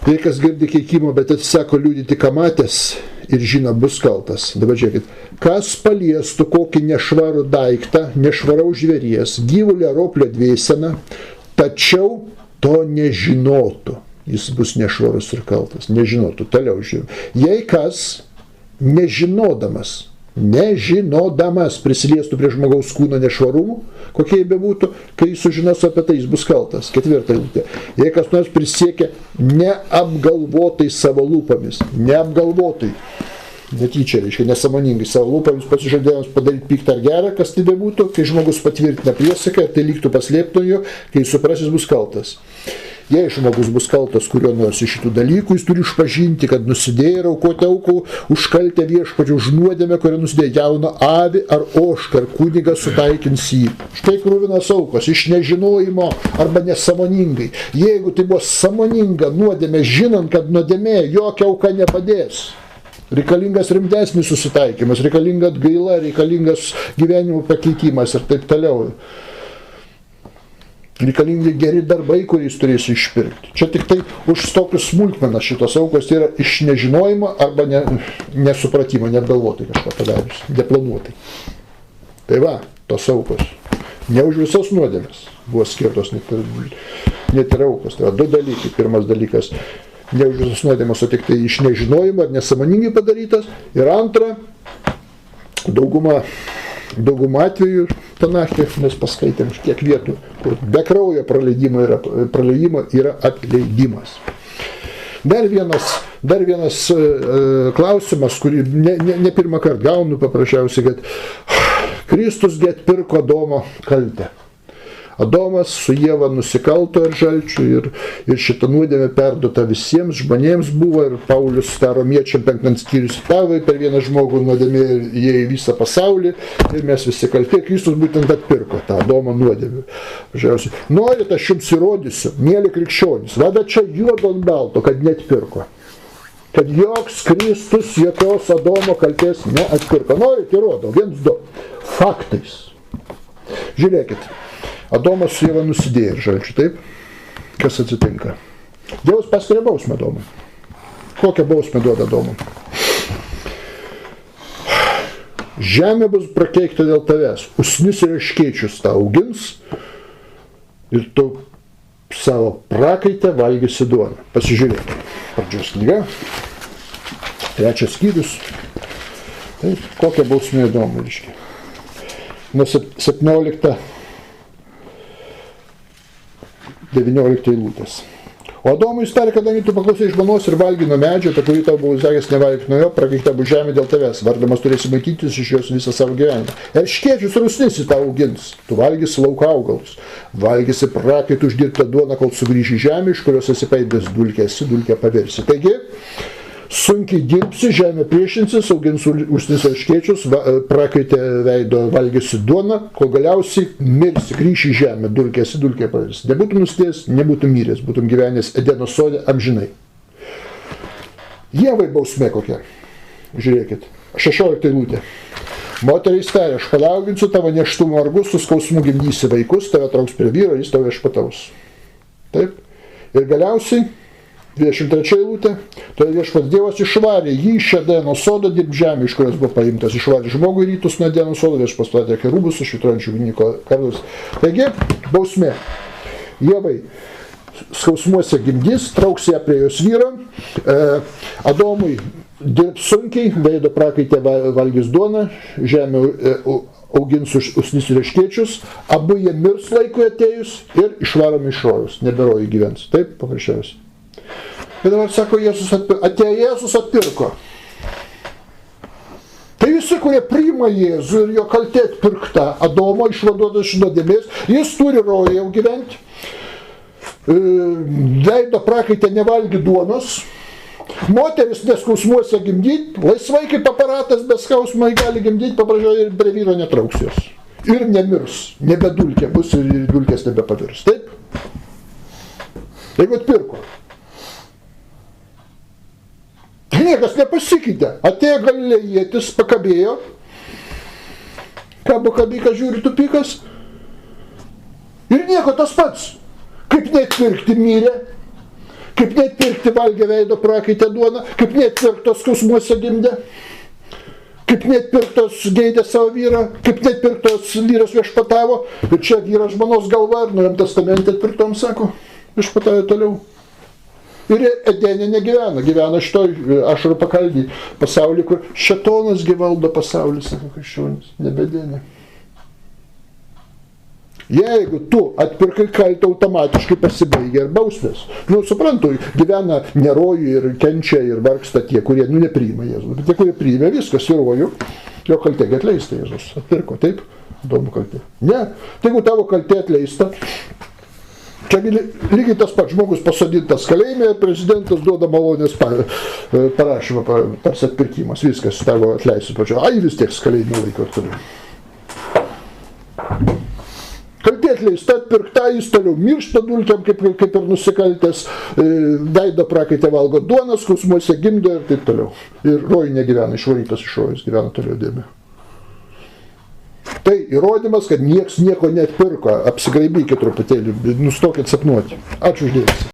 Jei kas girdi keikimo, bet atsisako liudyti, ką matęs ir žino, bus kaltas. Dabar žiūrėkit, kas paliestų kokį nešvarų daiktą, nešvaraus žvėries, gyvulio roplio dvėseną, tačiau to nežinotų. Jis bus nešvarus ir kaltas. Nežinotų. Toliau žiūrėjau. Jei kas nežinodamas prisiliestų prie žmogaus kūno nešvarumų, kokie jie bebūtų, kai jis sužinos apie tai, jis bus kaltas. 4 eilutė. Jei kas nors prisiekia neapgalvotai savo lūpomis, neapgalvotai, netyčia, reiškia, nesąmoningai savo lūpomis pasižadėjams padaryti piktą ar gerą, kas tai bebūtų, kai žmogus patvirtina priesaiką ir tai liktų paslėpto jo, kai jis supras, jis bus kaltas. Jei žmogus bus kaltas kurio nors iš šitų dalykų, jis turi išpažinti, kad nusidėjo ir aukoti aukų už kaltę viešpačių, už nuodėmę, kurią nusidėjo jauną avį ar ožką, ar kunigas sutaikins jį. Štai kruvinas aukos, iš nežinojimo arba nesąmoningai. Jeigu tai buvo sąmoninga nuodėmė, žinant, kad nuodėmė jokia auka nepadės. Reikalingas rimtesnis susitaikymas, reikalinga atgaila, reikalingas gyvenimo pakeitimas ir taip toliau. Reikalingi geri darbai, kuriais turės išpirkti. Čia tik tai už tokius smulkmenas šitos aukos tai yra iš nežinojimo arba nesupratimo, neapgalvotai kažką padarius, neplanuotai. Tai va, tos aukos. Ne už visas nuodėmes buvo skirtos net ir aukos. Tai yra 2 dalykai. Pirmas dalykas, ne už visas nuodėmes, o tik tai iš nežinojimo ar nesąmoningai padarytas. Ir antra, dauguma atveju Tanache mes paskaitėm kiek vietų, kur be kraujo praleidimo yra atleidimas. Dar vienas klausimas, kurį ne pirmą kartą gaunu paprasčiausiai, kad Kristus atpirko Adomo kaltę. Adomas su Ieva nusikalto ir žalčiu ir šitą nuodėmę perduota visiems žmonėms buvo ir Paulius romiečiam 5 skyrius citavo per vieną žmogų nuodėmė įėjo į visą pasaulį ir mes visi kalti. Kristus būtent atpirko tą Adomo nuodėmę. Norit, aš jums įrodysiu, mėly krikščionys, vada čia juodo ant balto, kad neatpirko. Kad joks Kristus jokios Adomo kaltės neatpirko. Norit, įrodau, 1, 2. Faktais. Žiūrėkit. Adomas su Ieva nusidėjo ir žalčiu, taip? Kas atsitinka? Dievas paskiria bausmę Adomui. Kokią bausmę duoda Adomui? Žemė bus prakeikta dėl tavęs, usnis ir erškėčius tau augins ir tu savo prakaitę valgysi duoną. Pasižiūrėk. Pradžios knyga. 3 skyrius. Taip, kokią bausmę Adomui reiškia? Nuo 17 19 eilutės. O Adomui jis tarė, kadangi tu paklausai žmonos ir valgy nuo medžio, apie kurį tau buvo sakęs nevalgyk nuo jo, prakeikta bus žemė dėl tavęs, vardamas turėsi maitintis iš jos visą savo gyvenimą. Erškėčius ir usnis tau augins, tu valgysi lauko augalus, valgysi prakaitų uždirbtą duoną, kol sugrįši į žemę, iš kurios esi paėdęs dulkę, esi dulkę paversi. Taigi, sunkiai dirbsi, žemė priešinsis, augins usnis erškėčius, prakaitę veido valgysi duoną, kol galiausiai mirsi, grįši į žemę, dulkėsi, dulkė pavirsi. Nebūtum nusidėjęs, nebūtum myręs, būtum gyvenęs Edeno sode amžinai. Ievai bausmė kokia. Žiūrėkit, 16 eilutė. Moteriai tarė, aš padauginsiu tavo nėštumo argus, su skausmu gimdysi vaikus, tave trauks prie vyro, jis tave išpataus. Taip. Ir galiausiai 23 eilutė, tai viešpats Dievas išvarė jį iš Edeno sodo dirbt žemę, iš kurios buvo paimtas, išvarė žmogų į rytus nuo Edeno sodo, viešpats pastatė kerubus su švytruojančiu vainiko kardus. Taigi, bausmė. Ievai skausmuose gimdys, trauks ją prie jos vyro, Adomui dirbs sunkiai, veido prakaitę valgys duoną, žemė augins usnis ir erškėčius, abu jie mirs laikui atėjus ir išvaromi iš rojaus, nebe rojuje gyvens. Taip, paprasčiausiai. Ir dabar sako, atėjo Jėzus atpirko. Tai visi, kurie priima Jėzų ir jo kaltė atpirkta, Adomo išvaduotas iš nuodėmės, jis turi rojuje jau gyventi, veido prakaitę nevalgy duonos, moteris neskausmuose gimdyti, laisvai kaip aparatas be skausmo gali gimdyti, paprašiau ir prie vyro netrauks jos. Ir nemirs, nebe dulkė bus ir dulkės nebepavirs. Taip? Jeigu atpirko. Niekas nepasikeitė. Atėjo galilėjietis, pakabėjo. Kabo kabikas žiūri tupikas. Ir nieko tas pats. Kaip neatpirkti mirė, kaip neatpirkti valgė veido prakaitę duoną, kaip neatpirktos skausmuose gimdė, kaip neatpirktos geidė savo vyrą, kaip neatpirktos vyras viešpatavo. Ir čia vyras žmonos galva ir Naujam testamente atpirktom sako, viešpatavo toliau. Ir Edene negyvena, gyvena šitoj ašarų pakalbį pasaulį, kur šėtonas gyvaldo pasaulį, sako krikščionis, nebe Edene. Jeigu tu atpirkai kaltę, automatiškai pasibaigia ir bausmės. Suprantu, gyvena nerojų ir kenčia ir vargsta tie, kurie nepriima Jėzus. Bet tie, kurie priima viskas į rojų, jo kaltė atleista Jėzus. Atpirko, taip? Įdomu kaltė. Ne, tai jeigu tavo kaltė atleista, čia lygiai tas pats žmogus pasodintas kalėjime ir prezidentas duoda malonės parašymą, tarsi atpirkimas, viskas tavo atleisiu pačiu. Ai, vis tiek kalėjime laiko turiu. Kaltė atleista, atpirkta, jis toliau miršta dulkiam, kaip ir nusikaltęs, veido prakaitę valgo duoną, skausmuose gimdo ir taip toliau. Ir rojų negyvena, išvarytas iš rojus, gyvena toliau dėmė. Tai įrodymas, kad nieks nieko neatpirko. Apsigraibykit truputėlį, nustokit sapnuoti. Ačiū uždėmesį.